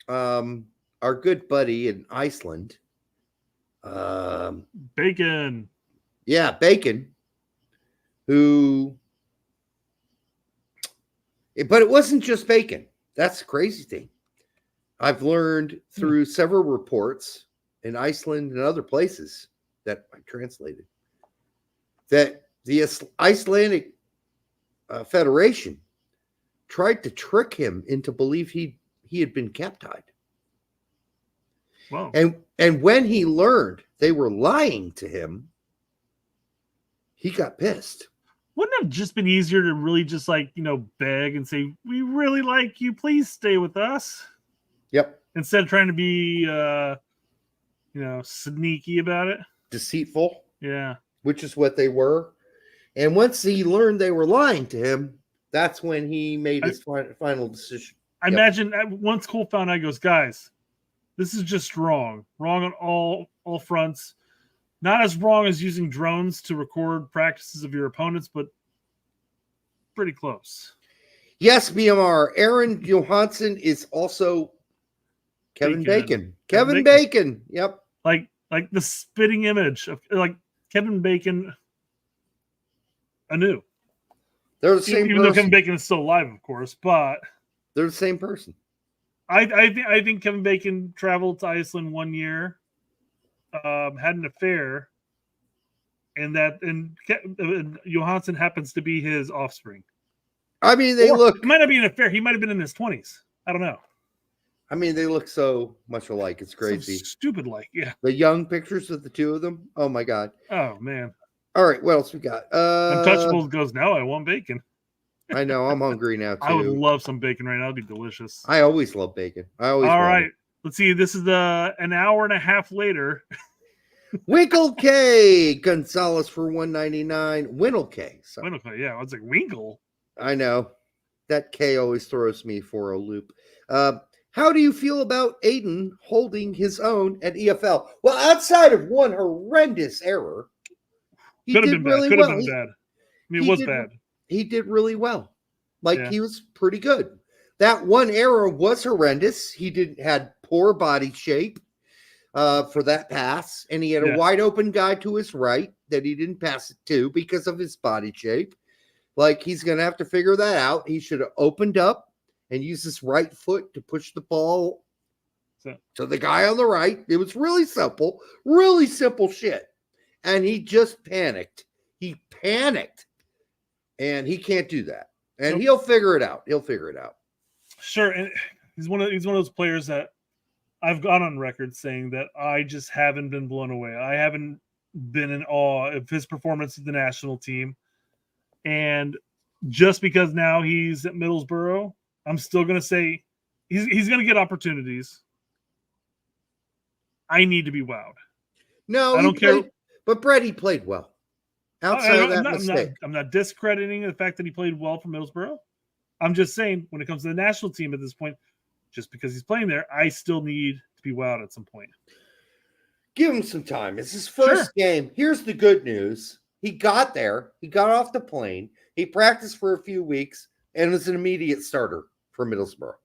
Speaker 1: our good buddy in Iceland,
Speaker 8: Bacon.
Speaker 1: Yeah, Bacon, but it wasn't just Bacon. That's the crazy thing. I've learned through several reports in Iceland and other places that I translated that the Icelandic Federation tried to trick him into believe he had been captied.
Speaker 8: Wow.
Speaker 1: And when he learned they were lying to him, he got pissed.
Speaker 8: Wouldn't it have just been easier to really just beg and say, we really like you, please stay with us?
Speaker 1: Yep.
Speaker 8: Instead of trying to be sneaky about it.
Speaker 1: Deceitful.
Speaker 8: Yeah.
Speaker 1: Which is what they were. And once he learned they were lying to him, that's when he made his final decision.
Speaker 8: I imagine once Cole found out, he goes, guys, this is just wrong. Wrong on all fronts. Not as wrong as using drones to record practices of your opponents, but pretty close.
Speaker 1: Yes, Myanmar. Aaron Johansson is also Kevin Bacon. Kevin Bacon. Yep.
Speaker 8: Like the spitting image of Kevin Bacon anew.
Speaker 1: They're the same
Speaker 8: even though Kevin Bacon is still alive, of course, but
Speaker 1: they're the same person.
Speaker 8: I think Kevin Bacon traveled to Iceland one year, had an affair, and Johansson happens to be his offspring.
Speaker 1: I mean,
Speaker 8: it might not be an affair. He might have been in his 20s. I don't know.
Speaker 1: I mean, they look so much alike. It's crazy.
Speaker 8: So stupid like, yeah.
Speaker 1: The young pictures of the two of them. Oh, my God.
Speaker 8: Oh, man.
Speaker 1: All right. What else we got?
Speaker 8: Untouchables goes, no, I want Bacon.
Speaker 1: I know. I'm hungry now, too.
Speaker 8: I would love some bacon right now. That'd be delicious.
Speaker 1: I always love bacon.
Speaker 8: All right. Let's see. This is an hour and a half later.
Speaker 1: Winkle K. Gonzalez for $1.99. Winkle K.
Speaker 8: Winkle K. Yeah, I was like, Winkle.
Speaker 1: I know. That K always throws me for a loop. How do you feel about Aiden holding his own at EFL? Well, outside of one horrendous error, he
Speaker 8: could have
Speaker 1: did
Speaker 8: been
Speaker 1: really
Speaker 8: bad.
Speaker 1: well.
Speaker 8: Could have been bad. I mean, it was bad.
Speaker 1: He did really well. He was pretty good. That one error was horrendous. He had poor body shape for that pass, and he had a wide open guy to his right that he didn't pass it to because of his body shape. He's going to have to figure that out. He should have opened up and used his right foot to push the ball to the guy on the right. It was really simple shit. And he just panicked. He panicked. And he can't do that. And he'll figure it out.
Speaker 8: Sure. And he's one of those players that I've gone on record saying that I just haven't been blown away. I haven't been in awe of his performance with the national team. And just because now he's at Middlesbrough, I'm still going to say he's going to get opportunities. I need to be wowed.
Speaker 1: No,
Speaker 8: I don't care.
Speaker 1: But Brett, he played well. Outside of that mistake.
Speaker 8: I'm not discrediting the fact that he played well for Middlesbrough. I'm just saying when it comes to the national team at this point, just because he's playing there, I still need to be wowed at some point.
Speaker 1: Give him some time. It's his first game. Here's the good news. He got there. He got off the plane. He practiced for a few weeks and was an immediate starter for Middlesbrough.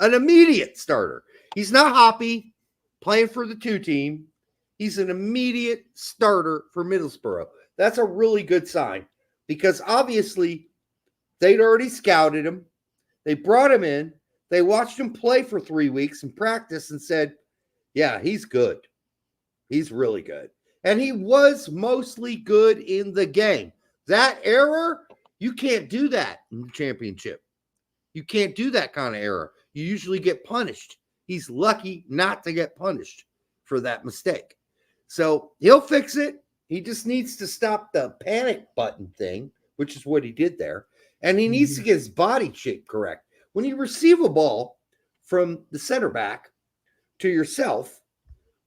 Speaker 1: An immediate starter. He's not Hoppy playing for the 2 team. He's an immediate starter for Middlesbrough. That's a really good sign because obviously they'd already scouted him. They brought him in. They watched him play for 3 weeks in practice and said, yeah, he's good. He's really good. And he was mostly good in the game. That error, you can't do that in the championship. You can't do that kind of error. You usually get punished. He's lucky not to get punished for that mistake. So he'll fix it. He just needs to stop the panic button thing, which is what he did there. And he needs to get his body shape correct. When you receive a ball from the center back to yourself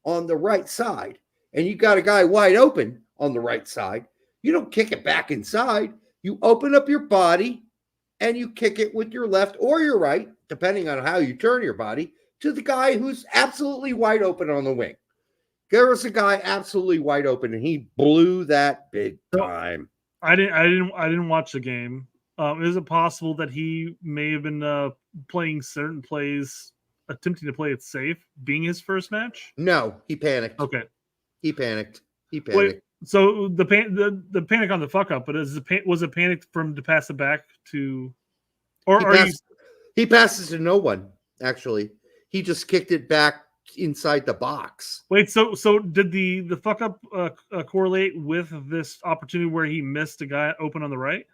Speaker 1: on the right side, and you got a guy wide open on the right side, you don't kick it back inside. You open up your body and you kick it with your left or your right, depending on how you turn your body, to the guy who's absolutely wide open on the wing. There was a guy absolutely wide open, and he blew that big time.
Speaker 8: I didn't watch the game. Is it possible that he may have been playing certain plays, attempting to play it safe, being his first match?
Speaker 1: No, he panicked.
Speaker 8: Okay,
Speaker 1: he panicked.
Speaker 8: Wait, so the panic on the fuck up, but was it panicked from to pass it back to, or
Speaker 1: he passes to no one? Actually, he just kicked it back inside the box.
Speaker 8: Wait, so did the fuck up correlate with this opportunity where he missed a guy open on the right?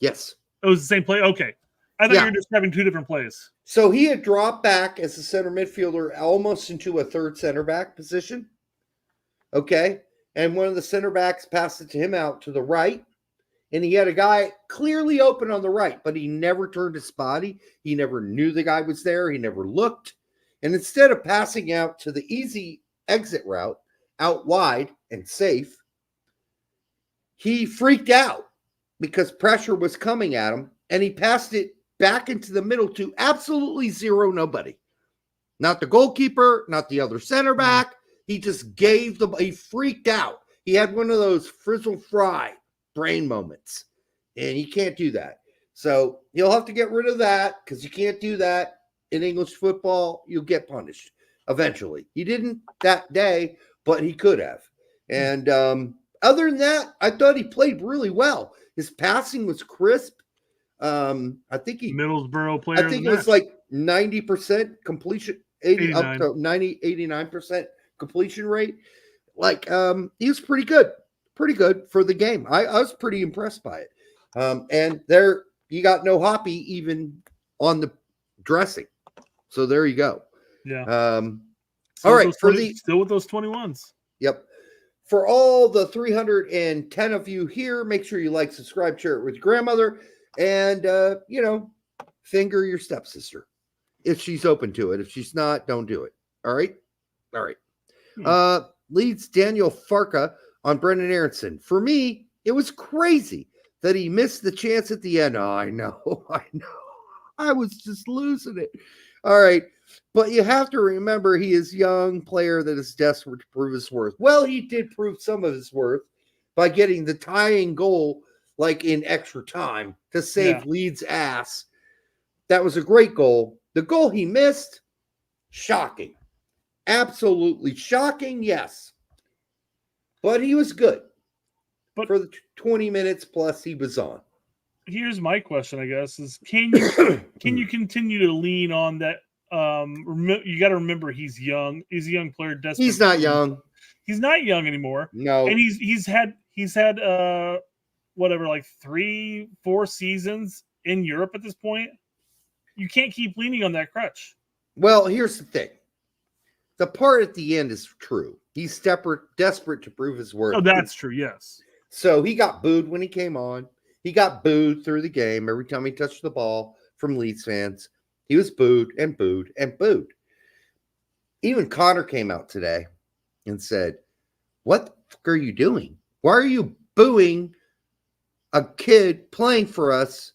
Speaker 1: Yes.
Speaker 8: It was the same play? Okay. I thought you were describing 2 different plays.
Speaker 1: So he had dropped back as a center midfielder almost into a third center back position. Okay. And one of the center backs passed it to him out to the right. And he had a guy clearly open on the right, but he never turned his body. He never knew the guy was there. He never looked. And instead of passing out to the easy exit route, out wide and safe, he freaked out because pressure was coming at him, and he passed it back into the middle to absolutely nobody. Not the goalkeeper, not the other center back. He just he freaked out. He had one of those frizzle fry brain moments, and he can't do that. So he'll have to get rid of that because you can't do that. In English football, you'll get punished eventually. He didn't that day, but he could have. And other than that, I thought he played really well. His passing was crisp. I think
Speaker 8: Middlesbrough player.
Speaker 1: I think it was like 90% completion,
Speaker 8: 89.
Speaker 1: up to 89% completion rate. He was pretty good for the game. I was pretty impressed by it. And there you got no Hoppy even on the dressing. So there you go.
Speaker 8: Yeah.
Speaker 1: All right.
Speaker 8: Still with those 21s.
Speaker 1: Yep. For all the 310 of you here, make sure you like, subscribe, share it with your grandmother. And, finger your stepsister if she's open to it. If she's not, don't do it. All right? All right. Leeds Daniel Farka on Brenden Aaronson. For me, it was crazy that he missed the chance at the end. Oh, I know. I was just losing it. All right. But you have to remember he is a young player that is desperate to prove his worth. Well, he did prove some of his worth by getting the tying goal like in extra time to save Leeds' ass. That was a great goal. The goal he missed, shocking. Absolutely shocking, yes. But he was good. But for the 20 minutes plus he was on.
Speaker 8: Here's my question, I guess, is can you continue to lean on that? You got to remember he's young. He's a young player.
Speaker 1: He's not young.
Speaker 8: He's not young anymore.
Speaker 1: No.
Speaker 8: And he's had whatever, like 3-4 seasons in Europe at this point. You can't keep leaning on that crutch.
Speaker 1: Well, here's the thing. The part at the end is true. He's desperate to prove his worth.
Speaker 8: Oh, that's true, yes.
Speaker 1: So he got booed when he came on. He got booed through the game every time he touched the ball from Leeds fans. He was booed and booed and booed. Even Connor came out today and said, "What the fuck are you doing? Why are you booing a kid playing for us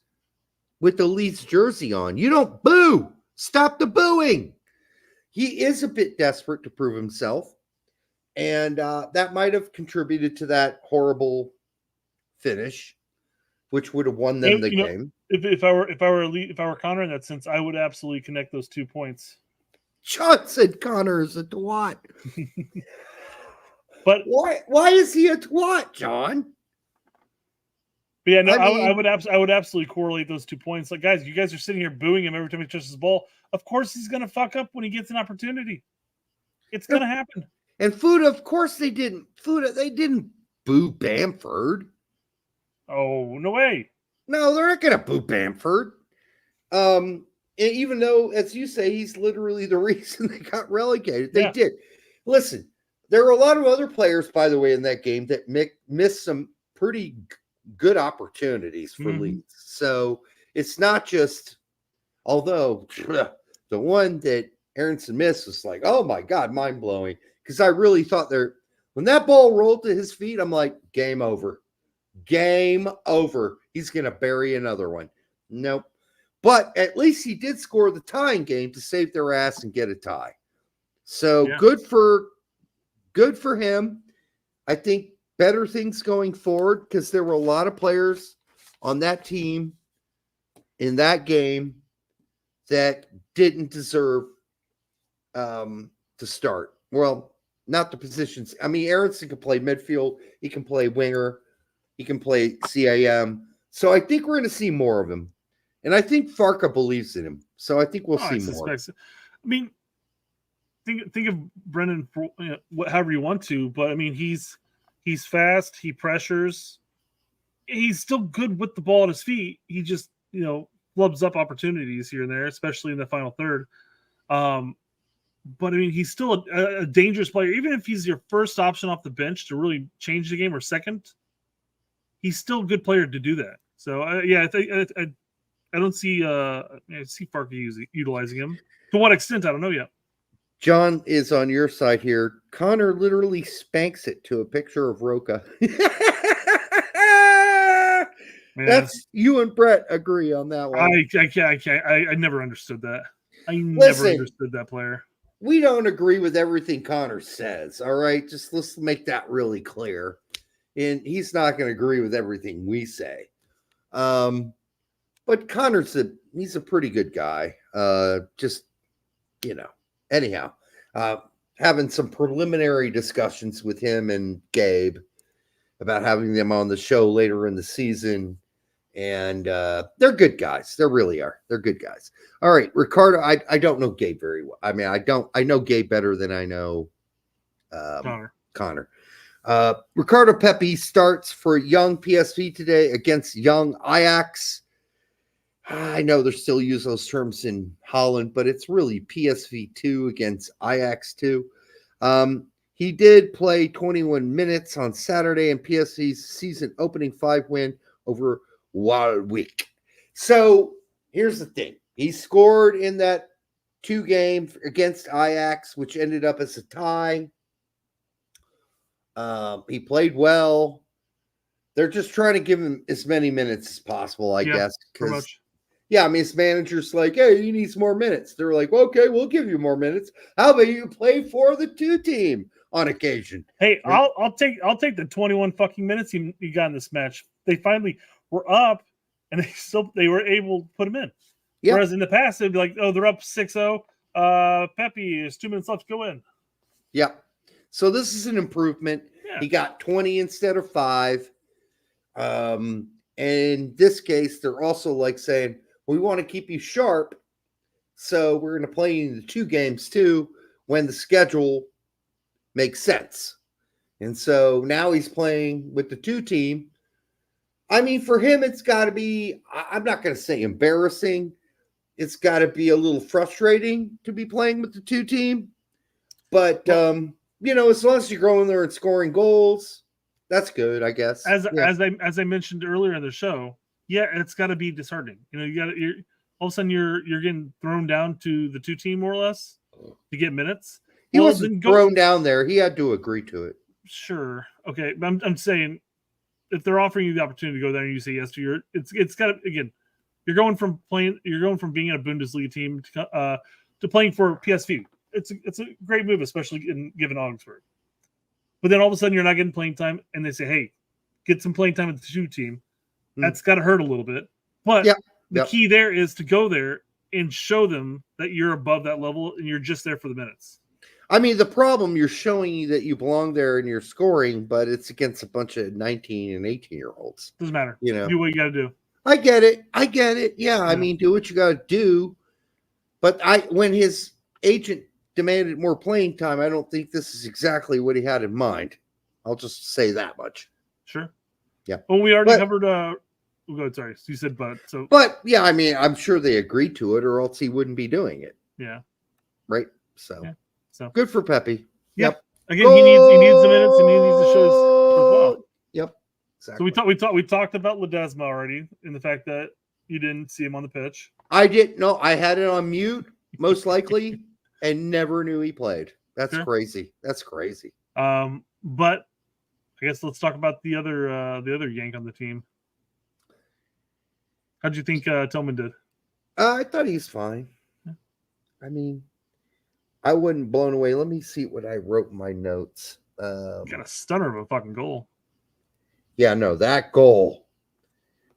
Speaker 1: with the Leeds jersey on? You don't boo. Stop the booing." He is a bit desperate to prove himself. And that might have contributed to that horrible finish, which would have won them the game.
Speaker 8: If I were Connor in that sense, I would absolutely connect those 2 points.
Speaker 1: John said Connor is a twat.
Speaker 8: But
Speaker 1: why is he a twat, John?
Speaker 8: But yeah, no, I would absolutely correlate those 2 points. Like, guys, you guys are sitting here booing him every time he touches the ball. Of course he's gonna fuck up when he gets an opportunity. It's gonna happen.
Speaker 1: And Fuda, of course they didn't. They didn't boo Bamford.
Speaker 8: Oh, no way.
Speaker 1: No, they're not gonna boo Bamford. Even though, as you say, he's literally the reason they got relegated. They did. Listen, there were a lot of other players, by the way, in that game that missed some pretty good opportunities for Leeds. So it's not just, although the one that Aaronson missed was like, oh my God, mind blowing. Because I really thought when that ball rolled to his feet, I'm like, game over. Game over. He's going to bury another one. Nope. But at least he did score the tying game to save their ass and get a tie. So good for him. I think better things going forward because there were a lot of players on that team in that game that didn't deserve to start. Well, not the positions. I mean, Aaronson can play midfield. He can play winger. He can play CAM. So I think we're going to see more of him. And I think Farka believes in him. So I think we'll see more.
Speaker 8: I mean, think of Brenden for however you want to, but I mean, he's fast. He pressures. He's still good with the ball at his feet. He just, flubs up opportunities here and there, especially in the final third. But I mean, he's still a dangerous player. Even if he's your first option off the bench to really change the game or second, he's still a good player to do that. So I don't see Farka utilizing him. To what extent, I don't know yet.
Speaker 1: John is on your side here. Connor literally spanks it to a picture of Roca. That's you and Brett agree on that one.
Speaker 8: I never understood that. Never understood that player.
Speaker 1: We don't agree with everything Connor says. All right, just let's make that really clear. And he's not going to agree with everything we say. But Connor's he's a pretty good guy. Anyhow, having some preliminary discussions with him and Gabe about having them on the show later in the season. And they're good guys. They really are. They're good guys. All right, Ricardo, I don't know Gabe very well. I mean, I know Gabe better than I know Connor. Ricardo Pepi starts for young PSV today against young Ajax. I know they're still use those terms in Holland, but it's really PSV 2 against Ajax 2. He did play 21 minutes on Saturday in PSV's season opening 5 win over Walwijk. So here's the thing. He scored in that 2 game against Ajax, which ended up as a tie. He played well. They're just trying to give him as many minutes as possible, I guess.
Speaker 8: Pretty much.
Speaker 1: Yeah, I mean, his manager's like, hey, he needs more minutes. They're like, okay, we'll give you more minutes. How about you play for the 2 team on occasion?
Speaker 8: Hey, I'll take the 21 fucking minutes he got in this match. They finally were up, and they were able to put him in. Yep. Whereas in the past, they'd be like, oh, they're up 6-0. Pepi, there's 2 minutes left. Go in.
Speaker 1: Yeah. So this is an improvement. Yeah. He got 20 instead of 5. And in this case, they're also like saying, we want to keep you sharp, so we're going to play you in the 2 games too when the schedule makes sense. And so now he's playing with the 2 team. I mean, for him, it's got to be, I'm not going to say embarrassing. It's got to be a little frustrating to be playing with the 2 team. But, you know, as long as you're going there and scoring goals, that's good, I guess.
Speaker 8: As I mentioned earlier in the show, yeah, it's got to be disheartening. You know, you're all of a sudden you're getting thrown down to the 2 team more or less to get minutes.
Speaker 1: He wasn't thrown down there. He had to agree to it.
Speaker 8: Sure. Okay. But I'm saying if they're offering you the opportunity to go there and you say yes to it's got to, again, you're going from being in a Bundesliga team to playing for PSV. It's a great move, especially given Augsburg. But then all of a sudden you're not getting playing time, and they say, hey, get some playing time with the 2 team. That's got to hurt a little bit. But the key there is to go there and show them that you're above that level and you're just there for the minutes.
Speaker 1: I mean, the problem, you're showing that you belong there and you're scoring, but it's against a bunch of 19 and 18-year-olds.
Speaker 8: Doesn't matter.
Speaker 1: You know,
Speaker 8: do what you got to do.
Speaker 1: I get it. Yeah, I mean, do what you got to do. But when his agent demanded more playing time, I don't think this is exactly what he had in mind. I'll just say that much.
Speaker 8: Sure.
Speaker 1: Yeah.
Speaker 8: Well, we already covered. Sorry, you said but. So.
Speaker 1: But yeah, I mean, I'm sure they agreed to it, or else he wouldn't be doing it.
Speaker 8: Yeah.
Speaker 1: Right. So good for Pepi. Yep.
Speaker 8: Again, he needs the minutes, and he needs to show his football.
Speaker 1: Yep. Exactly.
Speaker 8: So we talked about Ledesma already, in the fact that you didn't see him on the pitch.
Speaker 1: I didn't know. I had it on mute, most likely, and never knew he played. That's crazy. That's crazy.
Speaker 8: But I guess let's talk about the other Yank on the team. How'd you think Tillman did?
Speaker 1: I thought he's fine. Yeah. I mean, I wasn't blown away. Let me see what I wrote in my notes.
Speaker 8: Got a stunner of a fucking goal.
Speaker 1: Yeah, no, that goal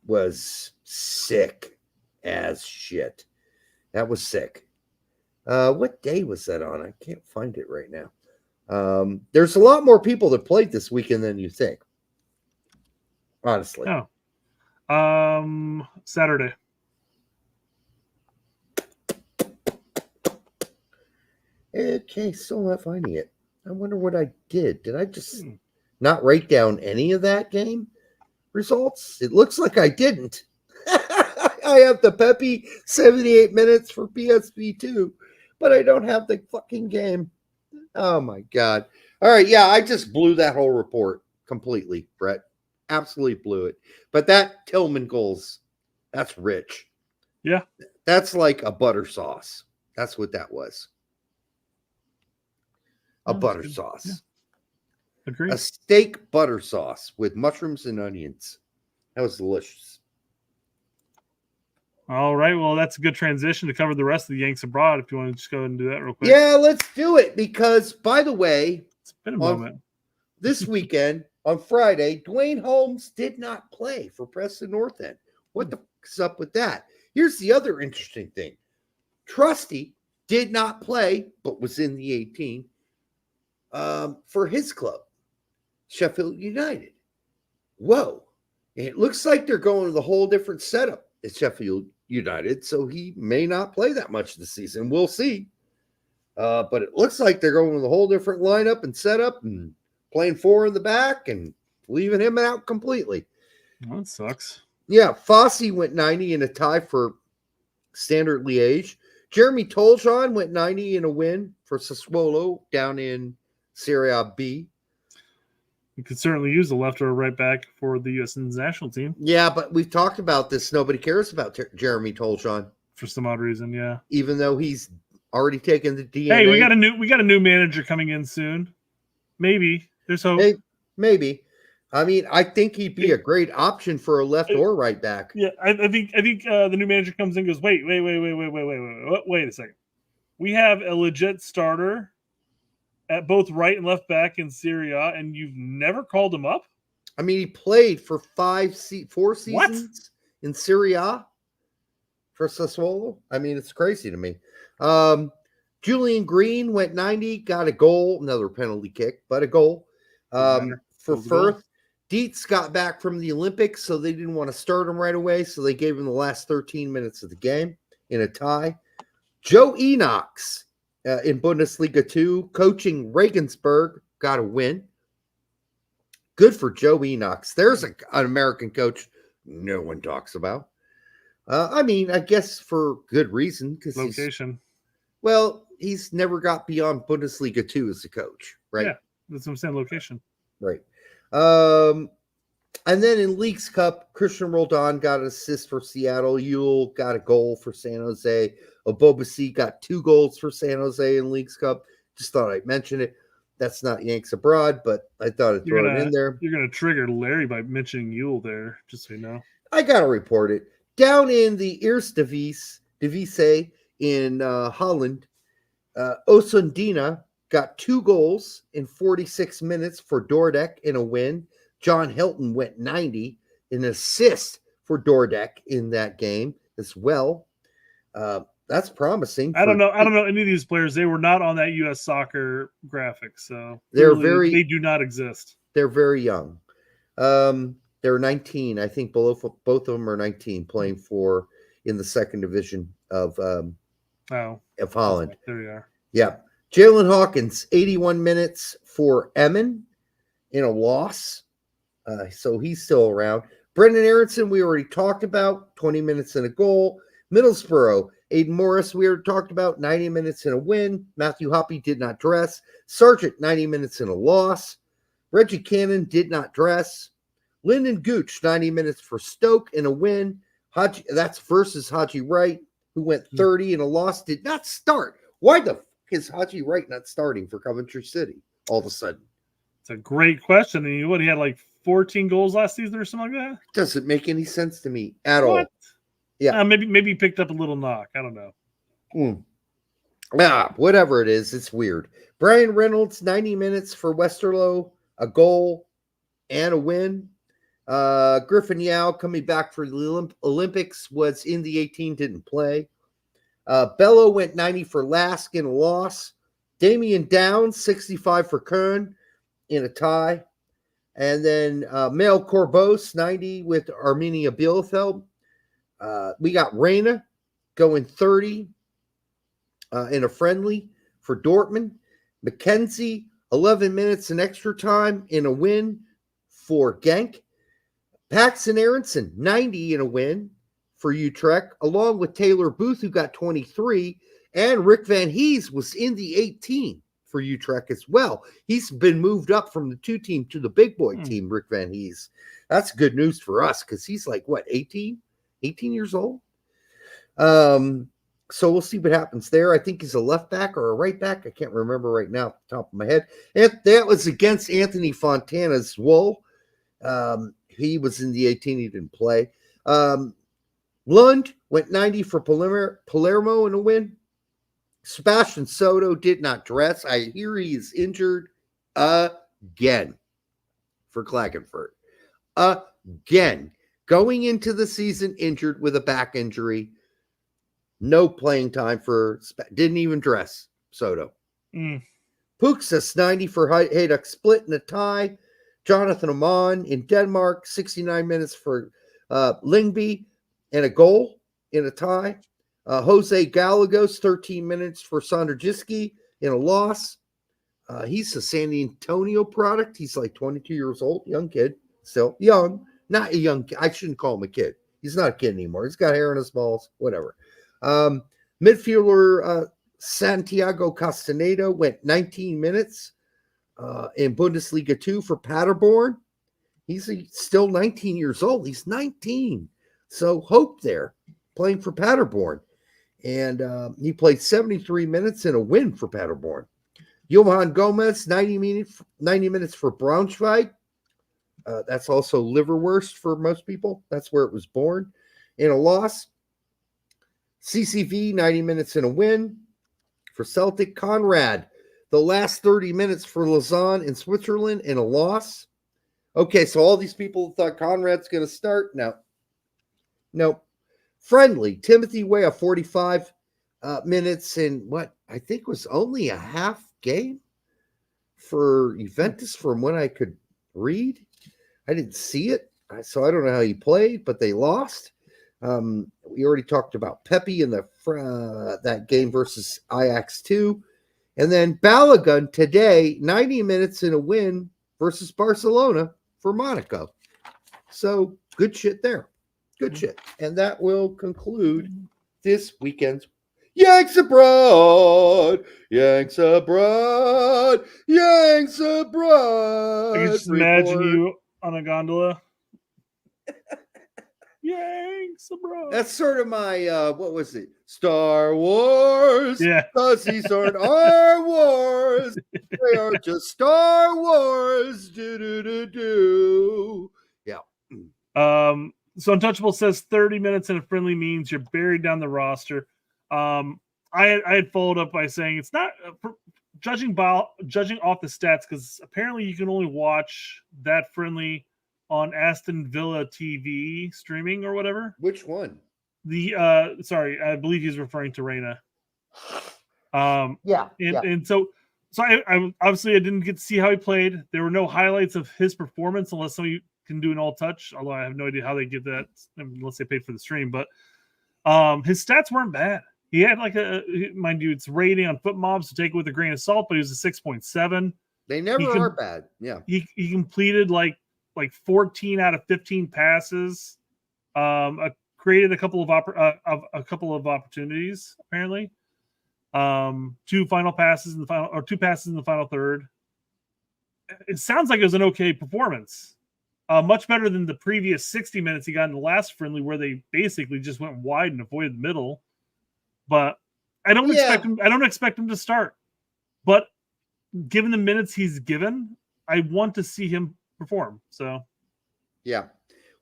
Speaker 1: was sick as shit. That was sick. What day was that on? I can't find it right now. There's a lot more people that played this weekend than you think. Honestly.
Speaker 8: Oh. Saturday.
Speaker 1: Okay, still not finding it. I wonder what I did. Did I just not write down any of that game results? It looks like I didn't. I have the Pepi 78 minutes for PSV 2, but I don't have the fucking game. Oh my God. All right. Yeah, I just blew that whole report completely, Brett. Absolutely blew it. But that Tillman goals, that's rich.
Speaker 8: Yeah.
Speaker 1: That's like a butter sauce. That's what that was. A butter sauce.
Speaker 8: Yeah. Agreed.
Speaker 1: A steak butter sauce with mushrooms and onions. That was delicious.
Speaker 8: All right. Well, that's a good transition to cover the rest of the Yanks abroad. If you want to just go ahead and do that real quick.
Speaker 1: Yeah, let's do it. Because, by the way,
Speaker 8: it's been a moment.
Speaker 1: This weekend, on Friday, Dwayne Holmes did not play for Preston North End. What the fuck's up with that? Here's the other interesting thing. Trusty did not play, but was in the 18 for his club, Sheffield United. Whoa. And it looks like they're going with a whole different setup at Sheffield United, so he may not play that much this season. We'll see. But it looks like they're going with a whole different lineup and setup and playing 4 in the back and leaving him out completely.
Speaker 8: Well, that sucks.
Speaker 1: Yeah, Fossey went 90 in a tie for Standard Liège. Jeremy Toljan went 90 in a win for Sassuolo down in Serie B.
Speaker 8: You could certainly use a left or a right back for the U.S. national team.
Speaker 1: Yeah, but we've talked about this. Nobody cares about Jeremy Toljan
Speaker 8: for some odd reason. Yeah,
Speaker 1: even though he's already taken the DNA.
Speaker 8: Hey, we got a new manager coming in soon. Maybe there's hope.
Speaker 1: Maybe. I mean, I think he'd be a great option for a left or right back.
Speaker 8: Yeah, I think the new manager comes in and goes, wait a second. We have a legit starter at both right and left back in Serie A, and you've never called him up?
Speaker 1: I mean, he played for 4 seasons in Serie A for Sassuolo. I mean, it's crazy to me. Julian Green went 90, got a goal, another penalty kick, but a goal. For Firth, Dietz got back from the Olympics, so they didn't want to start him right away, so they gave him the last 13 minutes of the game in a tie. Joe Enox in Bundesliga 2, coaching Regensburg, got a win. Good for Joe Enox. There's an American coach no one talks about. I mean, I guess for good reason. Because
Speaker 8: location.
Speaker 1: He's never got beyond Bundesliga 2 as a coach, right?
Speaker 8: Yeah, that's what I'm saying, location.
Speaker 1: Right. And then in Leagues Cup, Christian Roldan got an assist for Seattle. Yule got a goal for San Jose. Obobasi got 2 goals for San Jose in Leagues Cup. Just thought I'd mention it. That's not Yanks abroad, but I thought I'd throw it in there.
Speaker 8: You're going to trigger Larry by mentioning Yule there, just so you know.
Speaker 1: I got to report it. Down in the Eerste Divisie in Holland, Osundina got 2 goals in 46 minutes for Dordrecht in a win. John Hilton went 90, an assist for Dordrecht in that game as well. That's promising.
Speaker 8: I don't know any of these players. They were not on that U.S. soccer graphic, so they do not exist.
Speaker 1: They're very young. They're 19. I think both of them are 19, playing for in the second division of Holland.
Speaker 8: There you are.
Speaker 1: Yeah. Jalen Hawkins, 81 minutes for Emmen in a loss. So he's still around. Brendan Aaronson, we already talked about, 20 minutes and a goal. Middlesbrough, Aiden Morris, we already talked about, 90 minutes and a win. Matthew Hoppe did not dress. Sargent, 90 minutes and a loss. Reggie Cannon did not dress. Lyndon Gooch, 90 minutes for Stoke in a win. That's versus Haji Wright, who went 30 in a loss, did not start. Why the is Haji Wright not starting for Coventry City all of a sudden?
Speaker 8: It's a great question. And he had like 14 goals last season or something like that?
Speaker 1: Doesn't make any sense to me at all. Yeah.
Speaker 8: Maybe he picked up a little knock. I don't know.
Speaker 1: Whatever it is, it's weird. Brian Reynolds, 90 minutes for Westerlo, a goal and a win. Griffin Yao, coming back for the Olympics, was in the 18, didn't play. Bello went 90 for Lask in a loss. Damian Downs, 65 for Kern in a tie. And then Mel Corbos, 90 with Arminia Bielefeld. We got Reyna going 30 in a friendly for Dortmund. McKenzie, 11 minutes in extra time in a win for Genk. Paxton Aaronson, 90 in a win for Utrecht, along with Taylor Booth, who got 23, and Rick Van Hees was in the 18 for Utrecht as well. He's been moved up from the 2 team to the big boy team, Rick Van Hees. That's good news for us because he's like, 18 years old? So we'll see what happens there. I think he's a left back or a right back. I can't remember right now off the top of my head. And that was against Anthony Fontana's Wool. He was in the 18. He didn't play. Lund went 90 for Palermo in a win. Sebastian Soto did not dress. I hear he is injured again for Klagenfurt. Again. Going into the season injured with a back injury. No playing time didn't even dress Soto. Puxas, 90 for Hajduk Split in a tie. Jonathan Amon in Denmark, 69 minutes for Lyngby and a goal in a tie. Jose Gallegos, 13 minutes for Sonderjiski in a loss. He's a San Antonio product. He's like 22 years old, young kid, still young. Not a young kid. I shouldn't call him a kid. He's not a kid anymore. He's got hair in his balls, whatever. Midfielder Santiago Castaneda went 19 minutes in Bundesliga 2 for Paderborn. He's still 19 years old. He's 19. So hope there, playing for Paderborn. And he played 73 minutes in a win for Paderborn. Johan Gomez, 90 minutes for Braunschweig. That's also liverwurst for most people. That's where it was born. In a loss. CCV, 90 minutes in a win for Celtic. Conrad, the last 30 minutes for Lausanne in Switzerland in a loss. Okay, so all these people thought Conrad's going to start. No. Friendly, Timothy Weah, 45 minutes in what I think was only a half game for Juventus from when I could read. I didn't see it, so I don't know how he played, but they lost. We already talked about Pepi in that game versus Ajax 2. And then Balogun today, 90 minutes in a win versus Barcelona for Monaco. So good shit there. Good shit. And that will conclude this weekend's Yanks Abroad. Yanks Abroad. Yanks Abroad.
Speaker 8: I can just imagine you on a gondola. Yanks Abroad.
Speaker 1: That's sort of my, what was it? Star Wars.
Speaker 8: Yeah.
Speaker 1: Because these aren't our wars. They are just Star Wars. Do. Yeah.
Speaker 8: So Untouchable says 30 minutes in a friendly means you're buried down the roster. I had followed up by saying it's not judging off the stats, because apparently you can only watch that friendly on Aston Villa TV streaming or whatever.
Speaker 1: Which one?
Speaker 8: Sorry, I believe he's referring to Reyna.
Speaker 14: Yeah.
Speaker 8: And so I obviously I didn't get to see how he played. There were no highlights of his performance unless somebody can do an all touch, although I have no idea how they get that unless they paid for the stream. But his stats weren't bad. He had mind you, it's rating on Foot Mob, so take it with a grain of salt, but he was a 6.7.
Speaker 1: They never are bad. Yeah.
Speaker 8: He completed like 14 out of 15 passes. Created a couple of opportunities, apparently. 2 passes in the final third. It sounds like it was an okay performance. Much better than the previous 60 minutes he got in the last friendly, where they basically just went wide and avoided the middle. But I don't expect him to start. But given the minutes he's given, I want to see him perform. So,
Speaker 1: yeah.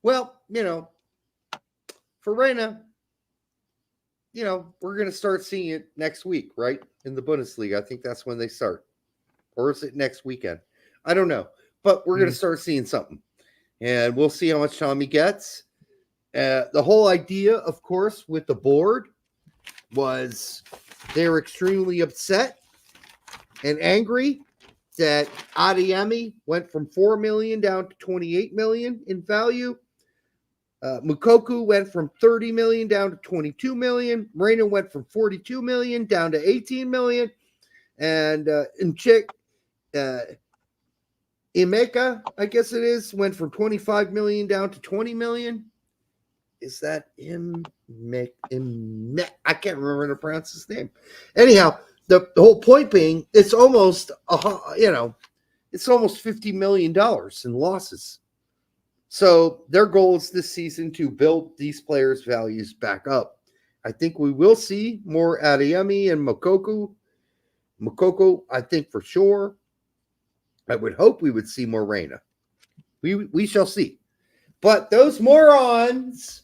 Speaker 1: Well, for Reyna, we're going to start seeing it next week, right? In the Bundesliga. I think that's when they start. Or is it next weekend? I don't know. But we're going to start seeing something. And we'll see how much time he gets. The whole idea, of course, with the board was they were extremely upset and angry that Adeyemi went from 4 million down to 28 million in value. Mukoku went from 30 million down to 22 million. Reyna went from 42 million down to 18 million. And Emeka, I guess it is, went from 25 million down to 20 million. Is that I can't remember how to pronounce his name. Anyhow, the whole point being, it's almost it's almost $50 million in losses. So their goal is this season to build these players' values back up. I think we will see more Adeyemi and Mukoku. Mukoku, I think for sure. I would hope we would see more Reyna. We shall see. But those morons,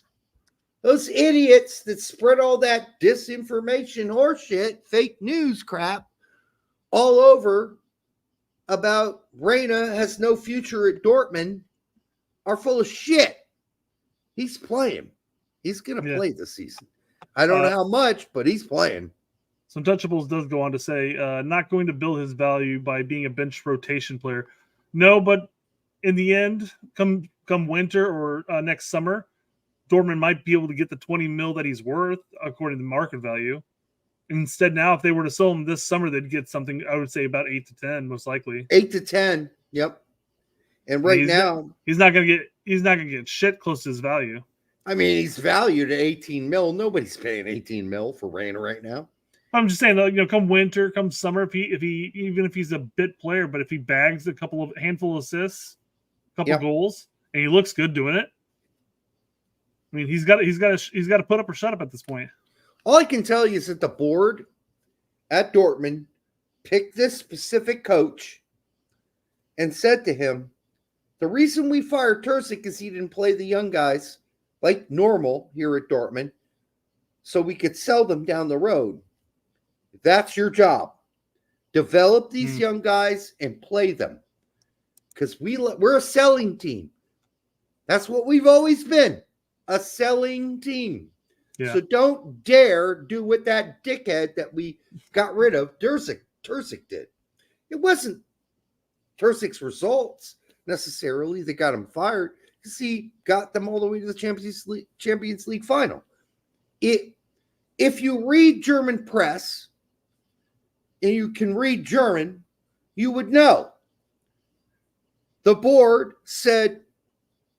Speaker 1: those idiots that spread all that disinformation, horseshit, fake news crap all over about Reyna has no future at Dortmund are full of shit. He's playing. He's going to play this season. I don't know how much, but he's playing.
Speaker 8: Some Untouchables does go on to say, not going to build his value by being a bench rotation player. No, but in the end, come winter or next summer, Dortmund might be able to get the 20 mil that he's worth according to market value. Instead, now if they were to sell him this summer, they'd get something, I would say, about 8 to 10, most likely.
Speaker 1: 8 to 10. Yep. And now
Speaker 8: he's not gonna get shit close to his value.
Speaker 1: I mean, he's valued at 18 mil. Nobody's paying 18 mil for Reyna right now.
Speaker 8: I'm just saying, come winter, come summer, if he even if he's a bit player, but if he bags a handful of assists, a couple goals, and he looks good doing it, I mean, he's got to put up or shut up at this point.
Speaker 1: All I can tell you is that the board at Dortmund picked this specific coach and said to him, the reason we fired Terzic is he didn't play the young guys like normal here at Dortmund, so we could sell them down the road. That's your job. Develop these young guys and play them. Because we're a selling team. That's what we've always been. A selling team. Yeah. So don't dare do what that dickhead that we got rid of, Terzic did. It wasn't Terzic's results necessarily that got him fired, because he got them all the way to the Champions League final. If you read German press and you can read German, you would know. The board said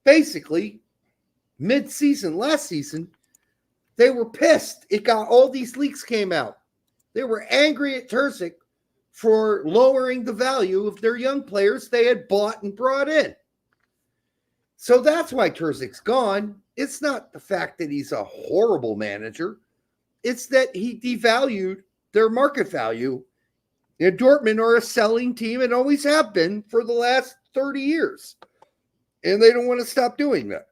Speaker 1: basically mid-season, last season, they were pissed. All these leaks came out. They were angry at Terzic for lowering the value of their young players they had bought and brought in. So that's why Terzic's gone. It's not the fact that he's a horrible manager. It's that he devalued their market value. And Dortmund are a selling team and always have been for the last 30 years. And they don't want to stop doing that.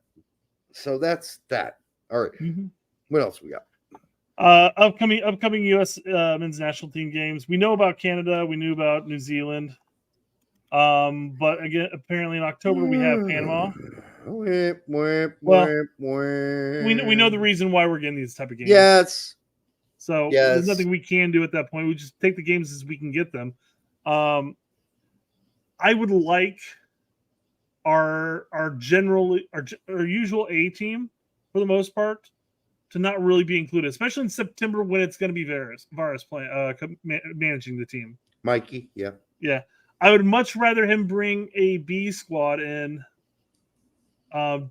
Speaker 1: So that's that. All right. Mm-hmm. What else we got?
Speaker 8: Upcoming U.S. men's national team games. We know about Canada. We knew about New Zealand. But again, apparently in October we have Panama. We know the reason why we're getting these type of games.
Speaker 1: Yes.
Speaker 8: So there's nothing we can do at that point. We just take the games as we can get them. I would like our usual A team for the most part to not really be included, especially in September when it's going to be Varus managing the team.
Speaker 1: Mikey, yeah.
Speaker 8: I would much rather him bring a B squad in to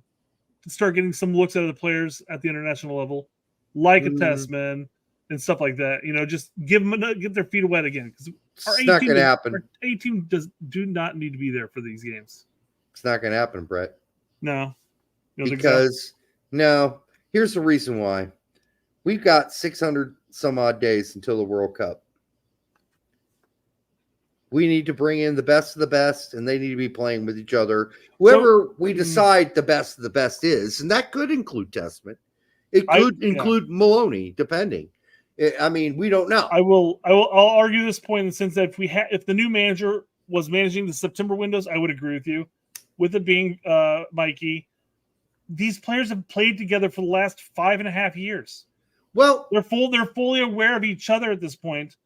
Speaker 8: start getting some looks out of the players at the international level, like a Tessman and stuff like that. Just get their feet wet again, because
Speaker 1: it's not going to happen.
Speaker 8: Our A team do not need to be there for these games.
Speaker 1: It's not going to happen, Brett.
Speaker 8: No,
Speaker 1: because no. Here's the reason why. We've got 600 some odd days until the World Cup. We need to bring in the best of the best, and they need to be playing with each other. Whoever we decide the best of the best is, and that could include Tessman. It could include Maloney, depending. I mean, we don't know.
Speaker 8: I'll argue this point in the sense that if the new manager was managing the September windows, I would agree with you. With it being Mikey, these players have played together for the last 5.5 years.
Speaker 1: Well,
Speaker 8: they're fully aware of each other at this point.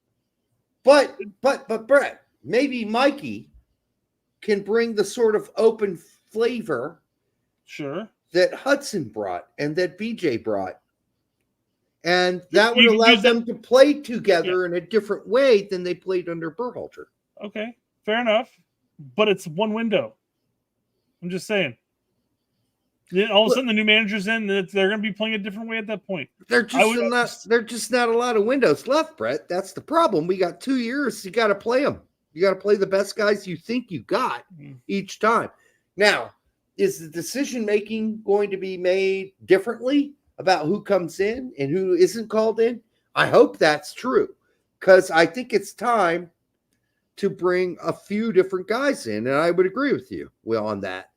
Speaker 1: But Brett, maybe Mikey can bring the sort of open flavor, that Hudson brought and that BJ brought, and that would allow them to play together in a different way than they played under Berhalter.
Speaker 8: Okay, fair enough, but it's one window. I'm just saying. All of a sudden, the new manager's in, and they're going to be playing a different way at that point.
Speaker 1: There's just not a lot of windows left, Brett. That's the problem. We got 2 years. You got to play them. You got to play the best guys you think you got each time. Now, is the decision-making going to be made differently about who comes in and who isn't called in? I hope that's true, because I think it's time to bring a few different guys in, and I would agree with you, Will, on that.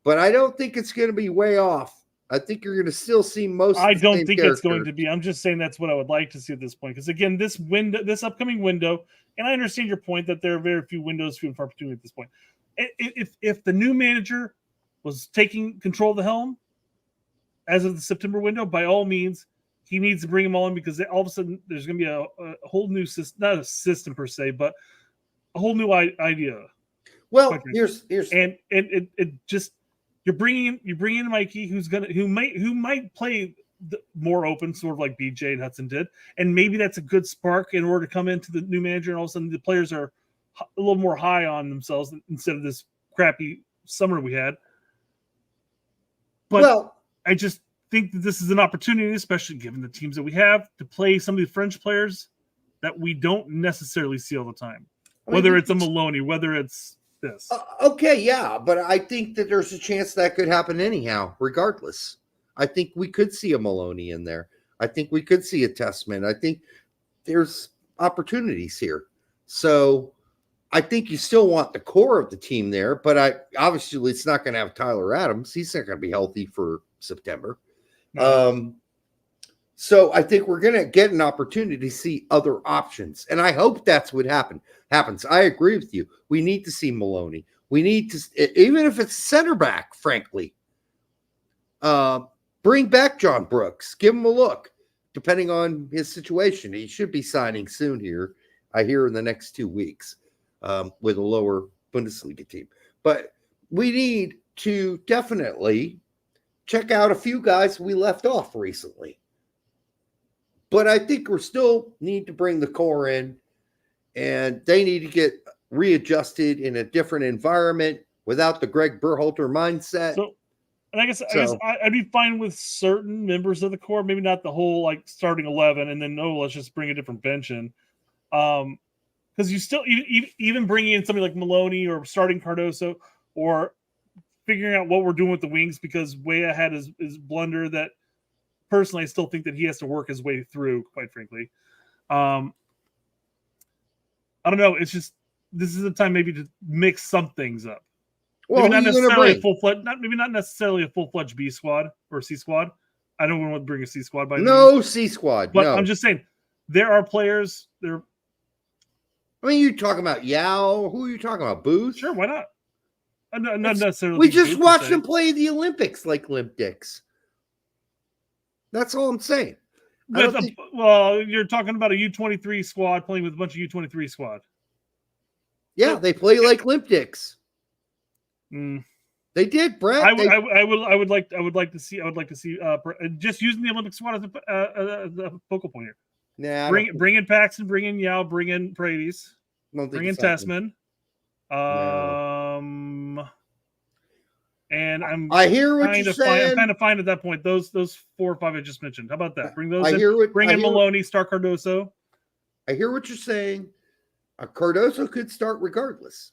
Speaker 1: But I don't think it's going to be way off. I think you're going to still see most of the same
Speaker 8: think it's going to be. I'm just saying that's what I would like to see at this point. Because, again, this upcoming window, and I understand your point that there are very few windows, few and far between at this point. If the new manager was taking control of the helm as of the September window, by all means, he needs to bring them all in, because all of a sudden there's going to be a whole new system, not a system per se, but a whole new idea.
Speaker 1: Well, here's
Speaker 8: and it just you're bringing in Mikey, who might play more open, sort of like BJ and Hudson did, and maybe that's a good spark in order to come into the new manager, and all of a sudden the players are a little more high on themselves instead of this crappy summer we had. But I just think that this is an opportunity, especially given the teams that we have, to play some of the French players that we don't necessarily see all the time. Whether it's a Maloney, whether it's this.
Speaker 1: Okay, yeah, but I think that there's a chance that could happen anyhow, regardless. I think we could see a Maloney in there. I think we could see a Tessman. I think there's opportunities here. So I think you still want the core of the team there, but obviously it's not going to have Tyler Adams. He's not going to be healthy for September. So I think we're going to get an opportunity to see other options. And I hope that's what happens. I agree with you. We need to see Maloney. We need to, even if it's center back, frankly, bring back John Brooks. Give him a look, depending on his situation. He should be signing soon here, I hear, in the next 2 weeks with a lower Bundesliga team. But we need to definitely check out a few guys we left off recently. But I think we still need to bring the core in, and they need to get readjusted in a different environment without the Greg Berhalter mindset.
Speaker 8: So, and I guess I'd be fine with certain members of the core, maybe not the whole like starting 11, and then let's just bring a different bench in, because you still even bringing in somebody like Maloney or starting Cardoso or figuring out what we're doing with the wings, because Weah had his blunder that. Personally, I still think that he has to work his way through, quite frankly. I don't know. It's just, this is the time maybe to mix some things up.
Speaker 1: Well,
Speaker 8: maybe not necessarily not necessarily a full-fledged B squad or C squad. I don't want to bring a C squad by
Speaker 1: C squad.
Speaker 8: But I'm just saying, there are players there.
Speaker 1: I mean, you talking about Yao? Who are you talking about? Booth?
Speaker 8: Sure, why not? Not necessarily.
Speaker 1: We just watched them play the Olympics like limp dicks. That's all I'm saying.
Speaker 8: Well, you're talking about a U23 squad playing with a bunch of U23 squad.
Speaker 1: Yeah, they play like limp dicks. They did, Brett.
Speaker 8: I would like to see just using the Olympic squad as a focal point here.
Speaker 1: Nah,
Speaker 8: bring in Paxton, bring in Yao, bring in Paredes, bring in Tessman. And
Speaker 1: I hear what you're saying.
Speaker 8: I'm kind of fine at that point. Those 4 or 5 I just mentioned. How about that? Bring those in. Bring in Maloney, start Cardoso.
Speaker 1: I hear what you're saying. Cardoso could start regardless.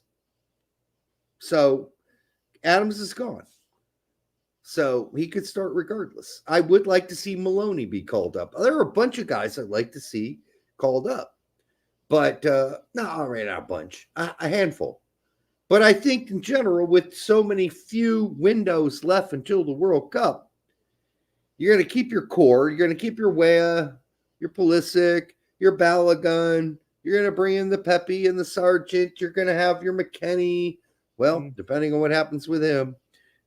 Speaker 1: So Adams is gone. So he could start regardless. I would like to see Maloney be called up. There are a bunch of guys I'd like to see called up. But not a bunch. A handful. But I think in general, with so many few windows left until the World Cup, you're going to keep your core. You're going to keep your Weah, your Pulisic, your Balogun. You're going to bring in the Pepi and the Sargent. You're going to have your McKennie. Well, depending on what happens with him,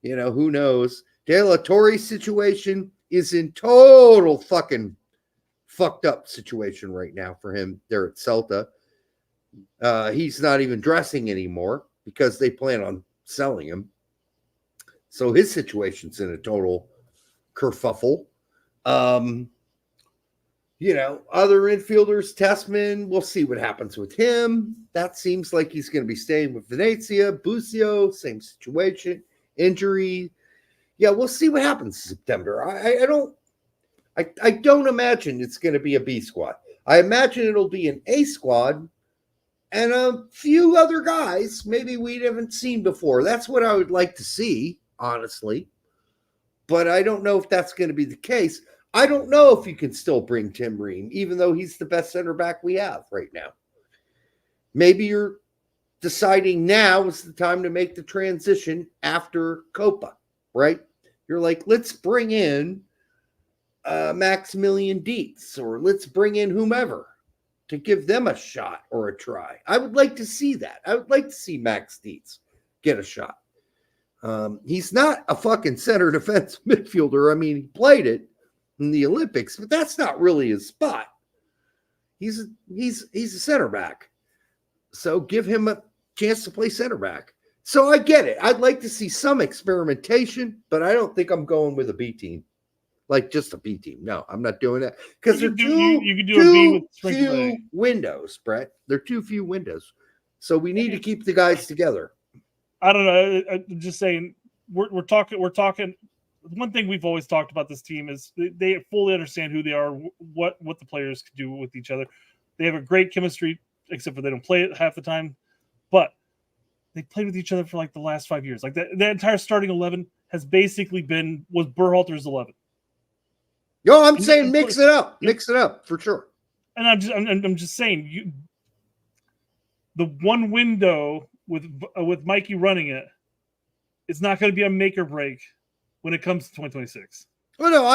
Speaker 1: who knows. De La Torre's situation is in total fucking fucked up situation right now for him there at Celta. He's not even dressing anymore, because they plan on selling him. So his situation's in a total kerfuffle. Other infielders, Tessman, we'll see what happens with him. That seems like he's going to be staying with Venezia. Busio, same situation, injury. Yeah, we'll see what happens in September. I don't imagine it's going to be a B squad. I imagine it'll be an A squad, and a few other guys maybe we haven't seen before. That's what I would like to see, honestly. But I don't know if that's going to be the case. I don't know if you can still bring Tim Ream, even though he's the best center back we have right now. Maybe you're deciding now is the time to make the transition after Copa, right? You're like, let's bring in Maximilian Dietz, or let's bring in whomever to give them a shot or a try. I would like to see that. I would like to see Max Dietz get a shot. He's not a fucking center defense midfielder. I mean, he played it in the Olympics, but that's not really his spot. He's a center back. So give him a chance to play center back. So I get it. I'd like to see some experimentation, but I don't think I'm going with a B team. Like just a B team. No, I'm not doing that. Because they're too few windows, Brett. They're too few windows. So we need to keep the guys together.
Speaker 8: I don't know. I'm just saying we're talking. One thing we've always talked about this team is they fully understand who they are, what the players can do with each other. They have a great chemistry, except for they don't play it half the time. But they played with each other for like the last 5 years. Like the entire starting 11 has basically was Berhalter's 11.
Speaker 1: Yo, I'm saying mix it up for sure.
Speaker 8: And I'm just saying, the one window with Mikey running it, it's not going to be a make or break when it comes to 2026.
Speaker 1: Well, no,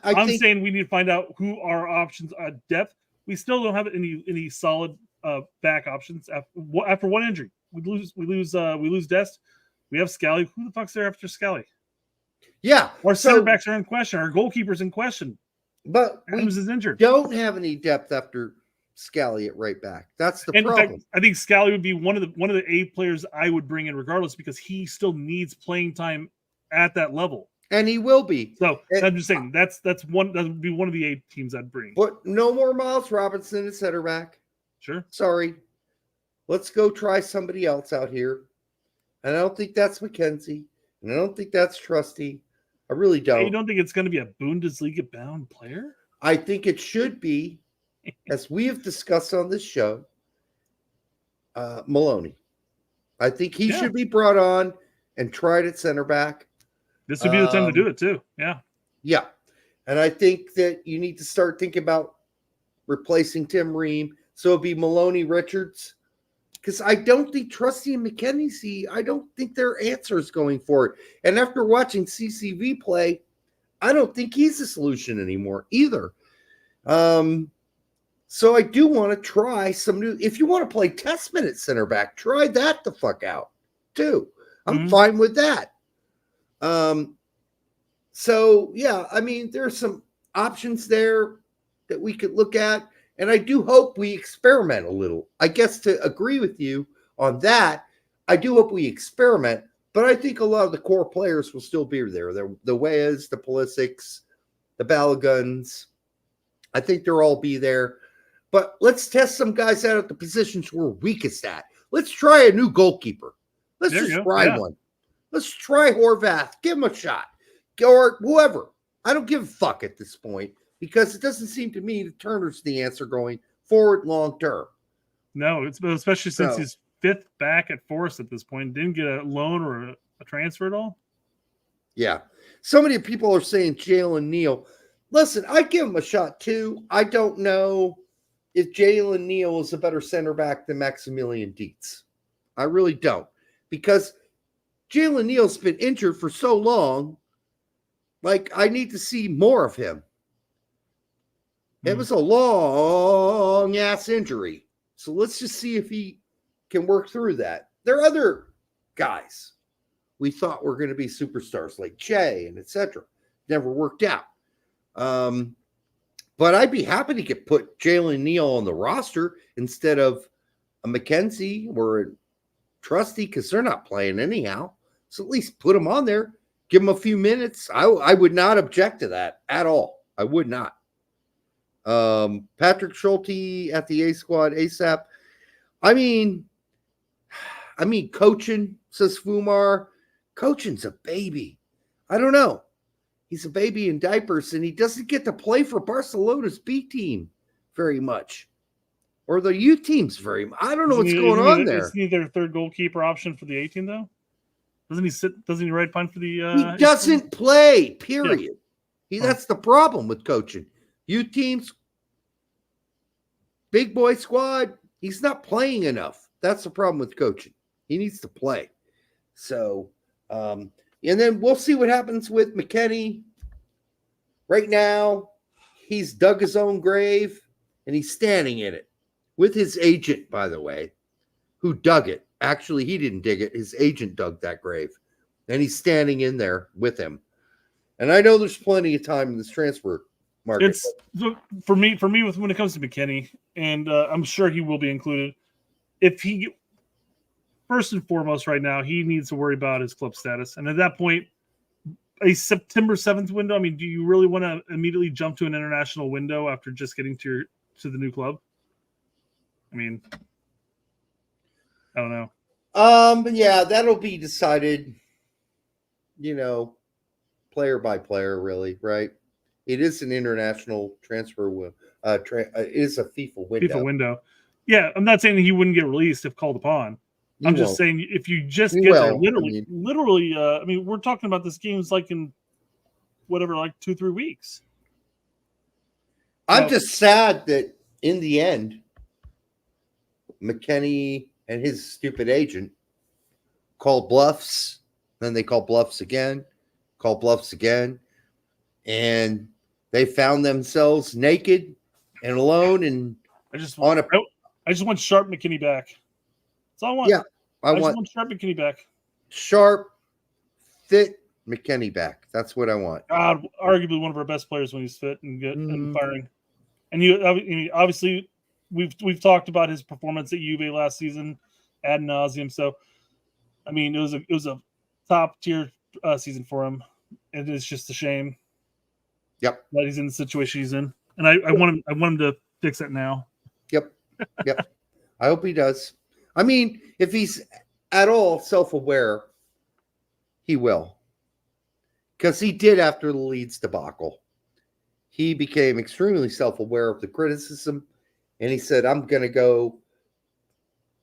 Speaker 8: I'm saying we need to find out who our options are depth. We still don't have any solid back options after one injury. We lose Dest. We have Scally. Who the fuck's there after Scally?
Speaker 1: Yeah,
Speaker 8: our center backs are in question. Our goalkeeper's in question.
Speaker 1: But
Speaker 8: Adams is injured.
Speaker 1: Don't have any depth after Scally at right back. That's the problem.
Speaker 8: In fact, I think Scally would be one of the A players I would bring in regardless, because he still needs playing time at that level.
Speaker 1: And he will be.
Speaker 8: So I'm just saying that would be one of the 8 teams I'd bring.
Speaker 1: But no more Miles Robinson at center back.
Speaker 8: Sure.
Speaker 1: Sorry. Let's go try somebody else out here. And I don't think that's McKenzie. And I don't think that's Trusty. I really don't.
Speaker 8: You don't think it's going to be a Bundesliga bound player?
Speaker 1: I think it should be, as we have discussed on this show, Maloney. I think he should be brought on and tried at center back.
Speaker 8: This would be the time to do it too. Yeah.
Speaker 1: Yeah. And I think that you need to start thinking about replacing Tim Ream. So it'd be Maloney, Richards. Because I don't think Trusty and McKenzie, I don't think they're answers going forward. And after watching CCV play, I don't think he's the solution anymore either. So I do want to try some new. If you want to play Tessman at center back, try that the fuck out too. I'm fine with that. So yeah, I mean, there's some options there that we could look at. And I do hope we experiment a little. I guess to agree with you on that, I do hope we experiment. But I think a lot of the core players will still be there. The Weahs, the Pulisics, the Baloguns. I think they'll all be there. But let's test some guys out at the positions we're weakest at. Let's try a new goalkeeper. Let's just try one. Let's try Horvath. Give him a shot. Or whoever. I don't give a fuck at this point. Because it doesn't seem to me that Turner's the answer going forward long term.
Speaker 8: No, especially since he's 5th back at Forest at this point. Didn't get a loan or a transfer at all.
Speaker 1: Yeah. So many people are saying Jalen Neal. Listen, I'd give him a shot too. I don't know if Jalen Neal is a better center back than Maximilian Dietz. I really don't. Because Jalen Neal's been injured for so long. Like, I need to see more of him. It was a long-ass injury. So let's just see if he can work through that. There are other guys we thought were going to be superstars like Che and etc. Never worked out. But I'd be happy to put Jalen Neal on the roster instead of a McKenzie or a Trusty, because they're not playing anyhow. So at least put them on there. Give them a few minutes. I would not object to that at all. I would not. Patrick Schulte at the A squad ASAP. I mean, coaching, says Fumar. Coaching's a baby. I don't know. He's a baby in diapers, and he doesn't get to play for Barcelona's B team very much, or the U teams very much. I don't know what's going on there.
Speaker 8: Isn't he their third goalkeeper option for the 18 though? Doesn't he right punt for the?
Speaker 1: He doesn't play. Period. Yeah. That's the problem with coaching. U teams. Big boy squad, he's not playing enough. That's the problem with coaching. He needs to play. So, and then we'll see what happens with McKennie. Right now, he's dug his own grave, and he's standing in it with his agent, by the way, who dug it. Actually, he didn't dig it. His agent dug that grave, and he's standing in there with him. And I know there's plenty of time in this transfer market.
Speaker 8: It's for me when it comes to McKennie, and I'm sure he will be included. If he, first and foremost, right now, he needs to worry about his club status, and at that point, a September 7th window. I mean, do you really want to immediately jump to an international window after just getting to the new club? I mean, I don't know.
Speaker 1: But yeah, that'll be decided, player by player, really, right? it is an international transfer. It is a FIFA window.
Speaker 8: FIFA window. Yeah, I'm not saying that he wouldn't get released if called upon. I'm just saying if you just get there, literally. I mean, we're talking about this game's like in whatever, like 2-3 weeks.
Speaker 1: I'm just sad that in the end, McKennie and his stupid agent called bluffs. Then they called bluffs again, and they found themselves naked and alone. And
Speaker 8: I just want sharp McKennie back. That's all I want.
Speaker 1: Yeah, I
Speaker 8: just want sharp McKennie back.
Speaker 1: Sharp, fit McKennie back. That's what I want.
Speaker 8: God, arguably one of our best players when he's fit and good and firing. And you obviously we've talked about his performance at Juve last season ad nauseum. So I mean, it was a top tier season for him. It is just a shame.
Speaker 1: Yep.
Speaker 8: That he's in the situation he's in, and I want him to fix that now.
Speaker 1: Yep. I hope he does. I mean, if he's at all self-aware, he will, because he did after the Leeds debacle. He became extremely self-aware of the criticism, and he said, I'm going to go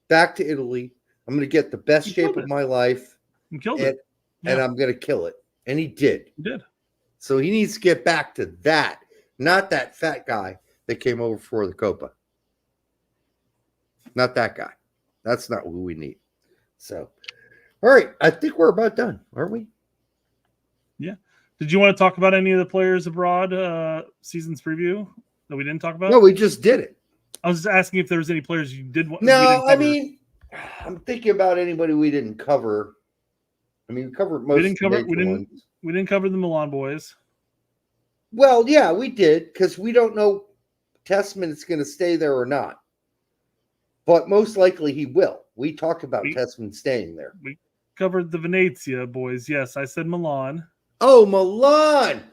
Speaker 1: back to Italy. I'm going to get the best shape of my life.
Speaker 8: He killed it.
Speaker 1: And I'm going to kill it. And he did.
Speaker 8: He did.
Speaker 1: So he needs to get back to that, not that fat guy that came over for the Copa. Not that guy. That's not who we need. So, all right. I think we're about done, aren't we?
Speaker 8: Yeah. Did you want to talk about any of the players abroad season's preview that we didn't talk about?
Speaker 1: No, we just did it.
Speaker 8: I was just asking if there was any players you did want.
Speaker 1: No, I mean, I'm thinking about anybody we didn't cover. I mean, we covered most.
Speaker 8: We didn't cover the Milan boys.
Speaker 1: Well, yeah, we did, because we don't know Tessman is going to stay there or not. But most likely he will. We talked about Tessman staying there.
Speaker 8: We covered the Venezia boys. Yes, I said Milan.
Speaker 1: Oh, Milan.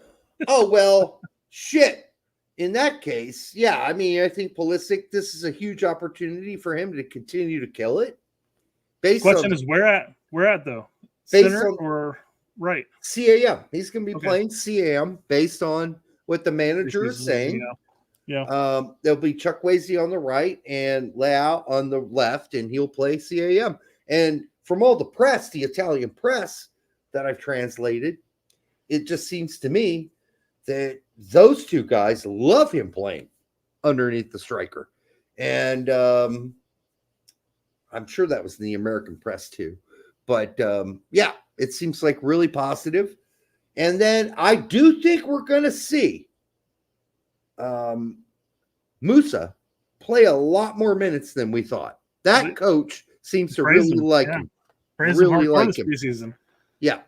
Speaker 1: Oh, well, shit. In that case, yeah, I mean, I think Pulisic, this is a huge opportunity for him to continue to kill it.
Speaker 8: The question is where at though? Center or right?
Speaker 1: CAM. He's going to be playing CAM based on what the manager is saying.
Speaker 8: Yeah.
Speaker 1: There'll be Chukwueze on the right and Leao on the left, and he'll play CAM. And from all the press, the Italian press that I've translated, it just seems to me that those two guys love him playing underneath the striker. And I'm sure that was in the American press too. But yeah, it seems like really positive. And then I do think we're going to see Musa play a lot more minutes than we thought. That coach seems to really like him. Really like him.
Speaker 8: Preseason.
Speaker 1: Yeah,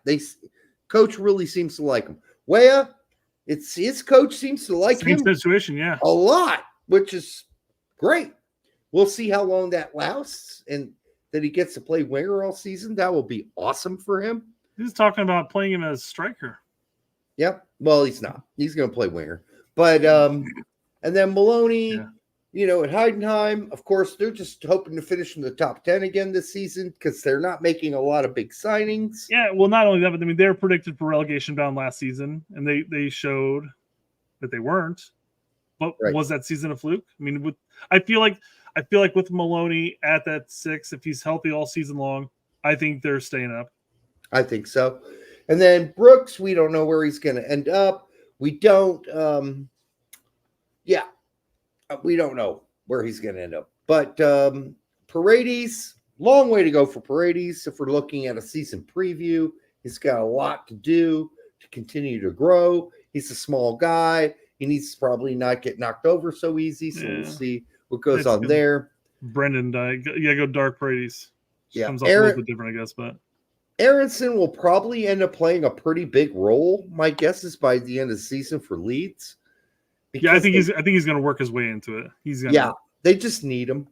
Speaker 1: coach really seems to like him. Weah, his coach seems to like him.
Speaker 8: Situation, yeah,
Speaker 1: a lot, which is great. We'll see how long that lasts, and that he gets to play winger all season. That will be awesome for him.
Speaker 8: He's talking about playing him as striker.
Speaker 1: Yep. Well, he's not. He's going to play winger. But and then Maloney, at Heidenheim, of course, they're just hoping to finish in the top 10 again this season because they're not making a lot of big signings.
Speaker 8: Yeah, well, not only that, but I mean, they were predicted for relegation bound last season, and they showed that they weren't. But was that season a fluke? I mean, I feel like with Maloney at that 6, if he's healthy all season long, I think they're staying up.
Speaker 1: I think so. And then Brooks, we don't know where he's going to end up. We don't, we don't know where he's going to end up. But Paredes, long way to go for Paredes. If we're looking at a season preview, he's got a lot to do to continue to grow. He's a small guy. He needs to probably not get knocked over so easy. So we'll see what goes on there.
Speaker 8: Brenden died. Go dark Paredes. Comes off a little bit different, I guess, but
Speaker 1: Aaronson will probably end up playing a pretty big role. My guess is by the end of the season for Leeds.
Speaker 8: Yeah, I think he's going to work his way into it.
Speaker 1: They just need him.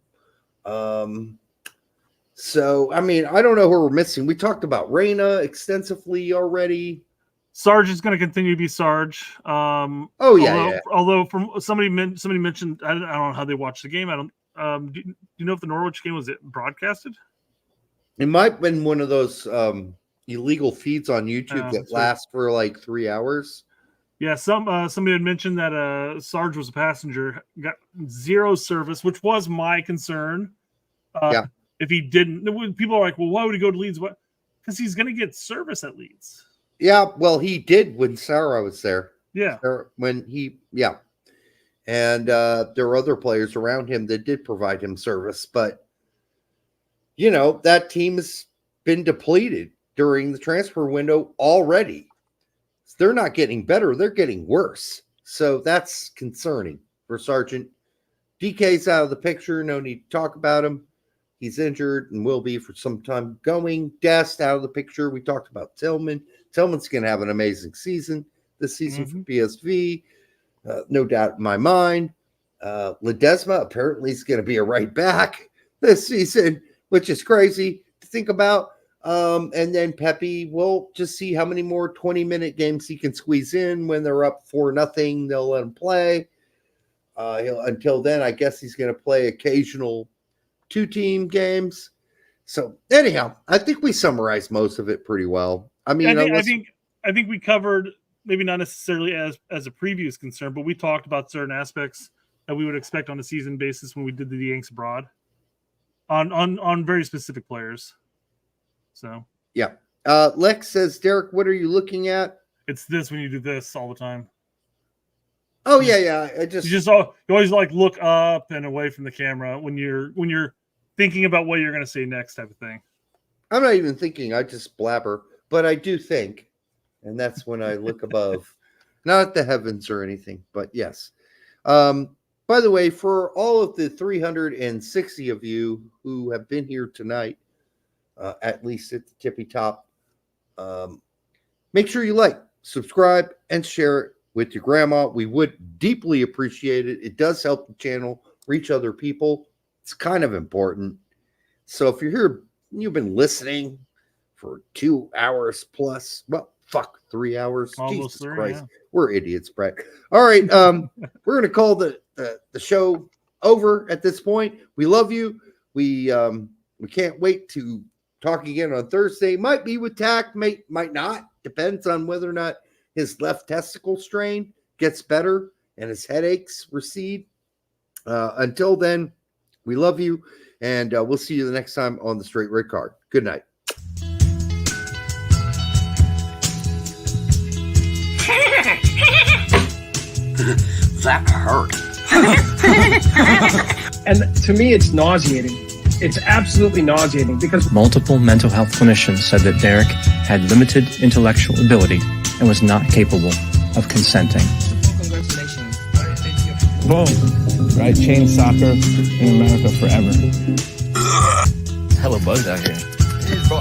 Speaker 1: So I mean, I don't know who we're missing. We talked about Reyna extensively already.
Speaker 8: Sarge is going to continue to be Sarge. Although from somebody mentioned, I don't know how they watched the game. I don't. Do you know if the Norwich game was broadcasted?
Speaker 1: It might have been one of those illegal feeds on YouTube that last for like 3 hours.
Speaker 8: Yeah, somebody had mentioned that Sarge was a passenger, got zero service, which was my concern. If he didn't, people are like, well, why would he go to Leeds? What? Because he's going to get service at Leeds.
Speaker 1: Yeah, well, he did when Sarah was there.
Speaker 8: Yeah.
Speaker 1: And there were other players around him that did provide him service. But, you know, that team has been depleted during the transfer window already. They're not getting better. They're getting worse. So that's concerning for Sargent. DK's out of the picture. No need to talk about him. He's injured and will be for some time going. Dest out of the picture. We talked about Tillman. Tillman's going to have an amazing season this season for PSV. No doubt in my mind. Ledesma apparently is going to be a right back this season, which is crazy to think about. And then Pepi, we'll just see how many more 20-minute games he can squeeze in. When they're up 4-0, they'll let him play. Until then, I guess he's going to play occasional 2-team games. So anyhow, I think we summarized most of it pretty well. I mean,
Speaker 8: I think we covered, maybe not necessarily as a preview is concerned, but we talked about certain aspects that we would expect on a season basis when we did the Yanks abroad on very specific players. So
Speaker 1: yeah. Lex says, Derek, what are you looking at?
Speaker 8: It's this when you do this all the time.
Speaker 1: Oh yeah.
Speaker 8: You always like look up and away from the camera when you're thinking about what you're going to say next, type of thing.
Speaker 1: I'm not even thinking. I just blabber, but I do think, and that's when I look above, not at the heavens or anything. But yes. By the way, for all of the 360 of you who have been here tonight, at least at the tippy top, make sure you like, subscribe, and share it with your grandma. We would deeply appreciate it. It does help the channel reach other people. It's kind of important. So if you're here, you've been listening for 2 hours plus, 3 hours.
Speaker 8: Almost
Speaker 1: Jesus
Speaker 8: 3,
Speaker 1: Christ.
Speaker 8: yeah.
Speaker 1: We're idiots, Brett. All right. We're going to call the show over at this point. We love you. We can't wait to talk again on Thursday. Might be with Tack, might not. Depends on whether or not his left testicle strain gets better and his headaches recede. Until then, we love you, and we'll see you the next time on the Straight Red Card. Good night.
Speaker 2: That hurt.
Speaker 3: And to me, it's nauseating. It's absolutely nauseating because
Speaker 4: multiple mental health clinicians said that Derek had limited intellectual ability and was not capable of consenting.
Speaker 12: Congratulations.
Speaker 6: Boom. Right? Chain soccer in America forever.
Speaker 5: Hella bugs out here. Bro,